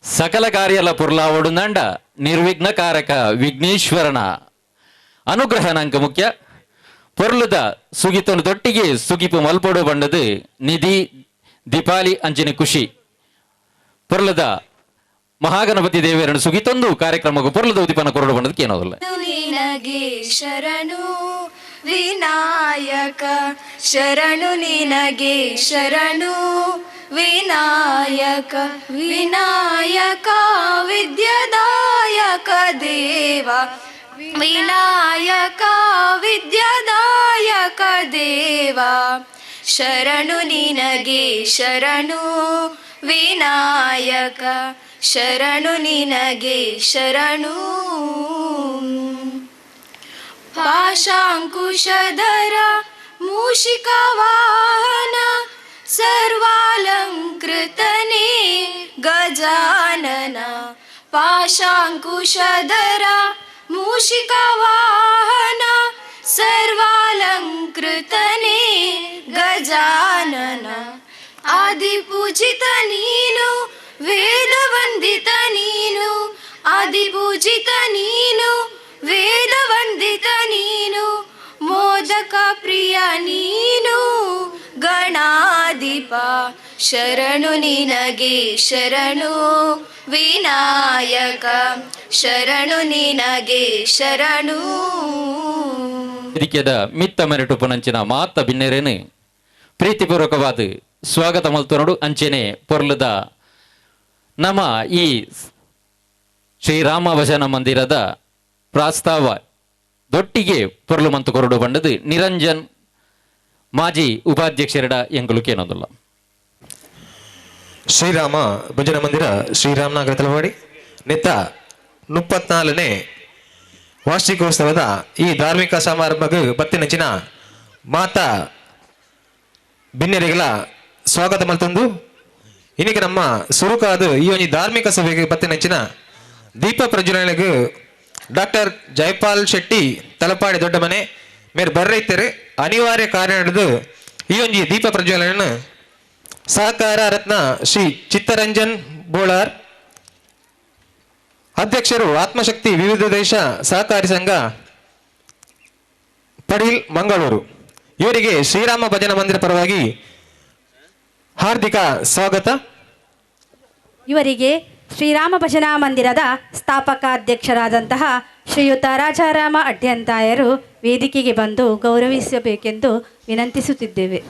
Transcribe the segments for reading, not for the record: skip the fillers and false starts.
ಸಕಲ ಕಾರ್ಯಲ ಪುರ್ಲಾವೊಡುಂದಂಡ ನಿರ್ವಿಘ್ನಕಾರಕ ವಿಘ್ನೇಶ್ವರನ ಅನುಗ್ರಹ ನಂಕ ಮುಖ್ಯ ಪೊರ್ಲುದ ಸುಗಿತನು ತೊಟ್ಟಿಗೆ ಸುಗಿಪು ಮಲ್ಪೊಡು ಬಂಡದು ನಿಧಿ ದೀಪಾಲಿ ಅಂಚಿನ ಖುಷಿ ಪೊರ್ಲದ ಮಹಾಗಣಪತಿ ದೇವರನ್ನು ಸುಗಿತೊಂದು ಕಾರ್ಯಕ್ರಮಕ್ಕೂ ಪೊರ್ಲದ ಉದಿಪನ ಕೊರಡು ಬಂಡದಕ್ಕೆ ಏನೋದಿಲ್ಲ. ನಿನಗೆ ಶರಣು ವಿನಾಯಕ ಶರಣು ನಿನಗೆ ಶರಣು ವಿನಾಯಕ ವಿನಾಯಕ ವಿದ್ಯಾದಾಯಕ ದೇವ ವಿನಾಯಕ ವಿದ್ಯಾದಾಯಕ ದೇವ ಶರಣು ನಿನಗೆ ಶರಣು ವಿನಾಯಕ ಶರಣು ನಿನಗೆ ಶರಣು ಪಾಶಾಂಕುಶಧರ ಮೂಷಿಕ ವಾಹನ ಸರ್ವಾಲಂಕೃತನೇ ಗಜಾನನ ಪಾಶಾಂಕುಶಧರ ಮೂಷಿಕ ವಾಹನ ಸರ್ವಾಲಂಕೃತನೇ ಗಜಾನನ ಆದಿಪೂಜಿತ ನೀನು ವೇದವಂದಿತ ನೀನು ಆದಿಪೂಜಿತ ನೀನು ವೇದವಂದಿತ ನೀನು ಮೋದಕ ಪ್ರಿಯ ನೀನು ಗಣಾಧಿಪ ಶರಣು ನಿನಗೆ ಶರಣು ವಿನಾಯಕ ಶರಣು ನಿನಗೆ ಶರಣು. ಇದಕ್ಕೆದ ಮಿತ್ತ ಮೆರಟು ಪುನಂಚಿನ ಮಾತ ಬಿನ್ನೆರೇನು ಪ್ರೀತಿಪೂರ್ವಕವಾದ ಸ್ವಾಗತ ಮಲ್ತೊನಡು ಅಂಚೆನೆ ಪೊರ್ಲದ ನಮ್ಮ ಈ ಶ್ರೀರಾಮ ಭಜನ ಮಂದಿರದ ಪ್ರಾಸ್ತಾವ ದೊಟ್ಟಿಗೆ ಪೊರ್ಲು ಮಂತು ಕೊರಡು ಬಂಡದು ನಿರಂಜನ್ ಮಾಜಿ ಉಪಾಧ್ಯಕ್ಷರಿಡ ಎಂಗಳು ಕೇನೋದಿಲ್ಲ. ಶ್ರೀರಾಮ ಭಜನ ಮಂದಿರ ಶ್ರೀರಾಮನಗರ ತಲವಾಡಿ ನಿತ್ತ 34ನೇ ವಾರ್ಷಿಕೋತ್ಸವದ ಈ ಧಾರ್ಮಿಕ ಸಮಾರಂಭಕ್ಕೆ ಬತ್ತಿನಂಚಿನ ಮಾತಾ ಭಿನ್ನರಿಗಳ ಸ್ವಾಗತ ಮಲ್ತೊಂದು ಇನ್ನೀಗ ನಮ್ಮ ಸುರುಕಾದ ಈ ಒಂದು ಧಾರ್ಮಿಕ ಸಭೆಗೆ ಬತ್ತಿನಂಚಿನ ದೀಪ ಪ್ರಜ್ವಲನೆಗೆ ಡಾಕ್ಟರ್ ಜಯಪಾಲ್ ಶೆಟ್ಟಿ ತಲಪಾಡಿ ದೊಡ್ಡ ಮನೆ ಮೇರೆ ಬರ್ರೈತರೆ ಅನಿವಾರ್ಯ ಕಾರ್ಯ ನಡೆದು ಈ ಒಂದು ದೀಪ ಪ್ರಜ್ವಲನ ಸಹಕಾರ ರತ್ನ ಶ್ರೀ ಚಿತ್ತರಂಜನ್ ಬೋಳಾರ್ ಅಧ್ಯಕ್ಷರು ಆತ್ಮಶಕ್ತಿ ವಿವಿಧ ದೇಶ ಸಹಕಾರಿ ಸಂಘ ಪಡೀಲ್ ಮಂಗಳೂರು ಇವರಿಗೆ ಶ್ರೀರಾಮ ಭಜನ ಮಂದಿರ ಪರವಾಗಿ ಹಾರ್ದಿಕ ಸ್ವಾಗತ. ಇವರಿಗೆ ಶ್ರೀರಾಮ ಭಜನಾ ಮಂದಿರದ ಸ್ಥಾಪಕಾಧ್ಯಕ್ಷರಾದಂತಹ ಶ್ರೀಯುತ ರಾಜಾರಾಮ ಅಡ್ಯಂತಾಯರು ವೇದಿಕೆಗೆ ಬಂದು ಗೌರವಿಸಬೇಕೆಂದು ವಿನಂತಿಸುತ್ತಿದ್ದೇವೆ.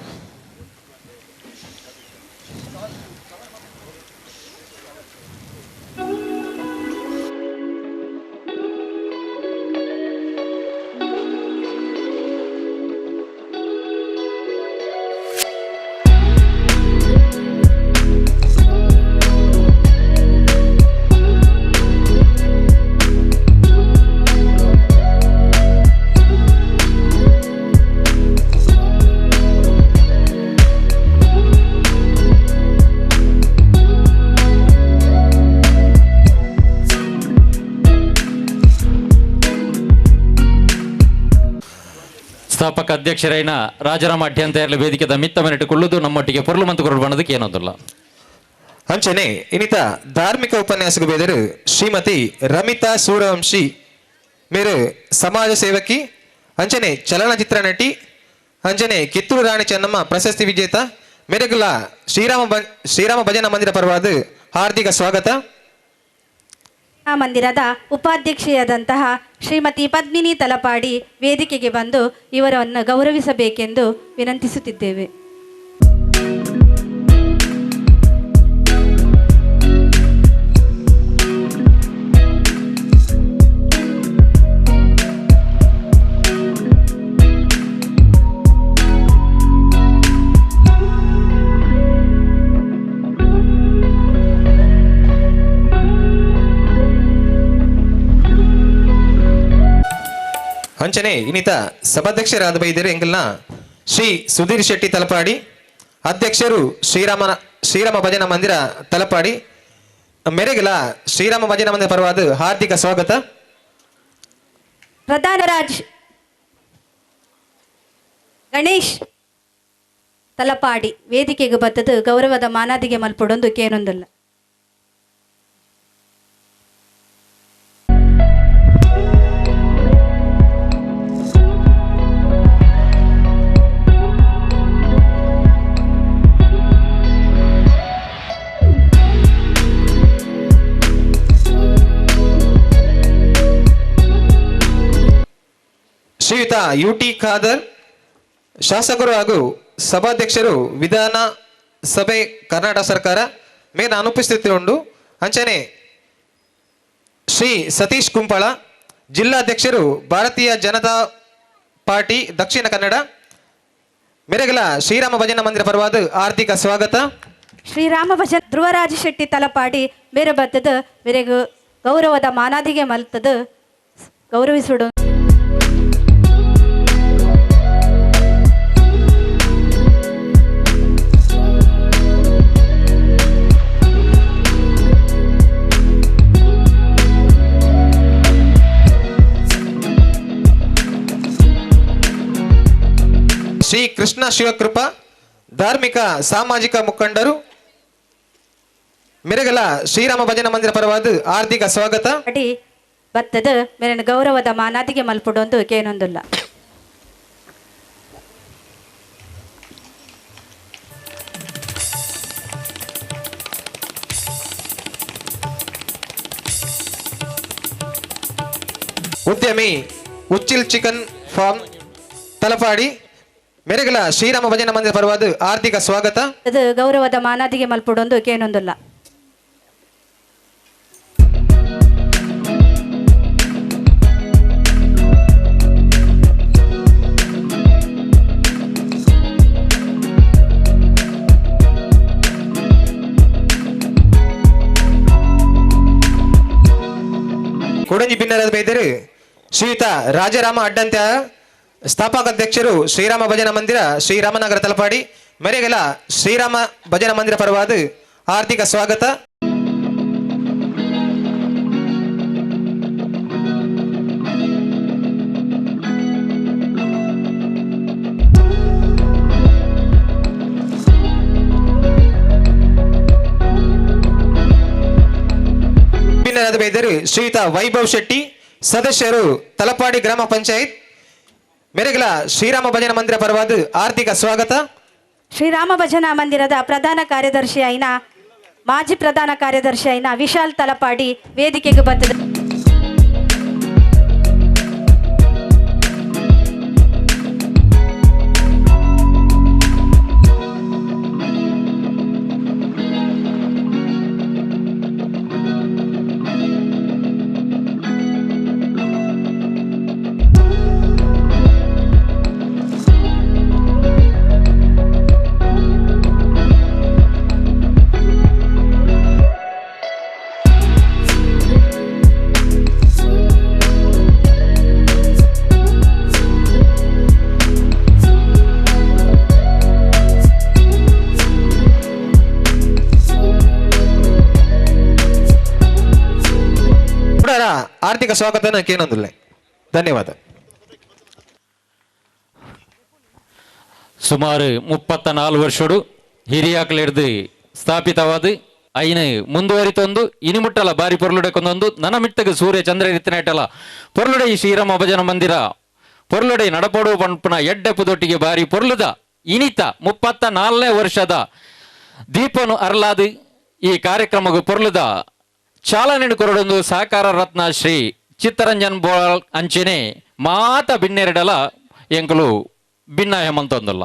ಸ್ಥಾಪಕ ಅಧ್ಯಕ್ಷರೈನ ರಾಜಾರಾಮ ಅಡ್ಯಂತಾಯರ್ಲ ವೇದಿಕೆದ ಮಿತ್ತ ಮೆರಟುಕೊಳ್ಳುವುದು ನಮ್ಮೊಟ್ಟಿಗೆ ಪೊರ್ಲು ಮಂತು ಕೊರಡು ಬಂಡದಕ್ಕೆ ಏನೋದಿಲ್ಲ. ಅಂಚನೆ ಇನ್ನಿತ ಧಾರ್ಮಿಕ ಉಪನ್ಯಾಸಕ ಬೇದರು ಶ್ರೀಮತಿ ರಮಿತಾ ಸೂರ್ಯವಂಶಿ ಮೇರು ಸಮಾಜ ಸೇವಕಿ ಅಂಚನೆ ಚಲನಚಿತ್ರ ನಟಿ ಅಂಚನೆ ಕಿತ್ತೂರು ರಾಣಿ ಚೆನ್ನಮ್ಮ ಪ್ರಶಸ್ತಿ ವಿಜೇತ ಮೇರೆಗುಲ ಶ್ರೀರಾಮ ಭಜನಾ ಮಂದಿರ ಪರವಾದ ಹಾರ್ದಿಕ ಸ್ವಾಗತ. ಮಂದಿರದ ಉಪಾಧ್ಯಕ್ಷೆಯಾದಂತಹ ಶ್ರೀಮತಿ ಪದ್ಮಿನಿ ತಲಪಾಡಿ ವೇದಿಕೆಗೆ ಬಂದು ಇವರನ್ನು ಗೌರವಿಸಬೇಕೆಂದು ವಿನಂತಿಸುತ್ತಿದ್ದೇವೆ. ಅಂಚನೆ ಇನ್ನಿತ ಸಭಾಧ್ಯಕ್ಷರಾದ ಬೈದರು ಎಂಗಲ್ನ ಶ್ರೀ ಸುಧೀರ್ ಶೆಟ್ಟಿ ತಲಪಾಡಿ ಅಧ್ಯಕ್ಷರು ಶ್ರೀರಾಮ ಭಜನಾ ಮಂದಿರ ತಲಪಾಡಿ ಮೇರೆಗೆಲ ಶ್ರೀರಾಮ ಭಜನಾ ಮಂದಿರ ಪರವಾದ ಹಾರ್ದಿಕ ಸ್ವಾಗತ. ಪ್ರಧಾನರಾಜ್ ಗಣೇಶ್ ತಲಪಾಡಿ ವೇದಿಕೆಗೆ ಬತ್ತದು ಗೌರವದ ಮಾನಾದಿಗೆ ಮಲ್ಪಡೊಂದು ಕೇನೊಂದಲ್ಲ. UT ಖಾದರ್ ಶಾಸಕರು ಹಾಗೂ ಸಭಾಧ್ಯಕ್ಷರು ವಿಧಾನ ಸಭೆ ಕರ್ನಾಟಕ ಸರ್ಕಾರ ಮೇನ ಅನುಪಸ್ಥಿತಿಗೊಂಡು ಅಂಚನೆ ಶ್ರೀ ಸತೀಶ್ ಕುಂಪಳ ಜಿಲ್ಲಾಧ್ಯಕ್ಷರು ಭಾರತೀಯ ಜನತಾ ಪಾರ್ಟಿ ದಕ್ಷಿಣ ಕನ್ನಡ ಮೇರೆಗಲ ಶ್ರೀರಾಮ ಭಜನಾ ಮಂದಿರ ಪರವಾದ ಆರ್ಥಿಕ ಸ್ವಾಗತ. ಶ್ರೀರಾಮ ಭಜನ್ ಧ್ರುವರಾಜ ಶೆಟ್ಟಿ ತಲಪಾಡಿ ಬೇರೆ ಬತ್ತದ ಬೇರೆಗೂ ಗೌರವದ ಮಾನಾದಿಗೆ ಮಲ್ತದ ಗೌರವಿಸುಡು. ಶ್ರೀ ಕೃಷ್ಣ ಶಿವಕೃಪಾ ಧಾರ್ಮಿಕ ಸಾಮಾಜಿಕ ಮುಖಂಡರು ಮೆರೆಗಲ ಶ್ರೀರಾಮ ಭಜನಾ ಮಂದಿರ ಪರವಾದ ಆರ್ಥಿಕ ಸ್ವಾಗತ. ಅಡಿ ಬತ್ತದ ಮೇಲಿನ ಗೌರವದ ಮಾನಾದಿಗೆ ಮಲ್ಪಡೊಂದು ಕೇನೊಂದುಲ್ಲ. ಉದ್ಯಮಿ ಉಚ್ಚಿಲ್ ಚಿಕನ್ ಫಾರ್ಮ್ ತಲಪಾಡಿ ಮೆರೆಗಲ ಶ್ರೀರಾಮ ಭಜನಾ ಮಂದಿರ ಪರವಾದ ಆರ್ಥಿಕ ಸ್ವಾಗತ. ಅದು ಗೌರವದ ಮಾನಾದಿಗೆ ಮಲ್ಪಡೊಂದು ಕೇನೊಂದುಲ್ಲ. ಕೊಡಂಜಿ ಭಿನ್ನರಾದ ಬೈದರು ಶ್ರೀಯುತ ರಾಜಾರಾಮ ಅಡ್ಡಂತ್ಯ ಸ್ಥಾಪಕ ಅಧ್ಯಕ್ಷರು ಶ್ರೀರಾಮ ಭಜನಾ ಮಂದಿರ ಶ್ರೀರಾಮನಗರ ತಲಪಾಡಿ ಮೆರೆಗಲ ಶ್ರೀರಾಮ ಭಜನಾ ಮಂದಿರ ಪರವಾದ ಆರ್ಥಿಕ ಸ್ವಾಗತ. ಭಿನ್ನರಾದ ಬೈದರು ಶ್ರೀಯುತ ವೈಭವ್ ಶೆಟ್ಟಿ ಸದಸ್ಯರು ತಲಪಾಡಿ ಗ್ರಾಮ ಪಂಚಾಯತ್ ಮೆರೆಗಲ ಶ್ರೀರಾಮ ಭಜನಾ ಮಂದಿರ ಪರವಾದ ಆರ್ಥಿಕ ಸ್ವಾಗತ. ಶ್ರೀರಾಮ ಭಜನಾ ಮಂದಿರದ ಪ್ರಧಾನ ಕಾರ್ಯದರ್ಶಿ అయిన ಮಾಜಿ ಪ್ರಧಾನ ಕಾರ್ಯದರ್ಶಿ అయిన ವಿಶಾಲ್ ತಲಪಾಡಿ ವೇದಿಕೆಗೆ ಬರ್ತದೆ. ಆರ್ಥಿಕ ಸ್ವಾಗತ ಕೇನೊಂದಿಲ್ಲ. ಧನ್ಯವಾದ. ಸುಮಾರು 34 ವರ್ಷಡು ಹಿರಿಯಾಕ್ಲಿಡ್ದು ಸ್ಥಾಪಿತವಾದ ಐನ ಮುಂದುವರಿತೊಂದು ಇನಿಮುಟ್ಟಲ ಬಾರಿ ಪೊರ್ಲುಡೆಕೊಂದೊಂದು ನನ್ನ ಮಿಟ್ಟಗ ಸೂರ್ಯ ಚಂದ್ರ ಇತ್ತನೈಟಲ ಪೊರ್ಲುಡೆ ಈ ಶ್ರೀರಾಮ ಭಜನಾ ಮಂದಿರ ಪೊರ್ಲುಡೆ ನಡಪಡು ಪಂಪನ ಎಡ್ಡೆಪ್ಪುದೊಟ್ಟಿಗೆ ಬಾರಿ ಪೊರ್ಲುದ ಇನಿತ 34ನೇ ವರ್ಷದ ದೀಪನು ಅರ್ಲಾದು ಈ ಕಾರ್ಯಕ್ರಮಗೂ ಪೊರ್ಲುದ ಚಾಲನೆ ಕೊರಡೊಂದು ಸಹಕಾರ ರತ್ನ ಶ್ರೀ ಚಿತ್ತರಂಜನ್ ಬೋಳ್ ಅಂಚೆನೆ ಮಾತ ಭಿನ್ನೆರಡಲ ಎಂಕಲು ಭಿನ್ನ ಹೇಮಂತೊಂದಲ್ಲ.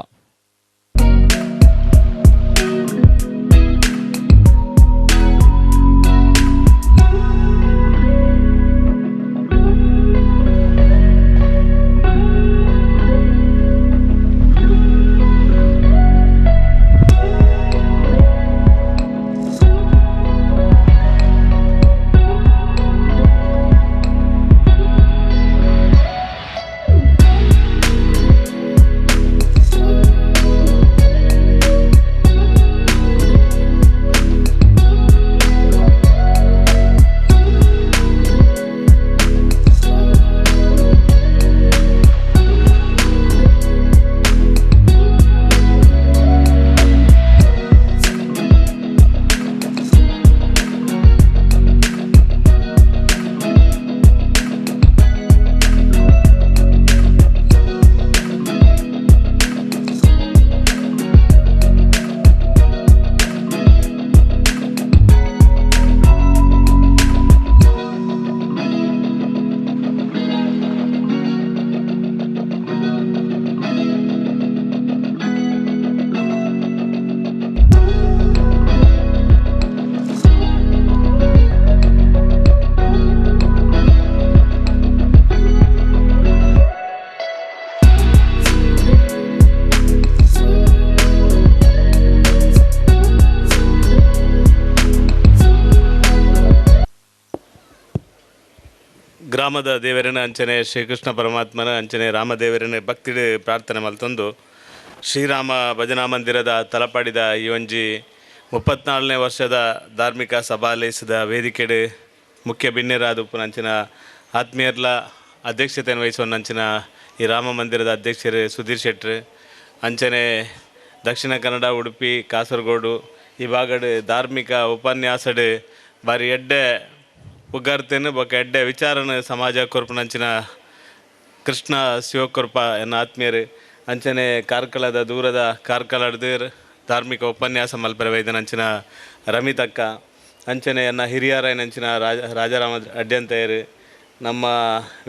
ಗ್ರಾಮದ ದೇವರನ ಅಂಚನೆ ಶ್ರೀಕೃಷ್ಣ ಪರಮಾತ್ಮನ ಅಂಚನೆ ರಾಮದೇವರನ ಭಕ್ತಿಡ್ ಪ್ರಾರ್ಥನೆ ಮಲ್ತೊಂದು ಶ್ರೀರಾಮ ಭಜನಾ ಮಂದಿರದ ತಲಪಾಡಿದ ಈ ಒಂಜಿ 34ನೇ ವರ್ಷದ ಧಾರ್ಮಿಕ ಸಭಾಲೇಸಿದ ವೇದಿಕೆಡ್ ಮುಖ್ಯ ಬಿನ್ನೆರಾದ ಉಪ್ಪುನಂಚಿನ ಆತ್ಮೀಯರ್ಲ ಅಧ್ಯಕ್ಷತೆಯನ್ನು ವಹಿಸುವನಂಚಿನ ಈ ರಾಮ ಮಂದಿರದ ಅಧ್ಯಕ್ಷರು ಸುಧೀರ್ ಶೆಟ್ರು ಅಂಚನೆ ದಕ್ಷಿಣ ಕನ್ನಡ ಉಡುಪಿ ಕಾಸರಗೋಡು ಈ ಭಾಗಡ್ ಧಾರ್ಮಿಕ ಉಪನ್ಯಾಸಡ್ ಬಾರಿ ಎಡ್ಡೆ ಉಗ್ಗಾರ್ತೇನು ಬೊಕ್ಕ ಎಡ್ಡೆ ವಿಚಾರನ ಸಮಾಜ ಕೊರ್ಪುನಂಚಿನ ಕೃಷ್ಣ ಶಿವಕೊರ್ಪ ಎನ್ನ ಆತ್ಮೀಯರು ಅಂಚನೆ ಕಾರ್ಕಳದ ದೂರದ ಕಾರ್ಕಳದ ಧಾರ್ಮಿಕ ಉಪನ್ಯಾಸ ಮಲ್ಪರೆ ವೈದ್ಯನಂಚಿನ ರಮಿತಕ್ಕ ಅಂಚನೆ ಎನ್ನ ಹಿರಿಯರನಂಚಿನ ರಾಜಾರಾಮ ಅಡ್ಯಂತಯರು ನಮ್ಮ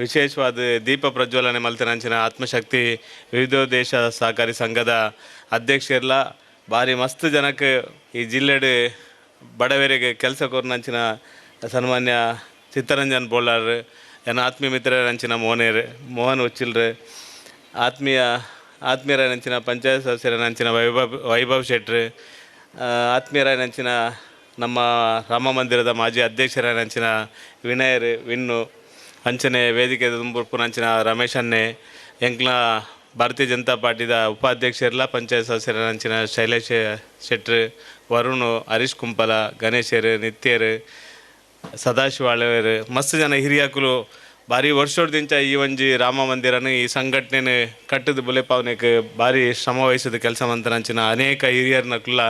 ವಿಶೇಷವಾದ ದೀಪ ಪ್ರಜ್ವಲನೆ ಮಲ್ತನಂಚಿನ ಆತ್ಮಶಕ್ತಿ ವಿವಿಧೋದ್ದೇಶ ಸಹಕಾರಿ ಸಂಘದ ಅಧ್ಯಕ್ಷರೆಲ್ಲ ಭಾರಿ ಮಸ್ತ್ ಜನಕ್ಕೆ ಈ ಜಿಲ್ಲೆಡ್ ಬಡವರಿಗೆ ಕೆಲಸ ಕೊರ್ನಂಚಿನ ಸನ್ಮಾನ್ಯ ಚಿತ್ತರಂಜನ್ ಬೋಳಾರ್ ಎನ್ನ ಆತ್ಮೀಯ ಮಿತ್ರರಂಚಿನ ಮೋಹನ್ ಉಚ್ಚಿಲ್ರು ಆತ್ಮೀಯರನಂಚಿನ ಪಂಚಾಯತ್ ಸದಸ್ಯರನಂಚಿನ ವೈಭವ್ ಶೆಟ್ರು ಆತ್ಮೀಯರನಂಚಿನ ನಮ್ಮ ರಾಮ ಮಂದಿರದ ಮಾಜಿ ಅಧ್ಯಕ್ಷರನಂಚಿನ ವಿನ್ನು ಅಂಚನೆ ವೇದಿಕೆ ತುಂಬುರ್ಪುನಂಚಿನ ರಮೇಶ್ ಅನ್ನೆ ಎಂಕ್ಲ ಭಾರತೀಯ ಜನತಾ ಪಾರ್ಟಿದ ಉಪಾಧ್ಯಕ್ಷರೆಲ್ಲ ಪಂಚಾಯತ್ ಸದಸ್ಯರನಂಚಿನ ಶೈಲೇಶ್ ಶೆಟ್ರು ವರುಣ್ ಹರೀಶ್ ಕುಂಪಲ ಗಣೇಶರು ನಿತ್ಯರು ಸದಾಶಿವಾಳವರು ಮಸ್ತ್ ಜನ ಹಿರಿಯಕುಲು ಭಾರಿ ವರ್ಷೋಡ್ದಿಂಚ ಈ ಒಂಜಿ ರಾಮ ಮಂದಿರನ ಈ ಸಂಘಟನೆ ಕಟ್ಟದ ಬುಲೆಪಾವನೆಗೆ ಭಾರಿ ಶ್ರಮ ವಹಿಸಿದ ಕೆಲಸ ಮಂತನಂಚಿನ ಅನೇಕ ಹಿರಿಯರ್ನಕ್ಲ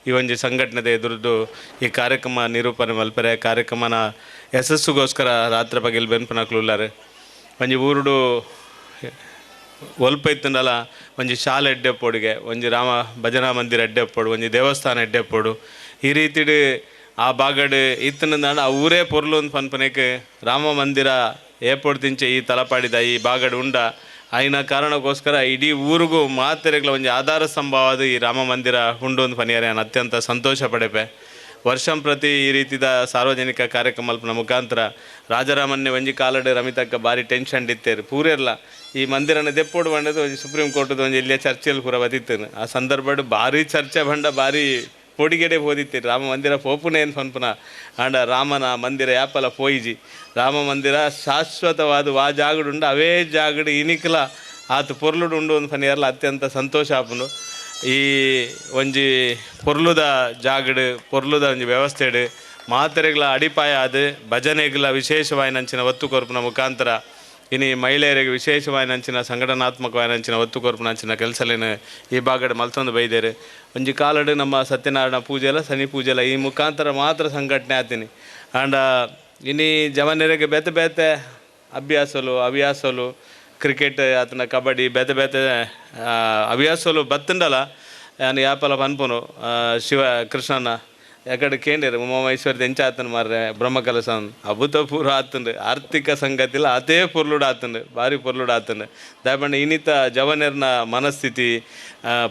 ಈ ಒಂಜಿ ಸಂಘಟನೆದ ಎದುರುದು ಈ ಕಾರ್ಯಕ್ರಮ ನಿರೂಪಣೆ ಮಲ್ಪರೆ ಕಾರ್ಯಕ್ರಮನ ಯಶಸ್ಸುಗೋಸ್ಕರ ರಾತ್ರಿ ಬಗೆಲ್ ಬೆನ್ಪನಕ್ಲುಲ್ಲಾರೆ ಒಂಜಿ ಊರುಡು ಒಲ್ಪೈತಂಡಲ ಒಂಜಿ ಶಾಲೆ ಎಡ್ಡೆಪ್ಪೋಡಿಗೆ ಒಂಜಿ ರಾಮ ಭಜನಾ ಮಂದಿರ ಎಡ್ಡೆಪ್ಪೋಡು ಒಂಜಿ ದೇವಸ್ಥಾನ ಎಡ್ಡೆಪ್ಪೋಡು ಈ ರೀತಿಡ್ ಆ ಬಾಗಡ್ ಇತ್ತನಂದ ಆ ಊರೇ ಪೊರ್ಲು ಒಂದು ಪನ್ಪನೆಗೆ ರಾಮ ಮಂದಿರ ಏರ್ಪೋರ್ಟ್ ಈ ತಲಪಾಡಿದ ಈ ಬಾಗಡ್ ಉಂಡ ಆಯ್ನ ಕಾರಣಕ್ಕೋಸ್ಕರ ಇಡೀ ಊರಿಗೂ ಮಾತೆರೆಗಳ ಒಂದು ಆಧಾರ ಸ್ತಂಭವಾದ ಈ ರಾಮ ಮಂದಿರ ಉಂಡು ಒಂದು ಪನಿಯಾರೆ ನಾನು ಅತ್ಯಂತ ಸಂತೋಷ ಪಡೆಪೆ ವರ್ಷಂ ಪ್ರತಿ ಈ ರೀತಿದ ಸಾರ್ವಜನಿಕ ಕಾರ್ಯಕ್ರಮ ಮಲ್ಪನ ಮುಖಾಂತರ ರಾಜಾರಾಮನ್ನೇ ಒಂಜಿ ಕಾಲಡ್ ರಮಿತಕ್ಕ ಭಾರಿ ಟೆನ್ಷನ್ ಇತ್ತೇರು ಪೂರೆಲ್ಲ ಈ ಮಂದಿರನ ದೆಪ್ಪೋಡು ಬಂಡದು ಒಂಜಿ ಸುಪ್ರೀಂ ಕೋರ್ಟದ ಒಂಜಿ ಇಲ್ಲಿಯ ಚರ್ಚೆಯಲ್ಲಿ ಪೂರ ಬದಿತ್ತೇನು ಆ ಸಂದರ್ಭಡ್ ಭಾರಿ ಚರ್ಚೆ ಬಂಡ ಭಾರಿ ಪೊಡಿಗೆಡೆ ಹೋದಿತ್ತೀರಿ ರಾಮ ಮಂದಿರ ಪೋಪುನೆ ಏನು ಪನ್ಪುನ ಆಂಡ ರಾಮನ ಮಂದಿರ ಯಾಪಲ ಪೋಯಿಜಿ ರಾಮ ಮಂದಿರ ಶಾಶ್ವತವಾದ ವಾ ಜಾಗಡುಂಡು ಅವೇ ಜಾಗಡು ಇನಿಕಲ ಆತು ಪೊರ್ಲುಡು ಉಂಡು ಒಂದು ಪನಿಯರ್ಲ ಅತ್ಯಂತ ಸಂತೋಷ ಆಪುಂಡು ಈ ಒಂಜಿ ಪೊರ್ಲುದ ಜಾಗಡು ಪೊರ್ಲುದ ಒಂಜಿ ವ್ಯವಸ್ಥೆಡು ಮಾತೆರೆಗಳ ಅಡಿಪಾಯ ಅದು ಭಜನೆಗಳ ವಿಶೇಷವಾಯಿನಂಚಿನ ಒತ್ತು ಕೊರ್ಪುನ ಮುಖಾಂತರ ಇನ್ನು ಮಹಿಳೆಯರಿಗೆ ವಿಶೇಷವಾಯಿನಂಚಿನ ಸಂಘಟನಾತ್ಮಕವಾಯಿನಂಚಿನ ಒತ್ತು ಕೊರ್ಪುನಂಚಿನ ಕೆಲಸಲೇನು ಈ ಭಾಗಡ್ ಮಲ್ತೊಂದು ಬೈದೇರು ಒಂಜಿ ಕಾಲಡು ನಮ್ಮ ಸತ್ಯನಾರಾಯಣ ಪೂಜೆಲ್ಲ ಶನಿ ಪೂಜೆಲ್ಲ ಈ ಮುಖಾಂತರ ಮಾತ್ರ ಸಂಘಟನೆ ಆತೀನಿ ಆಂಡ ಇನ್ನು ಜವನರಿಗೆ ಬೇತೆ ಬೇತೆ ಹವ್ಯಾಸಲು ಕ್ರಿಕೆಟ್ ಆತನ ಕಬಡ್ಡಿ ಬೇತೆ ಬೇತೆ ಹವ್ಯಾಸಲು ಬತ್ತುಂಡಲ್ಲ ನಾನು ಯಾಪಲ ಪನ್ಪುನು ಶಿವ ಕೃಷ್ಣನ ಯಾಕಡೆ ಕೇಂದ್ರ ಉಮಾಮೈಶ್ವರ್ದ ಎಂಚ ಆತನು ಮಾರ್ರೆ ಬ್ರಹ್ಮಕಲಸ ಅಭೂತಪೂರ್ವ ಆತಂಡು ಆರ್ಥಿಕ ಸಂಗತಿಲ್ಲ ಅದೇ ಪೊರ್ಲುಡು ಆತಂಡು ಭಾರಿ ಪೊರ್ಲುಡು ಆತಂಡು ದಯಪಂಡ ಇನ್ನಿತ ಜವನರ್ನ ಮನಸ್ಥಿತಿ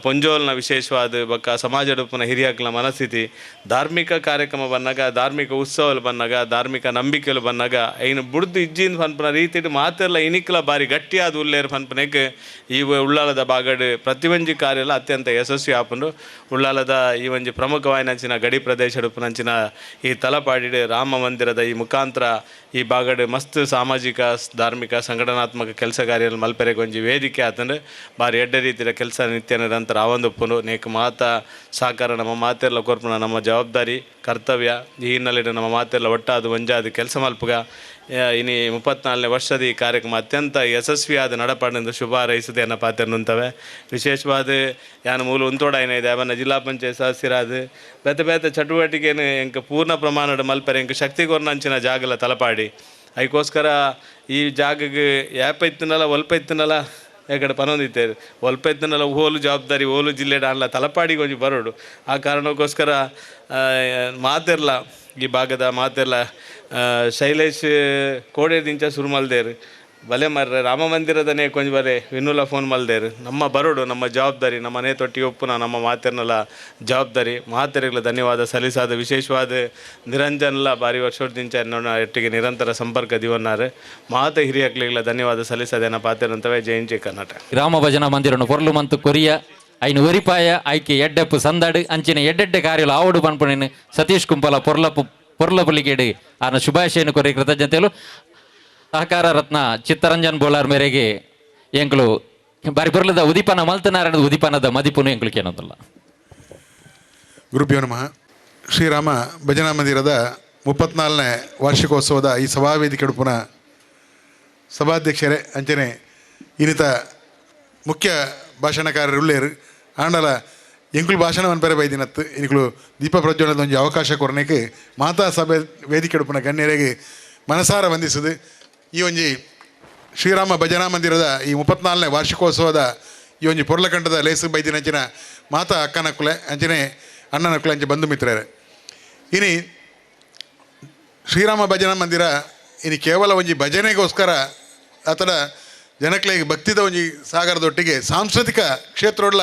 ಪೊಂಜೋಲ್ನ ವಿಶೇಷವಾದ ಬೊಕ್ಕ ಸಮಾಜಡುಪ್ಪನ ಹಿರಿಯಕ್ಲ ಮನಸ್ಥಿತಿ ಧಾರ್ಮಿಕ ಕಾರ್ಯಕ್ರಮ ಬಂದಾಗ ಧಾರ್ಮಿಕ ಉತ್ಸವಲು ಬಂದಾಗ ಧಾರ್ಮಿಕ ನಂಬಿಕೆಲು ಬಂದಾಗ ಇನ್ನು ಬುಡ್ದು ಇಜ್ಜಿಂದ ಪನ್ಪನ ರೀತಿ ಮಾತೆಲ್ಲ ಇನಿಕ್ಲ ಭಾರಿ ಗಟ್ಟಿಯಾದ ಉಲ್ಲೇರು ಪನ್ಪನೆಗೆ ಈ ಉಳ್ಳಾಲದ ಬಾಗಡ್ ಪ್ರತಿಯೊಂಜಿ ಕಾರ್ಯ ಅತ್ಯಂತ ಯಶಸ್ವಿ ಆಪುಂಡು ಉಳ್ಳಾಲದ ಈ ಒಂಜಿ ಪ್ರಮುಖವಾಯಿನಂಚಿನ ಗಡಿ ಪ್ರದೇಶ ಉಪನಂಚಿನ ಈ ತಲಪಾಡಿ ರಾಮ ಮಂದಿರದ ಈ ಮುಖಾಂತರ ಈ ಬಾಗಡ್ ಮಸ್ತ್ ಸಾಮಾಜಿಕ ಧಾರ್ಮಿಕ ಸಂಘಟನಾತ್ಮಕ ಕೆಲಸ ಕಾರ್ಯ ಮಲ್ಪೆರೆಗೆ ಒಂಜಿ ವೇದಿಕೆ ಆತಂದ್ರೆ ಭಾರಿ ಎಡ್ಡೆ ರೀತಿಯ ಕೆಲಸ ನಿತ್ಯ ನಿರಂತರ ಆವಂದಪ್ಪನು ನೇಕ ಮಾತ ಸಾಕಾರ ನಮ್ಮ ಮಾತೆಲ್ಲ ಕೊರ್ಪುನ ನಮ್ಮ ಜವಾಬ್ದಾರಿ ಕರ್ತವ್ಯ ಈ ಹಿನ್ನೆಲೆಯಲ್ಲಿ ನಮ್ಮ ಮಾತೆಲ್ಲ ಒಟ್ಟಾದ ಒಂಜಾದ ಕೆಲಸ ಮಲ್ಪುಗ ಇನ್ನು 34ನೇ ವರ್ಷದ ಈ ಕಾರ್ಯಕ್ರಮ ಅತ್ಯಂತ ಯಶಸ್ವಿಯಾದ ನಡಪಾಡೆಂದು ಶುಭ ಹಾರೈಸಿದೆ ಅನ್ನೋ ಪಾತ್ರ ನಿಂತವೆ ವಿಶೇಷವಾದ ಯಾನ ಮೂಲ ಉಂತೋಡಾಯನ ಇದೆ ಅವನ ಜಿಲ್ಲಾ ಪಂಚಾಯತ್ ಸದಸ್ಯರಾದ ಬೇತೆ ಬೇತೆ ಚಟುವಟಿಕೆಯನ್ನು ಎಂಕ ಪೂರ್ಣ ಪ್ರಮಾಣದ ಮಲ್ಪರೆ ಎಂಕ ಶಕ್ತಿಗೊರ್ನಂಚಿನ ಜಾಗಲ ತಲಪಾಡಿ ಅದಕ್ಕೋಸ್ಕರ ಈ ಜಾಗಕ್ಕೆ ಯಾಪೈತನಲ್ಲ ಒಲ್ಪೈತನಲ್ಲ ಯಾಕಡೆ ಪನೊಂದಿತ್ತೇರು ಒಲ್ಪೈತನಲ್ಲ ಓಲು ಜವಾಬ್ದಾರಿ ಓಲು ಜಿಲ್ಲೆ ಅಲ್ಲ ತಲಪಾಡಿಗೆ ಒಂಜಿ ಬರೋಡು ಆ ಕಾರಣಕ್ಕೋಸ್ಕರ ಮಾತೆರ್ಲ ಈ ಭಾಗದ ಮಾತೆಲ್ಲ ಶೈಲೇಶ್ ಕೋಡೆದಿಂಚ ಶುರು ಮಲ್ದೇರು ಬಲೆ ಮರ್ರೆ ರಾಮ ಮಂದಿರದನೇ ಕೊಂಚ ಬರೇ ವಿನ್ನುಲ ಫೋನ್ ಮಲ್ದೇರು ನಮ್ಮ ಬರೋಡು ನಮ್ಮ ಜವಾಬ್ದಾರಿ ನಮ್ಮ ಮನೆ ತೊಟ್ಟಿ ಒಪ್ಪುನ ನಮ್ಮ ಮಾತೆರ್ನಲ್ಲ ಜವಾಬ್ದಾರಿ ಮಾತೆರೆಗಳ ಧನ್ಯವಾದ ಸಲ್ಲಿಸಾದ ವಿಶೇಷವಾದ ನಿರಂಜನ್ಲ ಬಾರಿ ವರ್ಷೋಡ್ದಿಂಚ ಒಟ್ಟಿಗೆ ನಿರಂತರ ಸಂಪರ್ಕ ದಿವನ್ನಾರೆ ಮಾತ ಹಿರಿಯಕ್ಲಿಗಳ ಧನ್ಯವಾದ ಸಲ್ಲಿಸದೇನ ಪಾತೆರಂತವೇ ಜೈಂಜಿ ಕರ್ನಾಟಕ ರಾಮ ಭಜನಾ ಮಂದಿರನು ಪೊರ್ಲು ಮಂತು ಕೊರಿಯ ಐನು ಒರಿಪಾಯ ಆಯ್ಕೆ ಎಡ್ಡೆಪ್ಪು ಸಂದಾಡು ಅಂಚಿನ ಎಡ್ಡೆಡ್ಡೆ ಕಾರ್ಯಲು ಆವಡು ಪನ್ಪುಣೆನು ಸತೀಶ್ ಕುಂಪಲ ಪೊರ್ಲಪುಲಿಗೇಡು ಆನ ಶುಭಾಶಯನು ಕೊರಿ ಕೃತಜ್ಞತೆಲು ಸಹಕಾರ ರತ್ನ ಚಿತ್ತರಂಜನ್ ಬೋಲಾರ್ ಮೇರೆಗೆ ಎಂಕ್ಲು ಬಾರಿ ಪೊರ್ಲದ ಉದಿಪನ ಮಲ್ತನಾರಾಯಣದ ಉದಿಪನದ ಮದಿಪುನು ಎಂಕ್ಲಿಕ್ಕೆ ಏನಂತಲ್ಲ. ಗುರುಭ್ಯೋ ನಮಃ. ಶ್ರೀರಾಮ ಭಜನಾ ಮಂದಿರದ 34ನೇ ವಾರ್ಷಿಕೋತ್ಸವದ ಈ ಸಭಾವೇದಿಕೆ ಉಡುಪುನ ಸಭಾಧ್ಯಕ್ಷರೇ ಅಂಚನೆ ಇನ್ನಿತ ಮುಖ್ಯ ಭಾಷಣಕಾರರು ಉಳ್ಳೇರು ಆಂಡಲ ಎಂಕುಲು ಭಾಷಣ ಅನ್ಪರೆ ಬೈದಿನತ್ತು ಇನ್ಕುಲು ದೀಪ ಪ್ರಜ್ವಲದ ಒಂದು ಅವಕಾಶ ಕೊರನೆಗೆ ಮಾತಾ ಸಭೆ ವೇದಿಕೆ ಉಡುಪುನ ಗಣ್ಯರಿಗೆ ಮನಸಾರ ವಂದಿಸುದು. ಈ ಒಂಜಿ ಶ್ರೀರಾಮ ಭಜನಾ ಮಂದಿರದ ಈ 34ನೇ ವಾರ್ಷಿಕೋತ್ಸವದ ಈ ಒಂಜಿ ಪೊರ್ಲಕಂಠದ ಲೇಸು ಬೈದಿನಂಚಿನ ಮಾತಾ ಅಕ್ಕನಕ್ಕುಲೆ ಅಂಚನೆ ಅಣ್ಣನಕ್ಕುಲೆ ಅಂಚೆ ಬಂಧು ಮಿತ್ರರೇ, ಇನಿ ಶ್ರೀರಾಮ ಭಜನಾ ಮಂದಿರ ಇನ್ನು ಕೇವಲ ಒಂಜಿ ಭಜನೆಗೋಸ್ಕರ ಅಥವಾ ಜನಕ್ಲೆಗೆ ಭಕ್ತಿದ ಒಂಜಿ ಸಾಗರದೊಟ್ಟಿಗೆ ಸಾಂಸ್ಕೃತಿಕ ಕ್ಷೇತ್ರೊಡ್ಲ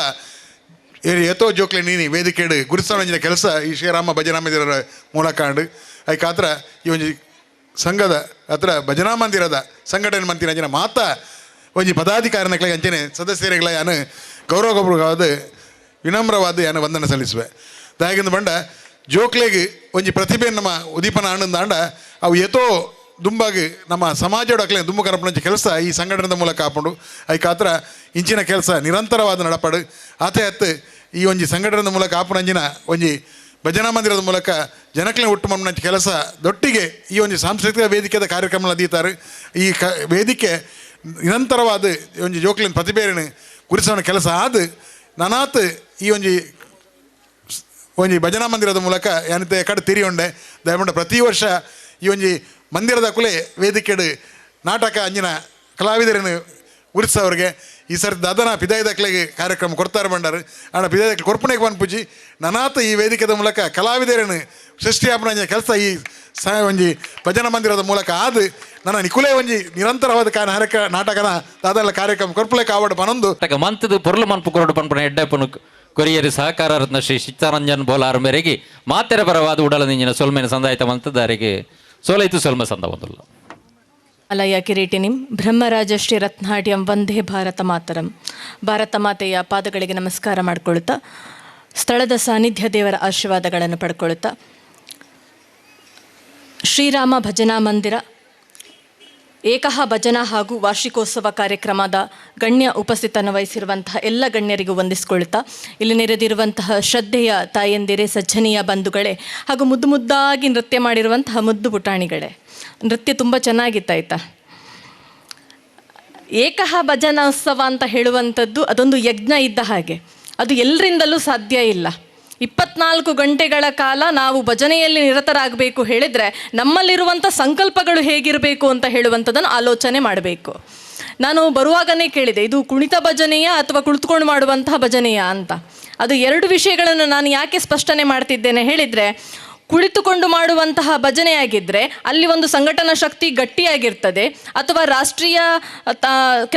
ಏತೋ ಜೋಕ್ಲೆ ನೀನಿ ವೇದಿಕೆಡು ಗುರುತಿಸೋಂಜಿನ ಕೆಲಸ ಈ ಶ್ರೀರಾಮ ಭಜನಾ ಮಂದಿರ ಮೂಲಕ ಅದಕ್ಕೆ ಆತರ ಈ ಒಂಜಿ ಸಂಘದ ಹತ್ರ ಭಜನಾ ಮಂದಿರದ ಸಂಘಟನೆ ಮಂದಿರ ಅಂಚಿನ ಮಾತಾ ಒಂಜಿ ಪದಾಧಿಕಾರಿನಕ್ಲೆ ಅಂಚನೆ ಸದಸ್ಯರುಗಳ ಯಾನು ಗೌರವವಾದ ವಿನಮ್ರವಾದ ಯಾನು ವಂದನೆ ಸಲ್ಲಿಸುವೆ. ದಾಗಿಂದ ಬಂಡ ಜೋಕ್ಲೆಗೆ ಒಂಜಿ ಪ್ರತಿಭೆ ನಮ್ಮ ಉದೀಪನ ಆನಂದಾಂಡ ಅವು ಏತೋ ದುಂಬಾಗಿ ನಮ್ಮ ಸಮಾಜೋಡಕ್ಲೆ ದುಂಬು ಕರಪಣಂಚ ಕೆಲಸ ಈ ಸಂಘಟನೆದ ಮೂಲಕ ಹಾಕೊಂಡು ಅದಕ್ಕೆ ಆತರ ಇಂಚಿನ ಕೆಲಸ ನಿರಂತರವಾದ ನಡಪಡು ಆತ ಹತ್ತು ಈ ಒಂಜಿ ಸಂಘಟನೆದ ಮೂಲಕ ಆಪಣಂಜಿನ ಒಂಜಿ ಭಜನಾ ಮಂದಿರದ ಮೂಲಕ ಜನಕ್ಲೆ ಹುಟ್ಟು ಮಮ್ಮನ ಕೆಲಸ ದೊಟ್ಟಿಗೆ ಈ ಒಂದು ಸಾಂಸ್ಕೃತಿಕ ವೇದಿಕೆದ ಕಾರ್ಯಕ್ರಮ ನಡೀತಾರೆ. ಈ ವೇದಿಕೆ ನಿರಂತರವಾದ ಒಂಜಿ ಜೋಕ್ಲಿನ ಪ್ರತಿಭೆಯನ್ನು ಗುರುತಿಸೋಣ ಕೆಲಸ ಆದ ನನಾತ್ ಈ ಒಂಜಿ ಭಜನಾ ಮಂದಿರದ ಮೂಲಕ ಏನಂತೆ ಕಡೆ ತಿರಿಯೊಂಡೆ ದಯಮಾಡಿ ಪ್ರತಿ ವರ್ಷ ಈ ಒಂಜಿ ಮಂದಿರದ ಕುಲೆ ವೇದಿಕೆಡು ನಾಟಕ ಅಂಜಿನ ಕಲಾವಿದರನ್ನು ಗುರುತಿಸೋರಿಗೆ ಈ ಸರ್ತಿ ದಾದನ ಪಿದಾಯದಕ್ಲೆಗೆ ಕಾರ್ಯಕ್ರಮ ಕೊಡ್ತಾರೆ ಬಂಡಾರು ಆಣ ಪಿದಾಯದಕ್ಲೆ ಕೊರ್ಪಣೆಗೆ ಬಂದ್ಪುಜಿ ನನಾತ ಈ ವೇದಿಕೆದ ಮೂಲಕ ಕಲಾವಿದರನ್ನು ಸೃಷ್ಟಿಯಾಪನ ಕೆಲಸ ಈ ಒಂಜಿ ಭಜನಾ ಮಂದಿರದ ಮೂಲಕ ಆದ ನನ್ನ ನಿಕುಲೆ ಒಂಜಿ ನಿರಂತರವಾದ ನಾಟಕನ ದಾದಲ ಕಾರ್ಯಕ್ರಮ ಕೊರ್ಪಲೆ ಕಾವಡು ಪನೊಂದು ಮಂತದ ಪೊರ್ಲು ಮನ್ಪು ಕೊರಡು ಪನ್ಪನ ಎಡ್ಡಪ್ಪನು ಕೊರಿಯರಿ ಸಹಕಾರ ರತ್ನ ಶ್ರೀ ಚಿತ್ತರಂಜನ್ ಬೋಲಾರ್ ಮೇರೆಗೆ ಮಾತೆರ ಪರವಾದ ಉಡಲ ನಿಂಜಿನ ಸೊಲ್ಮೆನ ಸಂದಾಯಿತ ಮಂತದಾರಿಗೆ ಸೋಲೈತು ಸೊಲ್ಮ ಸಂದ ಒಂದಲ್ಲ. ಅಲಯ ಕಿರೀಟಿನಿಂ ಬ್ರಹ್ಮರಾಜಶ್ರೀ ರತ್ನಾಟ್ಯಂ ವಂದೇ ಭಾರತ ಮಾತರಂ. ಭಾರತ ಮಾತೆಯ ಪಾದಗಳಿಗೆ ನಮಸ್ಕಾರ ಮಾಡಿಕೊಳ್ಳುತ್ತಾ ಸ್ಥಳದ ಸಾನ್ನಿಧ್ಯ ದೇವರ ಆಶೀರ್ವಾದಗಳನ್ನು ಪಡ್ಕೊಳ್ಳುತ್ತಾ ಶ್ರೀರಾಮ ಭಜನಾ ಮಂದಿರ ಏಕಃ ಭಜನಾ ಹಾಗೂ ವಾರ್ಷಿಕೋತ್ಸವ ಕಾರ್ಯಕ್ರಮದ ಗಣ್ಯ ಉಪಸ್ಥಿತನ್ನು ವಹಿಸಿರುವಂತಹ ಎಲ್ಲ ಗಣ್ಯರಿಗೂ ವಂದಿಸಿಕೊಳ್ಳುತ್ತಾ ಇಲ್ಲಿ ನೆರೆದಿರುವಂತಹ ಶ್ರದ್ಧೆಯ ತಾಯಂದಿರೇ, ಸಜ್ಜನೀಯ ಬಂಧುಗಳೇ ಹಾಗೂ ಮುದ್ದು ಮುದ್ದಾಗಿ ನೃತ್ಯ ಮಾಡಿರುವಂತಹ ಮುದ್ದು ಪುಟಾಣಿಗಳೇ, ನೃತ್ಯ ತುಂಬ ಚೆನ್ನಾಗಿತ್ತಾಯ್ತಾ. ಏಕಃ ಭಜನೋತ್ಸವ ಅಂತ ಹೇಳುವಂಥದ್ದು ಅದೊಂದು ಯಜ್ಞ ಇದ್ದ ಹಾಗೆ, ಅದು ಎಲ್ಲರಿಂದಲೂ ಸಾಧ್ಯ ಇಲ್ಲ. 24 ಗಂಟೆಗಳ ಕಾಲ ನಾವು ಭಜನೆಯಲ್ಲಿ ನಿರತರಾಗಬೇಕು ಹೇಳಿದರೆ ನಮ್ಮಲ್ಲಿರುವಂಥ ಸಂಕಲ್ಪಗಳು ಹೇಗಿರಬೇಕು ಅಂತ ಹೇಳುವಂಥದ್ದನ್ನು ಆಲೋಚನೆ ಮಾಡಬೇಕು. ನಾನು ಬರುವಾಗನೇ ಕೇಳಿದೆ, ಇದು ಕುಣಿತ ಭಜನೆಯ ಅಥವಾ ಕುಳಿತುಕೊಂಡು ಮಾಡುವಂತಹ ಭಜನೆಯ ಅಂತ. ಅದು 2 ವಿಷಯಗಳನ್ನು ನಾನು ಯಾಕೆ ಸ್ಪಷ್ಟನೆ ಮಾಡ್ತಿದ್ದೇನೆ ಹೇಳಿದರೆ, ಕುಳಿತುಕೊಂಡು ಮಾಡುವಂತಹ ಭಜನೆಯಾಗಿದ್ದರೆ ಅಲ್ಲಿ ಒಂದು ಸಂಘಟನಾ ಶಕ್ತಿ ಗಟ್ಟಿಯಾಗಿರ್ತದೆ, ಅಥವಾ ರಾಷ್ಟ್ರೀಯ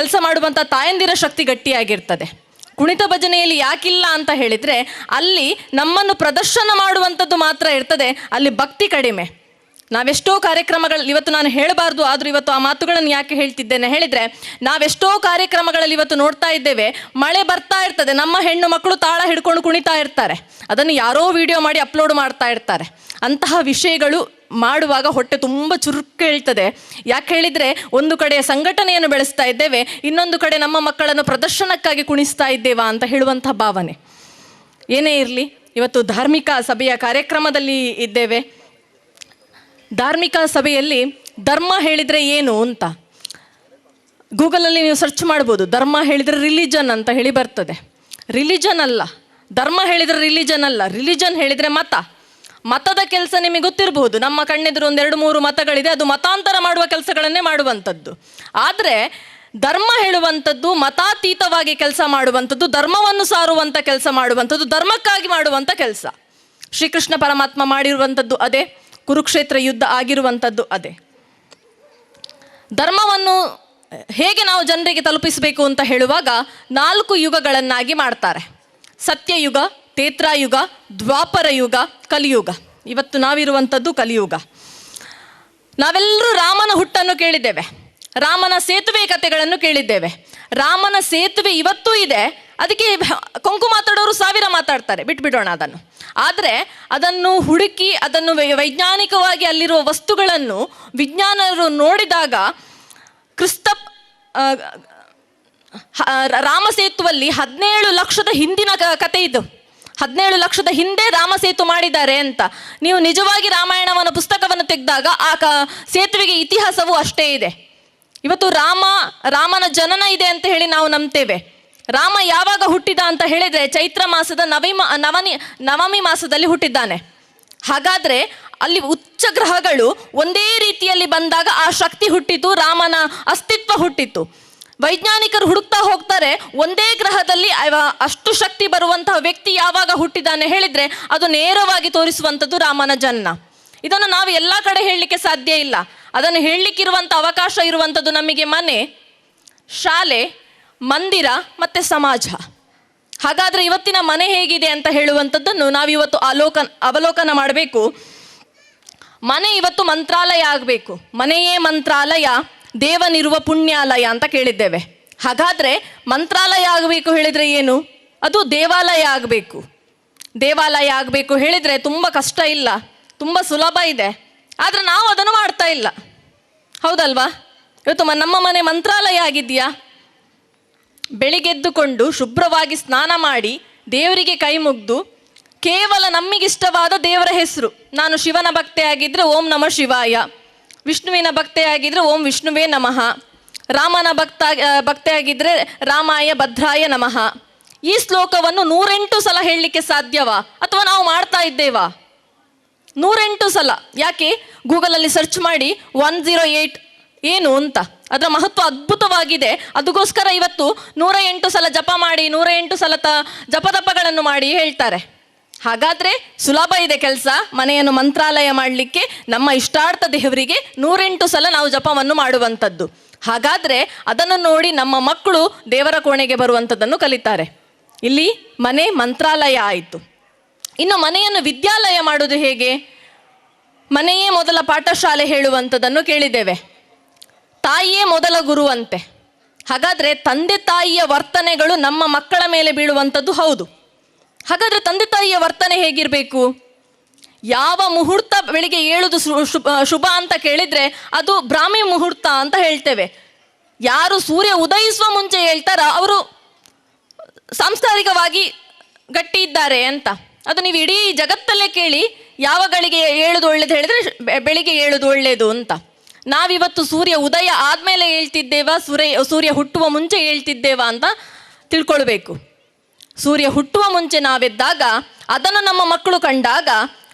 ಕೆಲಸ ಮಾಡುವಂಥ ತಾಯಂದಿರ ಶಕ್ತಿ ಗಟ್ಟಿಯಾಗಿರ್ತದೆ. ಕುಣಿತ ಭಜನೆಯಲ್ಲಿ ಯಾಕಿಲ್ಲ ಅಂತ ಹೇಳಿದರೆ ಅಲ್ಲಿ ನಮ್ಮನ್ನು ಪ್ರದರ್ಶನ ಮಾಡುವಂಥದ್ದು ಮಾತ್ರ ಇರ್ತದೆ, ಅಲ್ಲಿ ಭಕ್ತಿ ಕಡಿಮೆ. ನಾವೆಷ್ಟೋ ಕಾರ್ಯಕ್ರಮಗಳಲ್ಲಿ ಇವತ್ತು ನಾನು ಹೇಳಬಾರ್ದು, ಆದರೂ ಇವತ್ತು ಆ ಮಾತುಗಳನ್ನು ಯಾಕೆ ಹೇಳ್ತಿದ್ದೇನೆ ಹೇಳಿದರೆ, ನಾವೆಷ್ಟೋ ಕಾರ್ಯಕ್ರಮಗಳಲ್ಲಿ ಇವತ್ತು ನೋಡ್ತಾ ಇದ್ದೇವೆ, ಮಳೆ ಬರ್ತಾ ಇರ್ತದೆ, ನಮ್ಮ ಹೆಣ್ಣು ಮಕ್ಕಳು ತಾಳ ಹಿಡ್ಕೊಂಡು ಕುಣಿತಾ ಇರ್ತಾರೆ, ಅದನ್ನು ಯಾರೋ ವಿಡಿಯೋ ಮಾಡಿ ಅಪ್ಲೋಡ್ ಮಾಡ್ತಾ ಇರ್ತಾರೆ. ಅಂತಹ ವಿಷಯಗಳು ಮಾಡುವಾಗ ಹೊಟ್ಟೆ ತುಂಬ ಚುರುಕು ಹೇಳ್ತದೆ. ಯಾಕೆ ಹೇಳಿದರೆ, ಒಂದು ಕಡೆ ಸಂಘಟನೆಯನ್ನು ಬೆಳೆಸ್ತಾ ಇದ್ದೇವೆ, ಇನ್ನೊಂದು ಕಡೆ ನಮ್ಮ ಮಕ್ಕಳನ್ನು ಪ್ರದರ್ಶನಕ್ಕಾಗಿ ಕುಣಿಸ್ತಾ ಇದ್ದೇವಾ ಅಂತ ಹೇಳುವಂಥ ಭಾವನೆ. ಏನೇ ಇರಲಿ, ಇವತ್ತು ಧಾರ್ಮಿಕ ಸಭೆಯ ಕಾರ್ಯಕ್ರಮದಲ್ಲಿ ಇದ್ದೇವೆ. ಧಾರ್ಮಿಕ ಸಭೆಯಲ್ಲಿ ಧರ್ಮ ಹೇಳಿದರೆ ಏನು ಅಂತ ಗೂಗಲಲ್ಲಿ ನೀವು ಸರ್ಚ್ ಮಾಡ್ಬೋದು. ಧರ್ಮ ಹೇಳಿದರೆ ರಿಲಿಜನ್ ಅಂತ ಹೇಳಿ ಬರ್ತದೆ. ರಿಲಿಜನ್ ಅಲ್ಲ, ಧರ್ಮ ಹೇಳಿದರೆ ರಿಲಿಜನ್ ಅಲ್ಲ, ರಿಲಿಜನ್ ಹೇಳಿದರೆ ಮತ. ಮತದ ಕೆಲಸ ನಿಮಗೆ ಗೊತ್ತಿರಬಹುದು, ನಮ್ಮ ಕಣ್ಣೆದುರು 2-3 ಮತಗಳಿದೆ, ಅದು ಮತಾಂತರ ಮಾಡುವ ಕೆಲಸಗಳನ್ನೇ ಮಾಡುವಂಥದ್ದು. ಆದರೆ ಧರ್ಮ ಹೇಳುವಂಥದ್ದು ಮತಾತೀತವಾಗಿ ಕೆಲಸ ಮಾಡುವಂಥದ್ದು, ಧರ್ಮವನ್ನು ಸಾರುವಂಥ ಕೆಲಸ ಮಾಡುವಂಥದ್ದು, ಧರ್ಮಕ್ಕಾಗಿ ಮಾಡುವಂಥ ಕೆಲಸ. ಶ್ರೀಕೃಷ್ಣ ಪರಮಾತ್ಮ ಮಾಡಿರುವಂಥದ್ದು ಅದೇ, ಕುರುಕ್ಷೇತ್ರ ಯುದ್ಧ ಆಗಿರುವಂಥದ್ದು ಅದೇ. ಧರ್ಮವನ್ನು ಹೇಗೆ ನಾವು ಜನರಿಗೆ ತಲುಪಿಸಬೇಕು ಅಂತ ಹೇಳುವಾಗ 4 ಯುಗಗಳನ್ನಾಗಿ ಮಾಡ್ತಾರೆ. ಸತ್ಯಯುಗ, ತೇತ್ರಾಯುಗ, ದ್ವಾಪರ ಯುಗ, ಕಲಿಯುಗ. ಇವತ್ತು ನಾವಿರುವಂಥದ್ದು ಕಲಿಯುಗ. ನಾವೆಲ್ಲರೂ ರಾಮನ ಹುಟ್ಟನ್ನು ಕೇಳಿದ್ದೇವೆ, ರಾಮನ ಸೇತುವೆ ಕಥೆಗಳನ್ನು ಕೇಳಿದ್ದೇವೆ. ರಾಮನ ಸೇತುವೆ ಇವತ್ತೂ ಇದೆ, ಅದಕ್ಕೆ ಕೊಂಕು ಮಾತಾಡೋರು 1000 ಮಾತಾಡ್ತಾರೆ, ಬಿಟ್ಬಿಡೋಣ ಅದನ್ನು. ಆದರೆ ಅದನ್ನು ಹುಡುಕಿ ಅದನ್ನು ವೈಜ್ಞಾನಿಕವಾಗಿ ಅಲ್ಲಿರುವ ವಸ್ತುಗಳನ್ನು ವಿಜ್ಞಾನರು ನೋಡಿದಾಗ ಕ್ರಿಸ್ತ ರಾಮಸೇತುವಲ್ಲಿ 17 ಲಕ್ಷದ ಹಿಂದಿನ ಕತೆ ಇದು. 17 ಲಕ್ಷದ ಹಿಂದೆ ರಾಮಸೇತು ಮಾಡಿದ್ದಾರೆ ಅಂತ. ನೀವು ನಿಜವಾಗಿ ರಾಮಾಯಣವನ್ನು ಪುಸ್ತಕವನ್ನು ತೆಗೆದಾಗ ಆ ಸೇತುವೆಗೆ ಇತಿಹಾಸವೂ ಅಷ್ಟೇ ಇದೆ. ಇವತ್ತು ರಾಮನ ಜನನ ಇದೆ ಅಂತ ಹೇಳಿ ನಾವು ನಂಬ್ತೇವೆ. ರಾಮ ಯಾವಾಗ ಹುಟ್ಟಿದ ಅಂತ ಹೇಳಿದರೆ ಚೈತ್ರ ಮಾಸದ ನವಮಿ ಮಾಸದಲ್ಲಿ ಹುಟ್ಟಿದ್ದಾನೆ. ಹಾಗಾದರೆ ಅಲ್ಲಿ ಉಚ್ಚ ಗ್ರಹಗಳು ಒಂದೇ ರೀತಿಯಲ್ಲಿ ಬಂದಾಗ ಆ ಶಕ್ತಿ ಹುಟ್ಟಿತು, ರಾಮನ ಅಸ್ತಿತ್ವ ಹುಟ್ಟಿತು. ವೈಜ್ಞಾನಿಕರು ಹುಡುಕ್ತಾ ಹೋಗ್ತಾರೆ, ಒಂದೇ ಗ್ರಹದಲ್ಲಿ ಅಷ್ಟು ಶಕ್ತಿ ಬರುವಂತಹ ವ್ಯಕ್ತಿ ಯಾವಾಗ ಹುಟ್ಟಿದ್ದಾನೆ ಹೇಳಿದರೆ ಅದು ನೇರವಾಗಿ ತೋರಿಸುವಂಥದ್ದು ರಾಮನ ಜನ್ಮ. ಇದನ್ನು ನಾವು ಎಲ್ಲ ಕಡೆ ಹೇಳಲಿಕ್ಕೆ ಸಾಧ್ಯ ಇಲ್ಲ. ಅದನ್ನು ಹೇಳಲಿಕ್ಕಿರುವಂಥ ಅವಕಾಶ ಇರುವಂಥದ್ದು ನಮಗೆ ಮನೆ, ಶಾಲೆ, ಮಂದಿರ ಮತ್ತು ಸಮಾಜ. ಹಾಗಾದರೆ ಇವತ್ತಿನ ಮನೆ ಹೇಗಿದೆ ಅಂತ ಹೇಳುವಂಥದ್ದನ್ನು ನಾವಿವತ್ತು ಅವಲೋಕನ ಮಾಡಬೇಕು. ಮನೆ ಇವತ್ತು ಮಂತ್ರಾಲಯ ಆಗಬೇಕು. ಮನೆಯೇ ಮಂತ್ರಾಲಯ, ದೇವನಿರುವ ಪುಣ್ಯಾಲಯ ಅಂತ ಕೇಳಿದ್ದೇವೆ. ಹಾಗಾದರೆ ಮಂತ್ರಾಲಯ ಆಗಬೇಕು ಹೇಳಿದರೆ ಏನು? ಅದು ದೇವಾಲಯ ಆಗಬೇಕು. ದೇವಾಲಯ ಆಗಬೇಕು ಹೇಳಿದರೆ ತುಂಬ ಕಷ್ಟ ಇಲ್ಲ, ತುಂಬ ಸುಲಭ ಇದೆ. ಆದರೆ ನಾವು ಅದನ್ನು ಮಾಡ್ತಾ ಇಲ್ಲ, ಹೌದಲ್ವಾ? ಇವತ್ತು ನಮ್ಮ ಮನೆ ಮಂತ್ರಾಲಯ ಆಗಿದೆಯಾ? ಬೆಳಿಗ್ಗೆದ್ದುಕೊಂಡು ಶುಭ್ರವಾಗಿ ಸ್ನಾನ ಮಾಡಿ ದೇವರಿಗೆ ಕೈ ಮುಗ್ದು ಕೇವಲ ನಮಗಿಷ್ಟವಾದ ದೇವರ ಹೆಸರು, ನಾನು ಶಿವನ ಭಕ್ತೆಯಾಗಿದ್ದರೆ ಓಂ ನಮಃ ಶಿವಾಯ, ವಿಷ್ಣುವಿನ ಭಕ್ತೆಯಾಗಿದ್ದರೆ ಓಂ ವಿಷ್ಣುವೇ ನಮಃ, ರಾಮನ ಭಕ್ತೆಯಾಗಿದ್ದರೆ ರಾಮಾಯ ಭದ್ರಾಯ ನಮಃ. ಈ ಶ್ಲೋಕವನ್ನು 108 ಸಲ ಹೇಳಲಿಕ್ಕೆ ಸಾಧ್ಯವಾ? ಅಥವಾ ನಾವು ಮಾಡ್ತಾ ಇದ್ದೇವಾ? 108 ಸಲ. ಯಾಕೆ? ಗೂಗಲಲ್ಲಿ ಸರ್ಚ್ ಮಾಡಿ 108 ಏನು ಅಂತ, ಅದರ ಮಹತ್ವ ಅದ್ಭುತವಾಗಿದೆ. ಅದಕ್ಕೋಸ್ಕರ ಇವತ್ತು 108 ಸಲ ಜಪ ಮಾಡಿ, 108 ಸಲ ಜಪದಪ್ಪಗಳನ್ನು ಮಾಡಿ ಹೇಳ್ತಾರೆ. ಹಾಗಾದರೆ ಸುಲಭ ಇದೆ ಕೆಲಸ, ಮನೆಯನ್ನು ಮಂತ್ರಾಲಯ ಮಾಡಲಿಕ್ಕೆ. ನಮ್ಮ ಇಷ್ಟಾರ್ಥ ದೇವರಿಗೆ 108 ಸಲ ನಾವು ಜಪವನ್ನು ಮಾಡುವಂಥದ್ದು. ಹಾಗಾದರೆ ಅದನ್ನು ನೋಡಿ ನಮ್ಮ ಮಕ್ಕಳು ದೇವರ ಕೋಣೆಗೆ ಬರುವಂಥದ್ದನ್ನು ಕಲಿತಾರೆ. ಇಲ್ಲಿ ಮನೆ ಮಂತ್ರಾಲಯ ಆಯಿತು. ಇನ್ನು ಮನೆಯನ್ನು ವಿದ್ಯಾಲಯ ಮಾಡೋದು ಹೇಗೆ? ಮನೆಯೇ ಮೊದಲ ಪಾಠಶಾಲೆ ಹೇಳುವಂಥದ್ದನ್ನು ಕೇಳಿದ್ದೇವೆ. ತಾಯಿಯೇ ಮೊದಲ ಗುರುವಂತೆ. ಹಾಗಾದರೆ ತಂದೆ ತಾಯಿಯ ವರ್ತನೆಗಳು ನಮ್ಮ ಮಕ್ಕಳ ಮೇಲೆ ಬೀಳುವಂಥದ್ದು ಹೌದು. ಹಾಗಾದರೆ ತಂದೆ ತಾಯಿಯ ವರ್ತನೆ ಹೇಗಿರಬೇಕು? ಯಾವ ಮುಹೂರ್ತ ಬೆಳಿಗ್ಗೆ ಏಳುದು ಶುಭ ಅಂತ ಕೇಳಿದರೆ ಅದು ಬ್ರಾಹ್ಮಿ ಮುಹೂರ್ತ ಅಂತ ಹೇಳ್ತೇವೆ. ಯಾರು ಸೂರ್ಯ ಉದಯಿಸುವ ಮುಂಚೆ ಹೇಳ್ತಾರ ಅವರು ಸಾಂಸ್ಕಾರಿಕವಾಗಿ ಗಟ್ಟಿ ಇದ್ದಾರೆ ಅಂತ. ಅದು ನೀವು ಇಡೀ ಜಗತ್ತಲ್ಲೇ ಕೇಳಿ, ಯಾವ ಗಳಿಗೆ ಏಳುದು ಒಳ್ಳೇದು ಹೇಳಿದರೆ ಬೆಳಿಗ್ಗೆ ಏಳುದು ಒಳ್ಳೆಯದು ಅಂತ. ನಾವಿವತ್ತು ಸೂರ್ಯ ಉದಯ ಆದಮೇಲೆ ಹೇಳ್ತಿದ್ದೇವಾ, ಸೂರ್ಯ ಹುಟ್ಟುವ ಮುಂಚೆ ಹೇಳ್ತಿದ್ದೇವಾ ಅಂತ ತಿಳ್ಕೊಳ್ಬೇಕು. ಸೂರ್ಯ ಹುಟ್ಟುವ ಮುಂಚೆ ನಾವೆದ್ದಾಗ ಅದನ್ನು ನಮ್ಮ ಮಕ್ಕಳು ಕಂಡಾಗ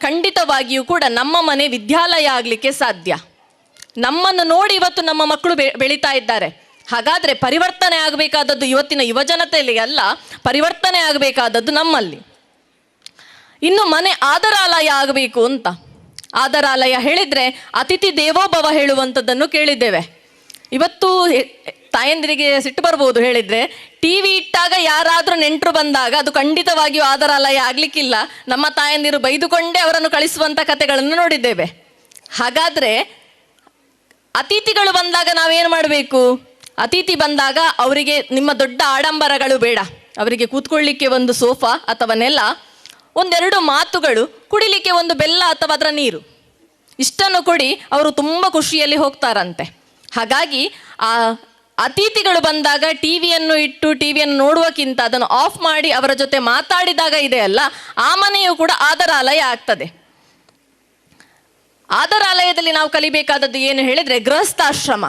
ಖಂಡಿತವಾಗಿಯೂ ಕೂಡ ನಮ್ಮ ಮನೆ ವಿದ್ಯಾಲಯ ಆಗಲಿಕ್ಕೆ ಸಾಧ್ಯ. ನಮ್ಮನ್ನು ನೋಡಿ ಇವತ್ತು ನಮ್ಮ ಮಕ್ಕಳು ಬೆಳೀತಾ ಇದ್ದಾರೆ. ಹಾಗಾದರೆ ಪರಿವರ್ತನೆ ಆಗಬೇಕಾದದ್ದು ಇವತ್ತಿನ ಯುವಜನತೆಯಲ್ಲಿ ಅಲ್ಲ, ಪರಿವರ್ತನೆ ಆಗಬೇಕಾದದ್ದು ನಮ್ಮಲ್ಲಿ. ಇನ್ನು ಮನೆ ಆದರಾಲಯ ಆಗಬೇಕು ಅಂತ. ಆದರಾಲಯ ಹೇಳಿದರೆ ಅತಿಥಿ ದೇವೋಭವ ಹೇಳುವಂಥದ್ದನ್ನು ಕೇಳಿದ್ದೇವೆ. ಇವತ್ತು ತಾಯಂದಿರಿಗೆ ಸಿಟ್ಟು ಬರ್ಬೋದು ಹೇಳಿದರೆ, TV ಇಟ್ಟಾಗ ಯಾರಾದರೂ ನೆಂಟರು ಬಂದಾಗ ಅದು ಖಂಡಿತವಾಗಿಯೂ ಆದರಾಲಯ ಆಗಲಿಕ್ಕಿಲ್ಲ. ನಮ್ಮ ತಾಯಂದಿರು ಬೈದುಕೊಂಡೇ ಅವರನ್ನು ಕಳಿಸುವಂಥ ಕಥೆಗಳನ್ನು ನೋಡಿದ್ದೇವೆ. ಹಾಗಾದರೆ ಅತಿಥಿಗಳು ಬಂದಾಗ ನಾವೇನು ಮಾಡಬೇಕು? ಅತಿಥಿ ಬಂದಾಗ ಅವರಿಗೆ ನಿಮ್ಮ ದೊಡ್ಡ ಆಡಂಬರಗಳು ಬೇಡ. ಅವರಿಗೆ ಕೂತ್ಕೊಳ್ಳಿಕ್ಕೆ ಒಂದು ಸೋಫಾ ಅಥವಾ ನೆಲ, ಒಂದೆರಡು ಮಾತುಗಳು, ಕುಡಿಲಿಕ್ಕೆ ಒಂದು ಬೆಲ್ಲ ಅಥವಾ ಅದರ ನೀರು, ಇಷ್ಟನ್ನು ಕೊಡಿ, ಅವರು ತುಂಬ ಖುಷಿಯಲ್ಲಿ ಹೋಗ್ತಾರಂತೆ. ಹಾಗಾಗಿ ಆ ಅತಿಥಿಗಳು ಬಂದಾಗ ಟಿವಿಯನ್ನು ಇಟ್ಟು ಟಿವಿಯನ್ನು ನೋಡುವಕ್ಕಿಂತ ಅದನ್ನು ಆಫ್ ಮಾಡಿ ಅವರ ಜೊತೆ ಮಾತಾಡಿದಾಗ ಇದೆಯಲ್ಲ, ಆ ಮನೆಯು ಕೂಡ ಆದರಾಲಯ ಆಗ್ತದೆ. ಆದರಾಲಯದಲ್ಲಿ ನಾವು ಕಲಿಬೇಕಾದದ್ದು ಏನು ಹೇಳಿದರೆ ಗೃಹಸ್ಥಾಶ್ರಮ.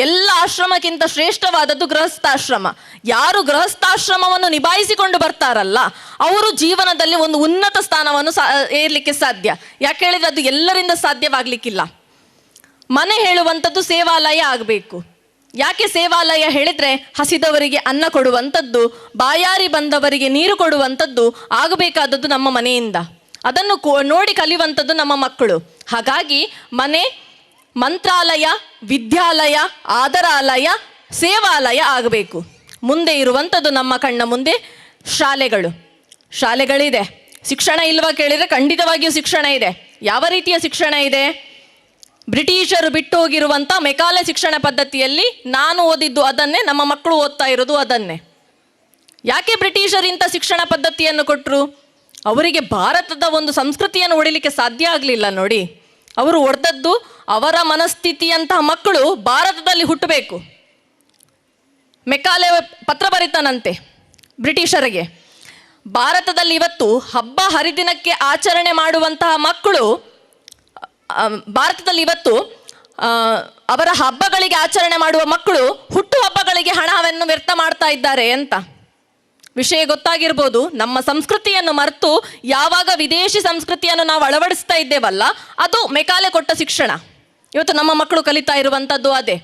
ಎಲ್ಲ ಆಶ್ರಮಕ್ಕಿಂತ ಶ್ರೇಷ್ಠವಾದದ್ದು ಗೃಹಸ್ಥಾಶ್ರಮ. ಯಾರು ಗೃಹಸ್ಥಾಶ್ರಮವನ್ನು ನಿಭಾಯಿಸಿಕೊಂಡು ಬರ್ತಾರಲ್ಲ ಅವರು ಜೀವನದಲ್ಲಿ ಒಂದು ಉನ್ನತ ಸ್ಥಾನವನ್ನು ಏರಲಿಕ್ಕೆ ಸಾಧ್ಯ. ಯಾಕೆ ಹೇಳಿದರೆ ಅದು ಎಲ್ಲರಿಂದ ಸಾಧ್ಯವಾಗಲಿಕ್ಕಿಲ್ಲ. ಮನೆ ಹೇಳುವಂಥದ್ದು ಸೇವಾಲಯ ಆಗಬೇಕು. ಯಾಕೆ ಸೇವಾಲಯ ಹೇಳಿದರೆ ಹಸಿದವರಿಗೆ ಅನ್ನ ಕೊಡುವಂಥದ್ದು, ಬಾಯಾರಿ ಬಂದವರಿಗೆ ನೀರು ಕೊಡುವಂಥದ್ದು ಆಗಬೇಕಾದದ್ದು ನಮ್ಮ ಮನೆಯಿಂದ. ಅದನ್ನು ನೋಡಿ ಕಲಿಯುವಂಥದ್ದು ನಮ್ಮ ಮಕ್ಕಳು. ಹಾಗಾಗಿ ಮನೆ ಮಂತ್ರಾಲಯ, ವಿದ್ಯಾಲಯ, ಆದರಾಲಯ, ಸೇವಾಲಯ ಆಗಬೇಕು. ಮುಂದೆ ಇರುವಂಥದ್ದು ನಮ್ಮ ಕಣ್ಣ ಮುಂದೆ ಶಾಲೆಗಳಿದೆ. ಶಿಕ್ಷಣ ಇಲ್ವಾ ಕೇಳಿದರೆ ಖಂಡಿತವಾಗಿಯೂ ಶಿಕ್ಷಣ ಇದೆ. ಯಾವ ರೀತಿಯ ಶಿಕ್ಷಣ ಇದೆ? ಬ್ರಿಟಿಷರು ಬಿಟ್ಟು ಹೋಗಿರುವಂಥ ಮೆಕಾಲೆ ಶಿಕ್ಷಣ ಪದ್ಧತಿಯಲ್ಲಿ ನಾನು ಓದಿದ್ದು ಅದನ್ನೇ, ನಮ್ಮ ಮಕ್ಕಳು ಓದ್ತಾ ಇರೋದು ಅದನ್ನೇ. ಯಾಕೆ ಬ್ರಿಟಿಷರು ಇಂಥ ಶಿಕ್ಷಣ ಪದ್ಧತಿಯನ್ನು ಕೊಟ್ಟರು? ಅವರಿಗೆ ಭಾರತದ ಒಂದು ಸಂಸ್ಕೃತಿಯನ್ನು ಒಡಿಲಿಕ್ಕೆ ಸಾಧ್ಯ ಆಗಲಿಲ್ಲ ನೋಡಿ. ಅವರು ಒಡೆದದ್ದು ಅವರ ಮನಸ್ಥಿತಿಯಂತಹ ಮಕ್ಕಳು ಭಾರತದಲ್ಲಿ ಹುಟ್ಟಬೇಕು. ಮೆಕಾಲೆ ಪತ್ರ ಬರೀತಾನಂತೆ ಬ್ರಿಟಿಷರಿಗೆ. ಭಾರತದಲ್ಲಿ ಇವತ್ತು ಹಬ್ಬ ಹರಿದಿನಕ್ಕೆ ಆಚರಣೆ ಮಾಡುವಂತಹ ಮಕ್ಕಳು, ಭಾರತದಲ್ಲಿ ಇವತ್ತು ಅವರ ಹಬ್ಬಗಳಿಗೆ ಆಚರಣೆ ಮಾಡುವ ಮಕ್ಕಳು ಹುಟ್ಟು ಹಬ್ಬಗಳಿಗೆ ಹಣವನ್ನು ವ್ಯರ್ಥ ಮಾಡ್ತಾ ಇದ್ದಾರೆ ಅಂತ. ವಿಷಯ ಗೊತ್ತಾಗಿರ್ಬೋದು. ನಮ್ಮ ಸಂಸ್ಕೃತಿಯನ್ನು ಮರೆತು ಯಾವಾಗ ವಿದೇಶಿ ಸಂಸ್ಕೃತಿಯನ್ನು ನಾವು ಅಳವಡಿಸ್ತಾ ಇದ್ದೇವಲ್ಲ, ಅದು ಮೆಕಾಲೆ ಕೊಟ್ಟ ಶಿಕ್ಷಣ. ಇವತ್ತು ನಮ್ಮ ಮಕ್ಕಳು ಕಲಿತಾ ಇರುವಂಥದ್ದು ಅದೇ.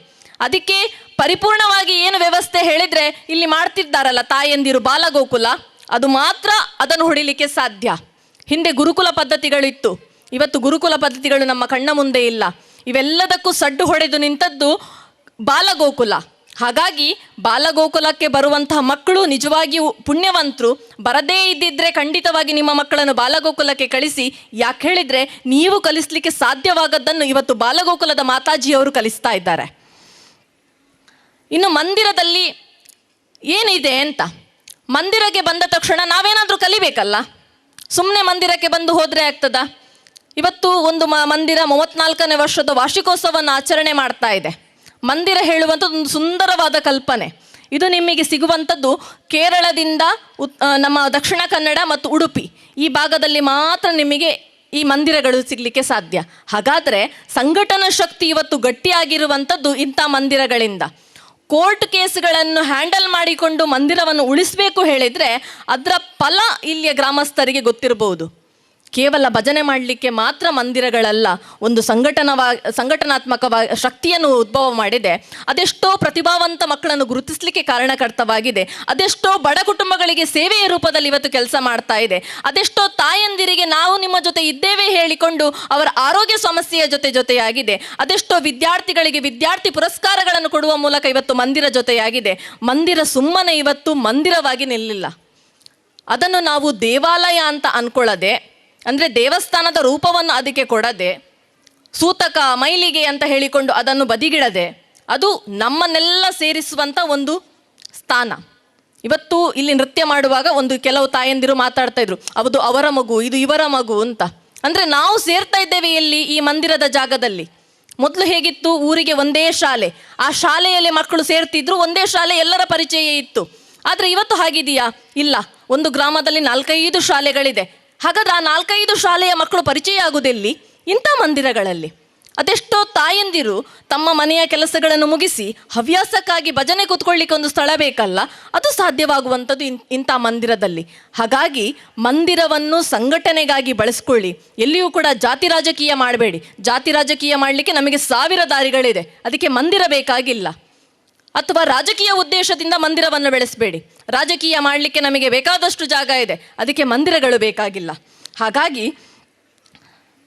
ಅದಕ್ಕೆ ಪರಿಪೂರ್ಣವಾಗಿ ಏನು ವ್ಯವಸ್ಥೆ ಹೇಳಿದರೆ ಇಲ್ಲಿ ಮಾಡ್ತಿದ್ದಾರಲ್ಲ ತಾಯಂದಿರು ಬಾಲಗೋಕುಲ, ಅದು ಮಾತ್ರ ಅದನ್ನು ಹೊಡಿಲಿಕ್ಕೆ ಸಾಧ್ಯ. ಹಿಂದೆ ಗುರುಕುಲ ಪದ್ಧತಿಗಳಿತ್ತು, ಇವತ್ತು ಗುರುಕುಲ ಪದ್ಧತಿಗಳು ನಮ್ಮ ಕಣ್ಣ ಮುಂದೆ ಇಲ್ಲ. ಇವೆಲ್ಲದಕ್ಕೂ ಸಡ್ಡು ಹೊಡೆದು ನಿಂತದ್ದು ಬಾಲಗೋಕುಲ. ಹಾಗಾಗಿ ಬಾಲಗೋಕುಲಕ್ಕೆ ಬರುವಂತಹ ಮಕ್ಕಳು ನಿಜವಾಗಿಯೂ ಪುಣ್ಯವಂತರು. ಬರದೇ ಇದ್ದಿದ್ರೆ ಖಂಡಿತವಾಗಿ ನಿಮ್ಮ ಮಕ್ಕಳನ್ನು ಬಾಲಗೋಕುಲಕ್ಕೆ ಕಳಿಸಿ. ಯಾಕೆ ಹೇಳಿದರೆ ನೀವು ಕಲಿಸಲಿಕ್ಕೆ ಸಾಧ್ಯವಾಗದ್ದನ್ನು ಇವತ್ತು ಬಾಲಗೋಕುಲದ ಮಾತಾಜಿಯವರು ಕಲಿಸ್ತಾ ಇದ್ದಾರೆ. ಇನ್ನು ಮಂದಿರದಲ್ಲಿ ಏನಿದೆ ಅಂತ, ಮಂದಿರಕ್ಕೆ ಬಂದ ತಕ್ಷಣ ನಾವೇನಾದರೂ ಕಲಿಬೇಕಲ್ಲ, ಸುಮ್ಮನೆ ಮಂದಿರಕ್ಕೆ ಬಂದು ಹೋದರೆ ಆಗ್ತದಾ? ಇವತ್ತು ಒಂದು ಮಂದಿರ 34ನೇ ವರ್ಷದ ವಾರ್ಷಿಕೋತ್ಸವವನ್ನು ಆಚರಣೆ ಮಾಡ್ತಾ ಇದೆ. ಮಂದಿರ ಹೇಳುವಂಥದ್ದು ಒಂದು ಸುಂದರವಾದ ಕಲ್ಪನೆ. ಇದು ನಿಮಗೆ ಸಿಗುವಂಥದ್ದು ಕೇರಳದಿಂದ ನಮ್ಮ ದಕ್ಷಿಣ ಕನ್ನಡ ಮತ್ತು ಉಡುಪಿ ಈ ಭಾಗದಲ್ಲಿ ಮಾತ್ರ ನಿಮಗೆ ಈ ಮಂದಿರಗಳು ಸಿಗಲಿಕ್ಕೆ ಸಾಧ್ಯ. ಹಾಗಾದರೆ ಸಂಘಟನಾ ಶಕ್ತಿ ಇವತ್ತು ಗಟ್ಟಿಯಾಗಿರುವಂಥದ್ದು ಇಂಥ ಮಂದಿರಗಳಿಂದ. ಕೋರ್ಟ್ ಕೇಸ್ಗಳನ್ನು ಹ್ಯಾಂಡಲ್ ಮಾಡಿಕೊಂಡು ಮಂದಿರವನ್ನು ಉಳಿಸಬೇಕು ಹೇಳಿದರೆ ಅದರ ಫಲ ಇಲ್ಲಿಯ ಗ್ರಾಮಸ್ಥರಿಗೆ ಗೊತ್ತಿರಬಹುದು. ಕೇವಲ ಭಜನೆ ಮಾಡಲಿಕ್ಕೆ ಮಾತ್ರ ಮಂದಿರಗಳಲ್ಲ, ಒಂದು ಸಂಘಟನಾತ್ಮಕ ಶಕ್ತಿಯನ್ನು ಉದ್ಭವ ಮಾಡಿದೆ. ಅದೆಷ್ಟೋ ಪ್ರತಿಭಾವಂತ ಮಕ್ಕಳನ್ನು ಗುರುತಿಸಲಿಕ್ಕೆ ಕಾರಣಕರ್ತವಾಗಿದೆ. ಅದೆಷ್ಟೋ ಬಡ ಕುಟುಂಬಗಳಿಗೆ ಸೇವೆಯ ರೂಪದಲ್ಲಿ ಇವತ್ತು ಕೆಲಸ ಮಾಡ್ತಾ ಇದೆ. ಅದೆಷ್ಟೋ ತಾಯಂದಿರಿಗೆ ನಾವು ನಿಮ್ಮ ಜೊತೆ ಇದ್ದೇವೆ ಹೇಳಿಕೊಂಡು ಅವರ ಆರೋಗ್ಯ ಸಮಸ್ಯೆಯ ಜೊತೆಯಾಗಿದೆ. ಅದೆಷ್ಟೋ ವಿದ್ಯಾರ್ಥಿಗಳಿಗೆ ವಿದ್ಯಾರ್ಥಿ ಪುರಸ್ಕಾರಗಳನ್ನು ಕೊಡುವ ಮೂಲಕ ಇವತ್ತು ಮಂದಿರ ಜೊತೆಯಾಗಿದೆ. ಮಂದಿರ ಸುಮ್ಮನೆ ಇವತ್ತು ಮಂದಿರವಾಗಿ ನಿಲ್ಲಿಲ್ಲ. ಅದನ್ನು ನಾವು ದೇವಾಲಯ ಅಂತ ಅಂದ್ಕೊಳ್ಳದೆ, ಅಂದರೆ ದೇವಸ್ಥಾನದ ರೂಪವನ್ನು ಅದಕ್ಕೆ ಕೊಡದೆ, ಸೂತಕ ಮೈಲಿಗೆ ಅಂತ ಹೇಳಿಕೊಂಡು ಅದನ್ನು ಬದಿಗಿಡದೆ, ಅದು ನಮ್ಮನ್ನೆಲ್ಲ ಸೇರಿಸುವಂಥ ಒಂದು ಸ್ಥಾನ. ಇವತ್ತು ಇಲ್ಲಿ ನೃತ್ಯ ಮಾಡುವಾಗ ಕೆಲವು ತಾಯಂದಿರು ಮಾತಾಡ್ತಾ ಇದ್ರು, ಅದು ಅವರ ಮಗು, ಇದು ಇವರ ಮಗು ಅಂತ. ಅಂದರೆ ನಾವು ಸೇರ್ತಾ ಇದ್ದೇವೆ ಎಲ್ಲಿ? ಈ ಮಂದಿರದ ಜಾಗದಲ್ಲಿ. ಮೊದಲು ಹೇಗಿತ್ತು? ಊರಿಗೆ ಒಂದೇ ಶಾಲೆ, ಆ ಶಾಲೆಯಲ್ಲಿ ಮಕ್ಕಳು ಸೇರ್ತಿದ್ರು, ಒಂದೇ ಶಾಲೆ, ಎಲ್ಲರ ಪರಿಚಯ ಇತ್ತು. ಆದರೆ ಇವತ್ತು ಹಾಗಿದೆಯಾ? ಇಲ್ಲ. ಒಂದು ಗ್ರಾಮದಲ್ಲಿ 4-5 ಶಾಲೆಗಳಿದೆ. ಹಾಗಾದ್ರೆ ಆ 4-5 ಶಾಲೆಯ ಮಕ್ಕಳು ಪರಿಚಯ ಆಗುವುದೆಲ್ಲಿ? ಇಂಥ ಮಂದಿರಗಳಲ್ಲಿ. ಅದೆಷ್ಟೋ ತಾಯಂದಿರು ತಮ್ಮ ಮನೆಯ ಕೆಲಸಗಳನ್ನು ಮುಗಿಸಿ ಹವ್ಯಾಸಕ್ಕಾಗಿ ಭಜನೆ ಕೂತ್ಕೊಳ್ಳಿಕ್ಕೆ ಒಂದು ಸ್ಥಳ ಬೇಕಲ್ಲ, ಅದು ಸಾಧ್ಯವಾಗುವಂಥದ್ದು ಇಂಥ ಮಂದಿರದಲ್ಲಿ. ಹಾಗಾಗಿ ಮಂದಿರವನ್ನು ಸಂಘಟನೆಗಾಗಿ ಬಳಸ್ಕೊಳ್ಳಿ. ಎಲ್ಲಿಯೂ ಕೂಡ ಜಾತಿ ರಾಜಕೀಯ ಮಾಡಬೇಡಿ. ಜಾತಿ ರಾಜಕೀಯ ಮಾಡಲಿಕ್ಕೆ ನಮಗೆ 1000 ದಾರಿಗಳಿದೆ, ಅದಕ್ಕೆ ಮಂದಿರ ಬೇಕಾಗಿಲ್ಲ. ಅಥವಾ ರಾಜಕೀಯ ಉದ್ದೇಶದಿಂದ ಮಂದಿರವನ್ನು ಬೆಳೆಸಬೇಡಿ. ರಾಜಕೀಯ ಮಾಡಲಿಕ್ಕೆ ನಮಗೆ ಬೇಕಾದಷ್ಟು ಜಾಗ ಇದೆ, ಅದಕ್ಕೆ ಮಂದಿರಗಳು ಬೇಕಾಗಿಲ್ಲ. ಹಾಗಾಗಿ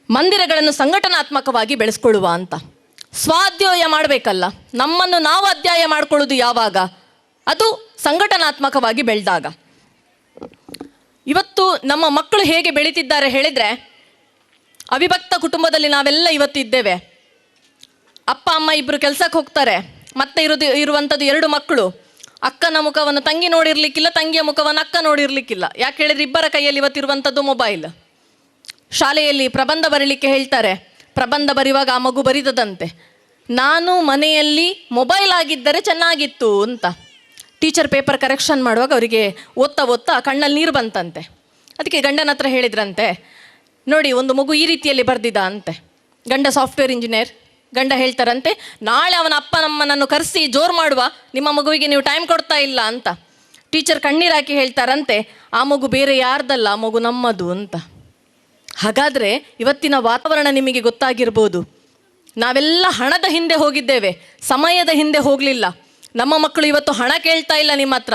ಮಂದಿರಗಳನ್ನು ಸಂಘಟನಾತ್ಮಕವಾಗಿ ಬೆಳೆಸ್ಕೊಳ್ಳುವ ಅಂತ. ಸ್ವಾಧ್ಯಾಯ ಮಾಡಬೇಕಲ್ಲ, ನಮ್ಮನ್ನು ನಾವು ಅಧ್ಯಾಯ ಮಾಡಿಕೊಳ್ಳೋದು ಯಾವಾಗ? ಅದು ಸಂಘಟನಾತ್ಮಕವಾಗಿ ಬೆಳೆದಾಗ. ಇವತ್ತು ನಮ್ಮ ಮಕ್ಕಳು ಹೇಗೆ ಬೆಳೀತಿದ್ದಾರೆ ಹೇಳಿದರೆ, ಅವಿಭಕ್ತ ಕುಟುಂಬದಲ್ಲಿ ನಾವೆಲ್ಲ ಇವತ್ತು ಇದ್ದೇವೆ. ಅಪ್ಪ ಅಮ್ಮ ಇಬ್ಬರು ಕೆಲಸಕ್ಕೆ ಹೋಗ್ತಾರೆ, ಮತ್ತೆ ಇರುವಂಥದ್ದು 2 ಮಕ್ಕಳು. ಅಕ್ಕನ ಮುಖವನ್ನು ತಂಗಿ ನೋಡಿರ್ಲಿಕ್ಕಿಲ್ಲ, ತಂಗಿಯ ಮುಖವನ್ನು ಅಕ್ಕ ನೋಡಿರ್ಲಿಕ್ಕಿಲ್ಲ. ಯಾಕೆ ಹೇಳಿದ್ರೆ ಇಬ್ಬರ ಕೈಯಲ್ಲಿ ಇವತ್ತಿರುವಂಥದ್ದು ಮೊಬೈಲ್. ಶಾಲೆಯಲ್ಲಿ ಪ್ರಬಂಧ ಬರೀಲಿಕ್ಕೆ ಹೇಳ್ತಾರೆ, ಪ್ರಬಂಧ ಬರೆಯುವಾಗ ಆ ಮಗು ಬರೀತದಂತೆ, ನಾನು ಮನೆಯಲ್ಲಿ ಮೊಬೈಲ್ ಆಗಿದ್ದರೆ ಚೆನ್ನಾಗಿತ್ತು ಅಂತ. ಟೀಚರ್ ಪೇಪರ್ ಕರೆಕ್ಷನ್ ಮಾಡುವಾಗ ಅವರಿಗೆ ಓದ್ತಾ ಕಣ್ಣಲ್ಲಿ ನೀರು ಬಂತಂತೆ. ಅದಕ್ಕೆ ಗಂಡನ ಹತ್ರ ಹೇಳಿದ್ರಂತೆ, ನೋಡಿ ಒಂದು ಮಗು ಈ ರೀತಿಯಲ್ಲಿ ಬರೆದಿದ್ದ ಅಂತೆ. ಗಂಡ ಸಾಫ್ಟ್ವೇರ್ ಇಂಜಿನಿಯರ್. ಗಂಡ ಹೇಳ್ತಾರಂತೆ, ನಾಳೆ ಅವನ ಅಪ್ಪ ನಮ್ಮನನ್ನು ಕರೆಸಿ ಜೋರು ಮಾಡುವ, ನಿಮ್ಮ ಮಗುವಿಗೆ ನೀವು ಟೈಮ್ ಕೊಡ್ತಾ ಇಲ್ಲ ಅಂತ. ಟೀಚರ್ ಕಣ್ಣೀರಾಕಿ ಹೇಳ್ತಾರಂತೆ, ಆ ಮಗು ಬೇರೆ ಯಾರ್ದಲ್ಲ, ಆ ಮಗು ನಮ್ಮದು ಅಂತ. ಹಾಗಾದರೆ ಇವತ್ತಿನ ವಾತಾವರಣ ನಿಮಗೆ ಗೊತ್ತಾಗಿರ್ಬೋದು. ನಾವೆಲ್ಲ ಹಣದ ಹಿಂದೆ ಹೋಗಿದ್ದೇವೆ, ಸಮಯದ ಹಿಂದೆ ಹೋಗಲಿಲ್ಲ. ನಮ್ಮ ಮಕ್ಕಳು ಇವತ್ತು ಹಣ ಕೇಳ್ತಾ ಇಲ್ಲ ನಿಮ್ಮ ಹತ್ರ.